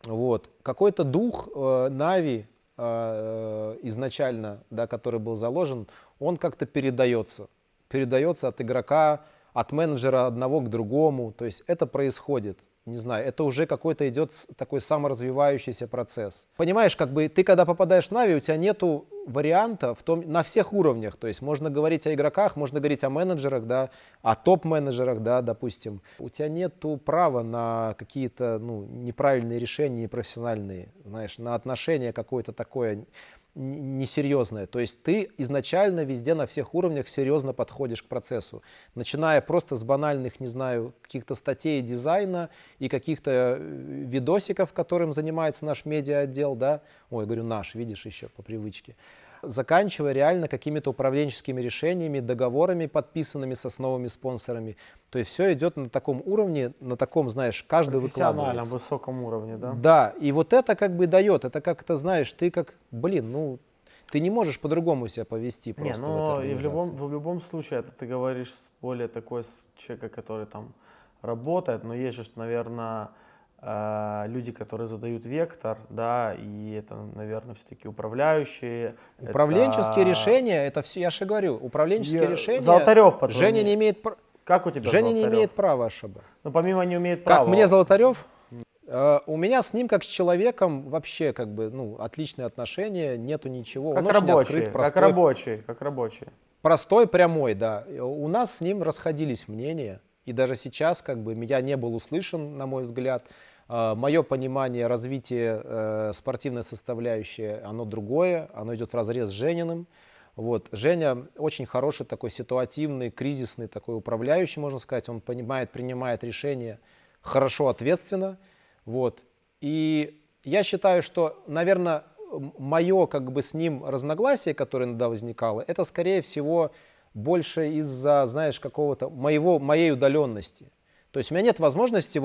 Вот. Какой-то дух Нави изначально, да, который был заложен, он как-то передается от игрока, от менеджера одного к другому. То есть это происходит. Не знаю, это уже какой-то идет такой саморазвивающийся процесс. Понимаешь, как бы ты когда попадаешь в Нави, у тебя нету варианта на всех уровнях. То есть можно говорить о игроках, можно говорить о менеджерах, да, о топ-менеджерах, да, допустим. У тебя нету права на какие-то неправильные решения, непрофессиональные, знаешь, на отношение какое-то такое несерьезное. То есть ты изначально везде на всех уровнях серьезно подходишь к процессу. Начиная просто с банальных, не знаю, каких-то статей дизайна и каких-то видосиков, которым занимается наш медиа-отдел, да. Ой, говорю наш, видишь, еще по привычке. Заканчивая реально какими-то управленческими решениями, договорами, подписанными с основными спонсорами. То есть все идет на таком уровне, на таком, знаешь, каждый выкладывается. На профессиональном, высоком уровне, да? Да, и вот это как бы дает, это как-то, знаешь, ты как, ты не можешь по-другому себя повести просто в этой и организации. в любом случае, это ты говоришь с более такой с человека, который там работает, но есть же, наверное, люди, которые задают вектор, да, и это, наверное, все-таки управляющие. Управленческие решения, это все, я же говорю, управленческие решения. Золотарев потом. Женя не имеет права. Как у тебя Женя Золотарев? не имеет права ошибаться. Ну, помимо не умеет права. Как мне Золотарев? У меня с ним, как с человеком, вообще, как бы, отличные отношения, нету ничего. Как Он очень рабочий, открыт, как рабочий. Простой, прямой, да. У нас с ним расходились мнения. И даже сейчас, как бы, я не был услышан, на мой взгляд. Мое понимание развития спортивной составляющей, оно другое, оно идет вразрез с Жениным. Вот. Женя очень хороший такой ситуативный, кризисный такой управляющий, можно сказать. Он понимает, принимает решения хорошо, ответственно. Вот. И я считаю, что, наверное, мое как бы с ним разногласие, которое иногда возникало, это скорее всего больше из-за, знаешь, какого-то моей удаленности. То есть у меня нет возможности,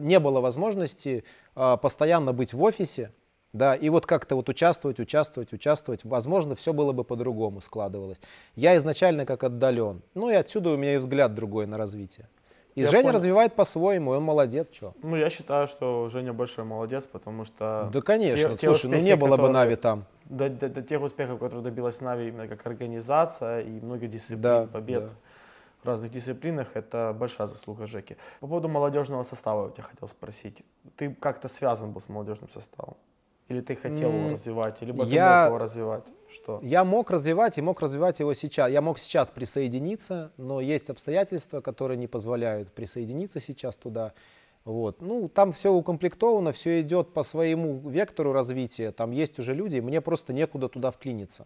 не было возможности постоянно быть в офисе, да, и вот как-то участвовать. Возможно, все было бы по-другому складывалось. Я изначально как отдален. Ну и отсюда у меня и взгляд другой на развитие. И Я Женя понял. развивает по-своему, и он молодец, что. Ну, я считаю, что Женя большой молодец, потому что... Да, конечно. те Слушай, успехи, не было бы которые- Нави там. До тех успехов, которые добилась Нави именно как организация и много дисциплин, Да, побед да. в разных дисциплинах, это большая заслуга Жеки. По поводу молодежного состава я тебя хотел спросить. Ты как-то связан был с молодежным составом? Или ты хотел его развивать, либо ты я- мог его развивать? Что? Я мог развивать и мог развивать его сейчас. Я мог сейчас присоединиться, но есть обстоятельства, которые не позволяют присоединиться сейчас туда. Вот. Ну, там все укомплектовано, все идет по своему вектору развития. Там есть уже люди, мне просто некуда туда вклиниться.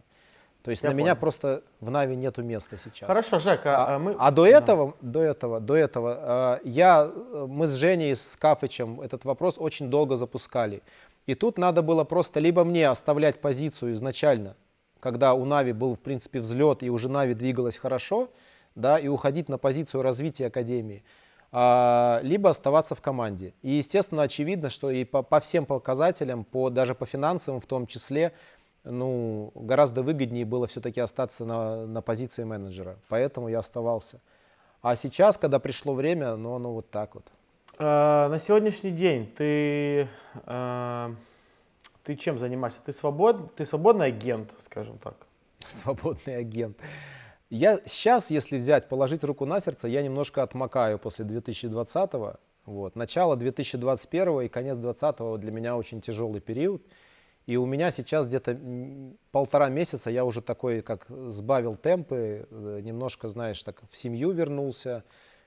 То есть Я на меня понял. просто в Нави нету места сейчас. Хорошо, Жека, мы... До этого, мы с Женей, с Кафычем этот вопрос очень долго запускали. И тут надо было просто либо мне оставлять позицию изначально, когда у Нави был, в принципе, взлет, и уже Нави двигалась хорошо, да, и уходить на позицию развития Академии, либо оставаться в команде. И, естественно, очевидно, что и по всем показателям, даже по финансовым в том числе, гораздо выгоднее было все-таки остаться на позиции менеджера. Поэтому я оставался. А сейчас, когда пришло время, оно вот так вот. На сегодняшний день ты чем занимаешься? Ты свободный агент, скажем так? Свободный агент. Я сейчас, если взять, положить руку на сердце, я немножко отмокаю после 2020-го. Вот. Начало 2021 и конец 2020 для меня очень тяжелый период. И у меня сейчас где-то 1,5 месяца я уже такой, как сбавил темпы, немножко, знаешь, так в семью вернулся.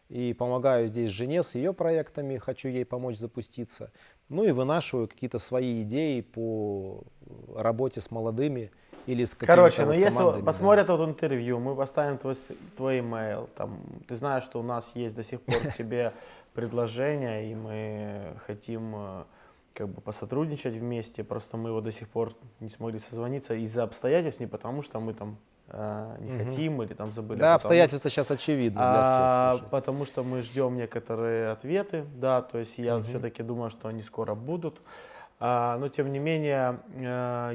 И помогаю здесь жене с ее проектами, хочу ей помочь запуститься. Ну и вынашиваю какие-то свои идеи по работе с молодыми или с какими-то Короче, вот ну если командами, посмотрят это интервью, мы поставим твой email, там, ты знаешь, что у нас есть до сих пор к тебе предложение, и мы хотим как бы посотрудничать вместе, просто мы его до сих пор не смогли созвониться из-за обстоятельств, не потому что мы там не хотим или там забыли. Да, а обстоятельства сейчас очевидны для всех. Слушай. Потому что мы ждем некоторые ответы, да, то есть я все-таки думаю, что они скоро будут. Но тем не менее,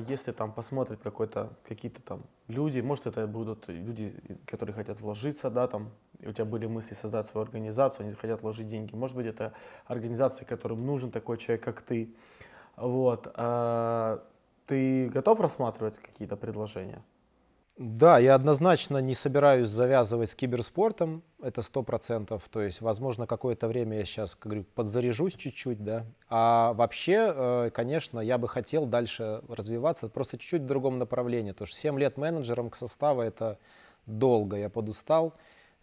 если там посмотрят какие-то там люди, может это будут люди, которые хотят вложиться, да, там, у тебя были мысли создать свою организацию, они хотят вложить деньги, может быть это организация, которым нужен такой человек, как ты, вот, ты готов рассматривать какие-то предложения? Да, я однозначно не собираюсь завязывать с киберспортом, это 100%. То есть, возможно, какое-то время я сейчас, как говорю, подзаряжусь чуть-чуть, да. А вообще, конечно, я бы хотел дальше развиваться, просто чуть-чуть в другом направлении. Потому что 7 лет менеджером состава — это долго, я подустал.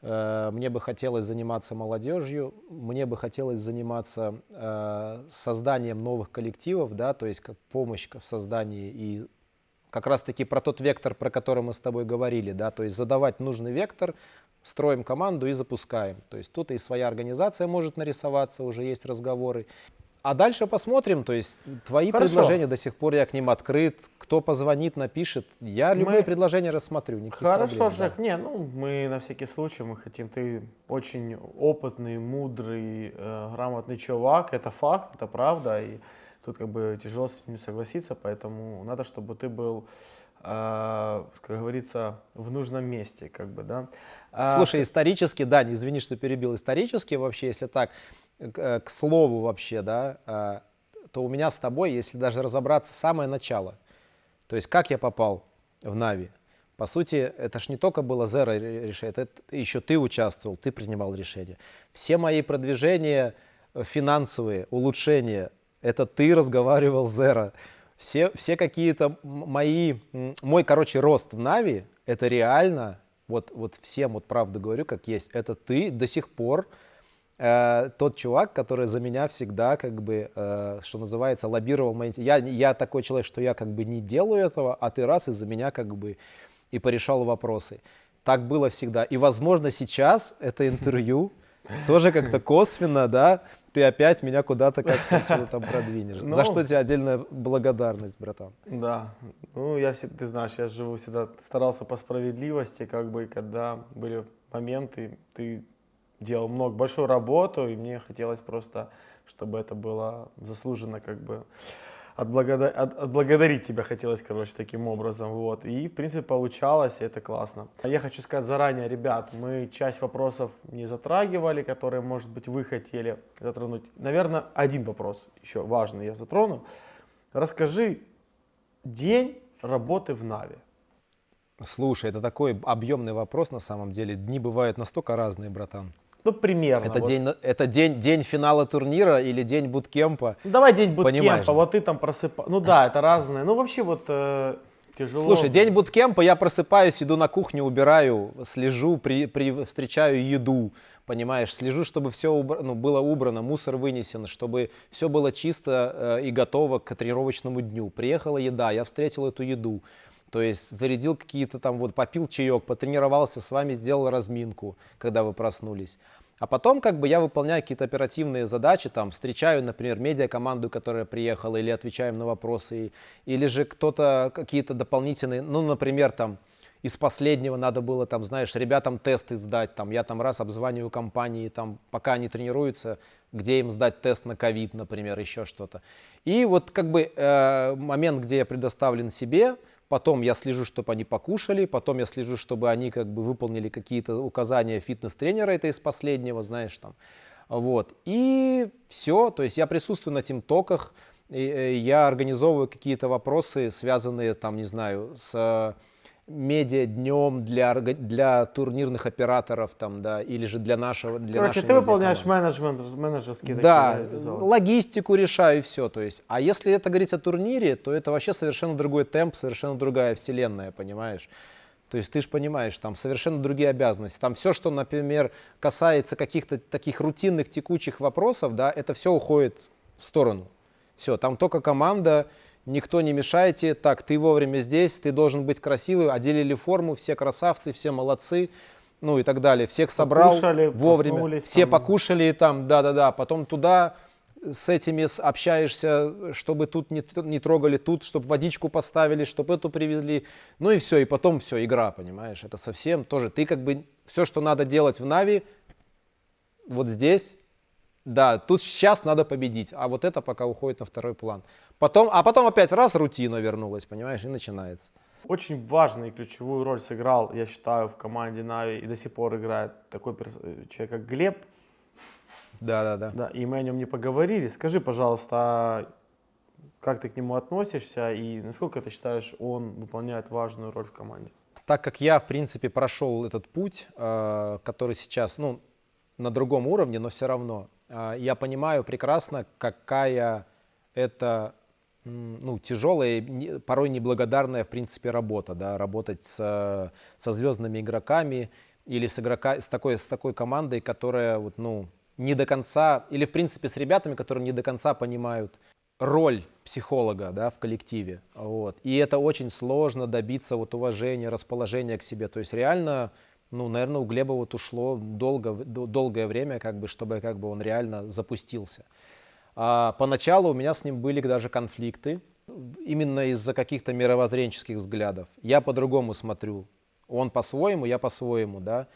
Мне бы хотелось заниматься молодежью, мне бы хотелось заниматься созданием новых коллективов, да, то есть как помощь в создании и как раз-таки про тот вектор, про который мы с тобой говорили, да, то есть задавать нужный вектор, строим команду и запускаем. То есть тут и своя организация может нарисоваться, уже есть разговоры. А дальше посмотрим, то есть твои предложения до сих пор я к ним открыт, кто позвонит, напишет, я любое предложение рассмотрю, никаких Хорошо, проблем. Жек, не, ну мы на всякий случай, мы хотим, ты очень опытный, мудрый, грамотный чувак, это факт, это правда, и тут как бы тяжело с этим согласиться, поэтому надо, чтобы ты был, как говорится, в нужном месте, как бы, да. Слушай, исторически, да, извини, что перебил, исторически вообще, если так, к слову вообще, да, то у меня с тобой, если даже разобраться, самое начало, то есть как я попал в Нави, по сути, это ж не только было Zero решение, это еще ты участвовал, ты принимал решения. Все мои продвижения финансовые, улучшения, это ты разговаривал с Zero. Все какие-то мой, короче, рост в Нави, это реально, вот всем вот правду говорю, как есть, это ты до сих пор тот чувак, который за меня всегда, как бы, что называется, лоббировал мои... Я такой человек, что я как бы не делаю этого, а ты раз из-за меня как бы и порешал вопросы. Так было всегда. И, возможно, сейчас это интервью тоже как-то косвенно, да, ты опять меня куда-то как-то там продвинешь. За что тебе отдельная благодарность, братан. Да, ну ты знаешь, я живу всегда, старался по справедливости, как бы, и когда были моменты, ты делал большую работу, и мне хотелось просто, чтобы это было заслуженно, как бы, отблагодарить тебя хотелось, короче, таким образом, вот, и, в принципе, получалось, и это классно. Я хочу сказать заранее, ребят, мы часть вопросов не затрагивали, которые, может быть, вы хотели затронуть. Наверное, один вопрос еще важный я затрону. Расскажи день работы в Нави. Слушай, это такой объемный вопрос на самом деле. Дни бывают настолько разные, братан. Ну, примерно. Это день финала турнира или день буткемпа? Ну, давай день буткемпа, понимаешь, вот ты там просыпаешься. Ну да, это разные. Ну вообще вот тяжело. Слушай, день буткемпа, я просыпаюсь, иду на кухню, убираю, слежу, встречаю еду, понимаешь, слежу, чтобы все было убрано, мусор вынесен, чтобы все было чисто и готово к тренировочному дню. Приехала еда, я встретил эту еду. То есть зарядил какие-то там, вот попил чаек, потренировался, с вами сделал разминку, когда вы проснулись. А потом как бы я выполняю какие-то оперативные задачи, там встречаю, например, медиакоманду, которая приехала, или отвечаем на вопросы, или же кто-то какие-то дополнительные, ну, например, там из последнего надо было, там, знаешь, ребятам тесты сдать, там, я там раз обзваниваю компании, там, пока они тренируются, где им сдать тест на ковид, например, еще что-то. И вот как бы момент, где я предоставлен себе. Потом я слежу, чтобы они покушали, потом я слежу, чтобы они как бы выполнили какие-то указания фитнес-тренера, это из последнего, знаешь, там. Вот. И все, то есть я присутствую на тимтоках, я организовываю какие-то вопросы, связанные, там, не знаю, с медиа-днем для турнирных операторов, там, да, или же для нашего, для Короче, нашей ты выполняешь медиакоманды. менеджерские Да, такие обязаловки. логистику решаю и все. То есть, а если это говорить о турнире, то это вообще совершенно другой темп, совершенно другая вселенная, понимаешь? То есть ты же понимаешь, там совершенно другие обязанности. Там все, что, например, касается каких-то таких рутинных, текучих вопросов, да, это все уходит в сторону. Все, там только команда, никто не мешайте. Так, ты вовремя здесь, ты должен быть красивый, отделили форму, все красавцы, все молодцы, ну и так далее. Всех собрал Покушали, вовремя, проснулись все там. покушали там, да-да-да, потом туда с этими общаешься, чтобы тут не трогали, тут, чтобы водичку поставили, чтобы эту привезли. Ну и все, и потом все, игра, понимаешь. Это совсем тоже, ты как бы все, что надо делать в Нави, вот здесь, да, тут сейчас надо победить, а вот это пока уходит на второй план. Потом опять раз рутина вернулась, понимаешь, и начинается. Очень важную и ключевую роль сыграл, я считаю, в команде Нави и до сих пор играет такой человек, как Глеб. Да. Да, и мы о нем не поговорили. Скажи, пожалуйста, как ты к нему относишься и насколько ты считаешь, он выполняет важную роль в команде? Так как я, в принципе, прошел этот путь, который сейчас, ну, на другом уровне, но все равно, я понимаю прекрасно, какая это, ну, тяжелая и порой неблагодарная, в принципе, работа, да, работать со звездными игроками или с такой командой, которая, вот, ну, не до конца, или, в принципе, с ребятами, которые не до конца понимают роль психолога, да, в коллективе. Вот. И это очень сложно добиться вот уважения, расположения к себе. То есть реально, ну, наверное, у Глеба вот ушло долгое время, как бы, чтобы как бы он реально запустился. Поначалу у меня с ним были даже конфликты, именно из-за каких-то мировоззренческих взглядов. Я по-другому смотрю. Он по-своему, я по-своему, да.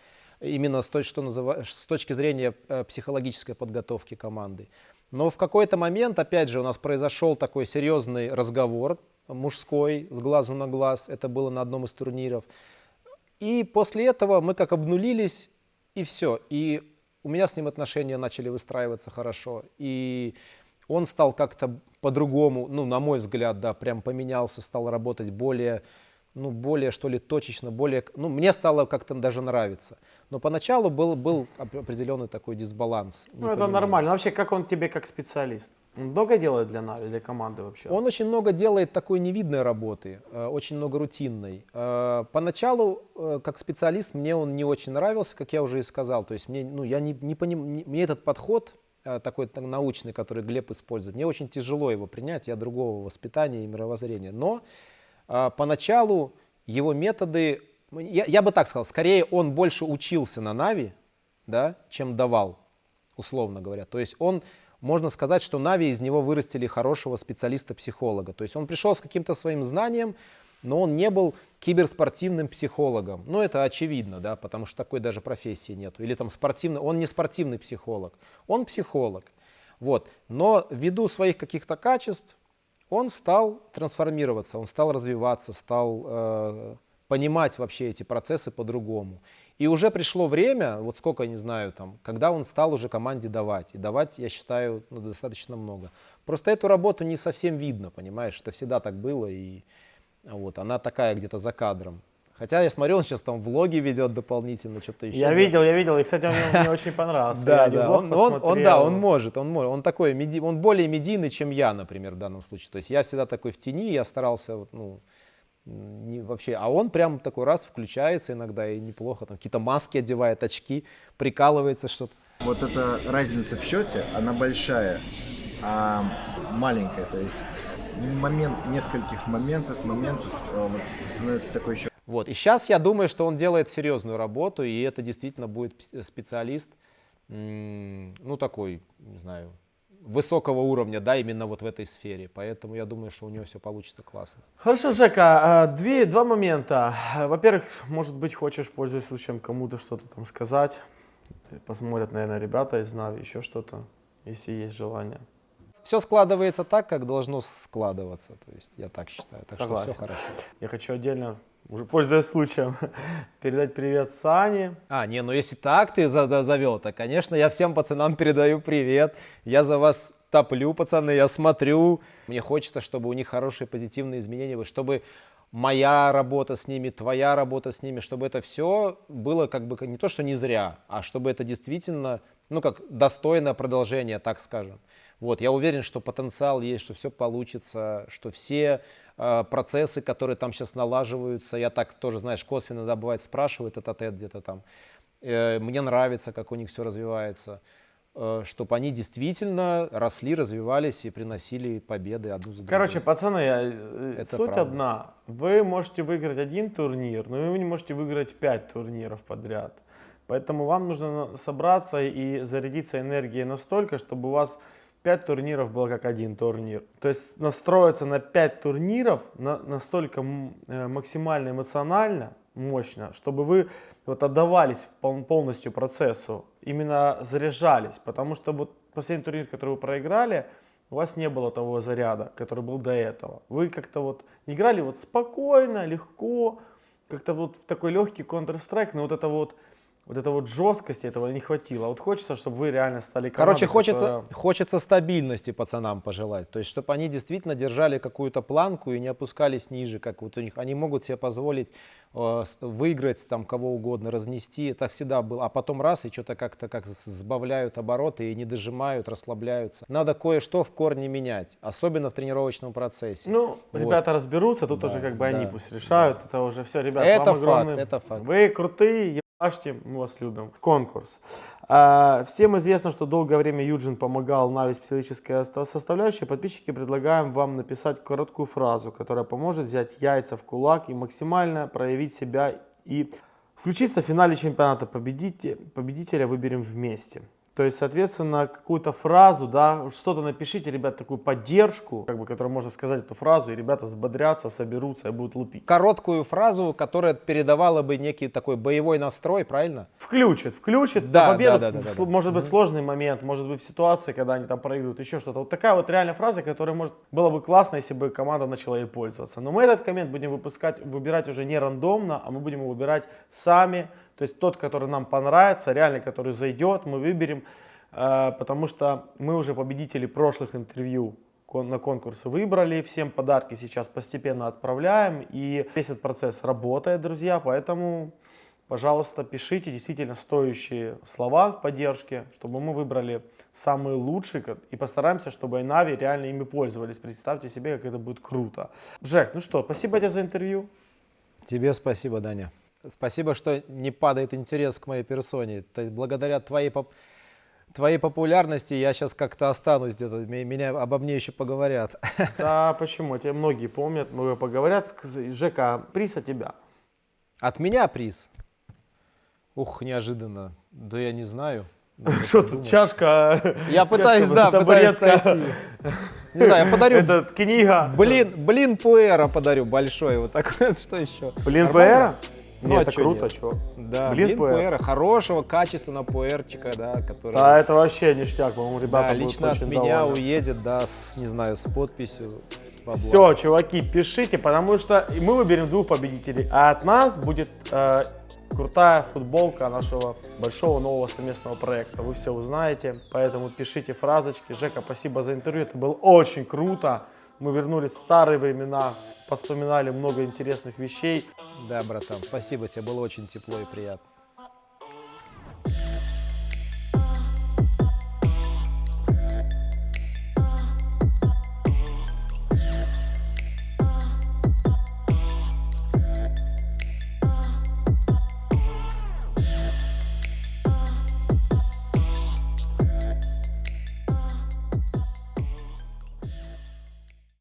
Именно с точки зрения психологической подготовки команды. Но в какой-то момент, опять же, у нас произошел такой серьезный разговор мужской, с глазу на глаз. Это было на одном из турниров. И после этого мы как обнулились, и все. И у меня с ним отношения начали выстраиваться хорошо. И он стал как-то по-другому, ну, на мой взгляд, да, прям поменялся, стал работать более, что ли, точечно, более, ну, мне стало как-то даже нравиться. Но поначалу был определенный такой дисбаланс. Ну, это нормально. Вообще, как он тебе как специалист? Он много делает для Нави, для команды вообще? Он очень много делает такой невидной работы, очень много рутинной. Поначалу, как специалист, мне он не очень нравился, как я уже и сказал. То есть мне, ну, я не понимаю, мне этот подход такой научный, который Глеб использует, мне очень тяжело его принять, я другого воспитания и мировоззрения. Но поначалу его методы, я бы так сказал, скорее он больше учился на Нави, да, чем давал, условно говоря. То есть он, можно сказать, что Нави из него вырастили хорошего специалиста-психолога. То есть он пришел с каким-то своим знанием, но он не был киберспортивным психологом. Ну, это очевидно, да, потому что такой даже профессии нету. Или там спортивный, он не спортивный психолог, он психолог. Вот. Но ввиду своих каких-то качеств он стал трансформироваться, он стал развиваться, стал понимать вообще эти процессы по-другому. И уже пришло время, вот сколько, не знаю, там, когда он стал уже команде давать. И давать, я считаю, ну, достаточно много. Просто эту работу не совсем видно, понимаешь, это всегда так было, и вот, она такая где-то за кадром. Хотя я смотрю, он сейчас там влоги ведет дополнительно, что-то еще. Я видел, и, кстати, он мне очень понравился. Да, он может, он такой, он более медийный, чем я, например, в данном случае. То есть я всегда такой в тени, я старался, ну, вообще, а он прям такой раз включается иногда и неплохо, там какие-то маски одевает, очки, прикалывается что-то. Вот эта разница в счете, она большая, а маленькая, то есть нескольких моментов вот, становится такой счет. Вот, и сейчас я думаю, что он делает серьезную работу, и это действительно будет специалист, ну такой, не знаю, высокого уровня, да, именно вот в этой сфере. Поэтому я думаю, что у него все получится классно. Хорошо, Жека, два момента. Во-первых, может быть, хочешь, пользуясь случаем, кому-то что-то там сказать. Посмотрят, наверное, ребята из Нави, еще что-то, если есть желание. Все складывается так, как должно складываться. То есть я так считаю. Так Согласен. Что все хорошо. Я хочу отдельно, уже пользуясь случаем, передать привет Сане. Ну если так ты завел, то, конечно, я всем пацанам передаю привет. Я за вас топлю, пацаны, я смотрю. Мне хочется, чтобы у них хорошие позитивные изменения были, чтобы моя работа с ними, твоя работа с ними, чтобы это все было как бы не то, что не зря, а чтобы это действительно, ну как достойное продолжение, так скажем. Вот, я уверен, что потенциал есть, что все получится, что все процессы, которые там сейчас налаживаются, я так тоже, знаешь, косвенно, да, бывает, спрашиваю тет-а-тет где-то там, мне нравится, как у них все развивается, чтобы они действительно росли, развивались и приносили победы одну за другой. Короче, пацаны, Это суть правда. одна. Вы можете выиграть один турнир, но вы не можете выиграть 5 турниров подряд. Поэтому вам нужно собраться и зарядиться энергией настолько, чтобы у вас 5 турниров было как один турнир. То есть настроиться на 5 турниров настолько максимально эмоционально, мощно, чтобы вы вот отдавались полностью процессу, именно заряжались. Потому что вот последний турнир, который вы проиграли, у вас не было того заряда, который был до этого. Вы как-то вот играли вот спокойно, легко, как-то вот в такой легкий Counter-Strike, но вот это вот жесткости этого не хватило. Вот хочется, чтобы вы реально стали командой. Короче, хочется стабильности пацанам пожелать. То есть, чтобы они действительно держали какую-то планку и не опускались ниже, как вот у них. Они могут себе позволить выиграть там кого угодно, разнести. Так всегда было. А потом раз и что-то как-то как сбавляют обороты и не дожимают, расслабляются. Надо кое-что в корне менять, особенно в тренировочном процессе. Ну, Вот. ребята разберутся, тут Да, уже как бы они да, пусть решают. Это уже все, ребята, Это вам факт, огромное. это факт. Вы крутые. Ебашьте, мы вас любим. Конкурс. Всем известно, что долгое время Юджин помогал Нави с психологической составляющей. Подписчики предлагаем вам написать короткую фразу, которая поможет взять яйца в кулак и максимально проявить себя и включиться в финале чемпионата. Победителя выберем вместе. То есть, соответственно, какую-то фразу, да, что-то напишите, ребят, такую поддержку, как бы, которую можно сказать эту фразу, и ребята взбодрятся, соберутся и будут лупить. Короткую фразу, которая передавала бы некий такой боевой настрой, правильно? Включит Да, на победу, да. может быть сложный момент, может быть в ситуации, когда они там проигрывают, еще что-то. Вот такая вот реальная фраза, которая может, было бы классно, если бы команда начала ей пользоваться. Но мы этот коммент будем выбирать уже не рандомно, а мы будем его выбирать сами. То есть тот, который нам понравится, реально, который зайдет, мы выберем, потому что мы уже победители прошлых интервью на конкурс выбрали, всем подарки сейчас постепенно отправляем, и весь этот процесс работает, друзья, поэтому, пожалуйста, пишите действительно стоящие слова в поддержке, чтобы мы выбрали самые лучшие и постараемся, чтобы Нави реально ими пользовались. Представьте себе, как это будет круто. Жек, ну что, спасибо тебе за интервью. Тебе спасибо, Даня. Спасибо, что не падает интерес к моей персоне. То есть благодаря твоей популярности я сейчас как-то останусь где-то. Меня обо мне еще поговорят. Да, почему? Тебя многие помнят, много поговорят. Жека, приз от тебя. От меня приз? Ух, неожиданно. Да я не знаю. Что тут, чашка? Я пытаюсь, да, табуретка. Не знаю, я подарю. Это книга. Блин пуэра подарю большой. Вот такой. Что еще? Блин пуэра? Ну, Нет, а это чё круто, нет? чувак. Да, Блин блин пуэра. Хорошего, качественного пуэрчика, да, который... Да, это вообще ништяк, по-моему, ребята Да, будут лично от очень меня довольны. уедет, да, не знаю, с подписью. Все, чуваки, пишите, потому что мы выберем 2 победителей, а от нас будет крутая футболка нашего большого нового совместного проекта. Вы все узнаете, поэтому пишите фразочки. Жека, спасибо за интервью, это было очень круто. Мы вернулись в старые времена, вспоминали много интересных вещей. Да, братан, спасибо, тебе было очень тепло и приятно.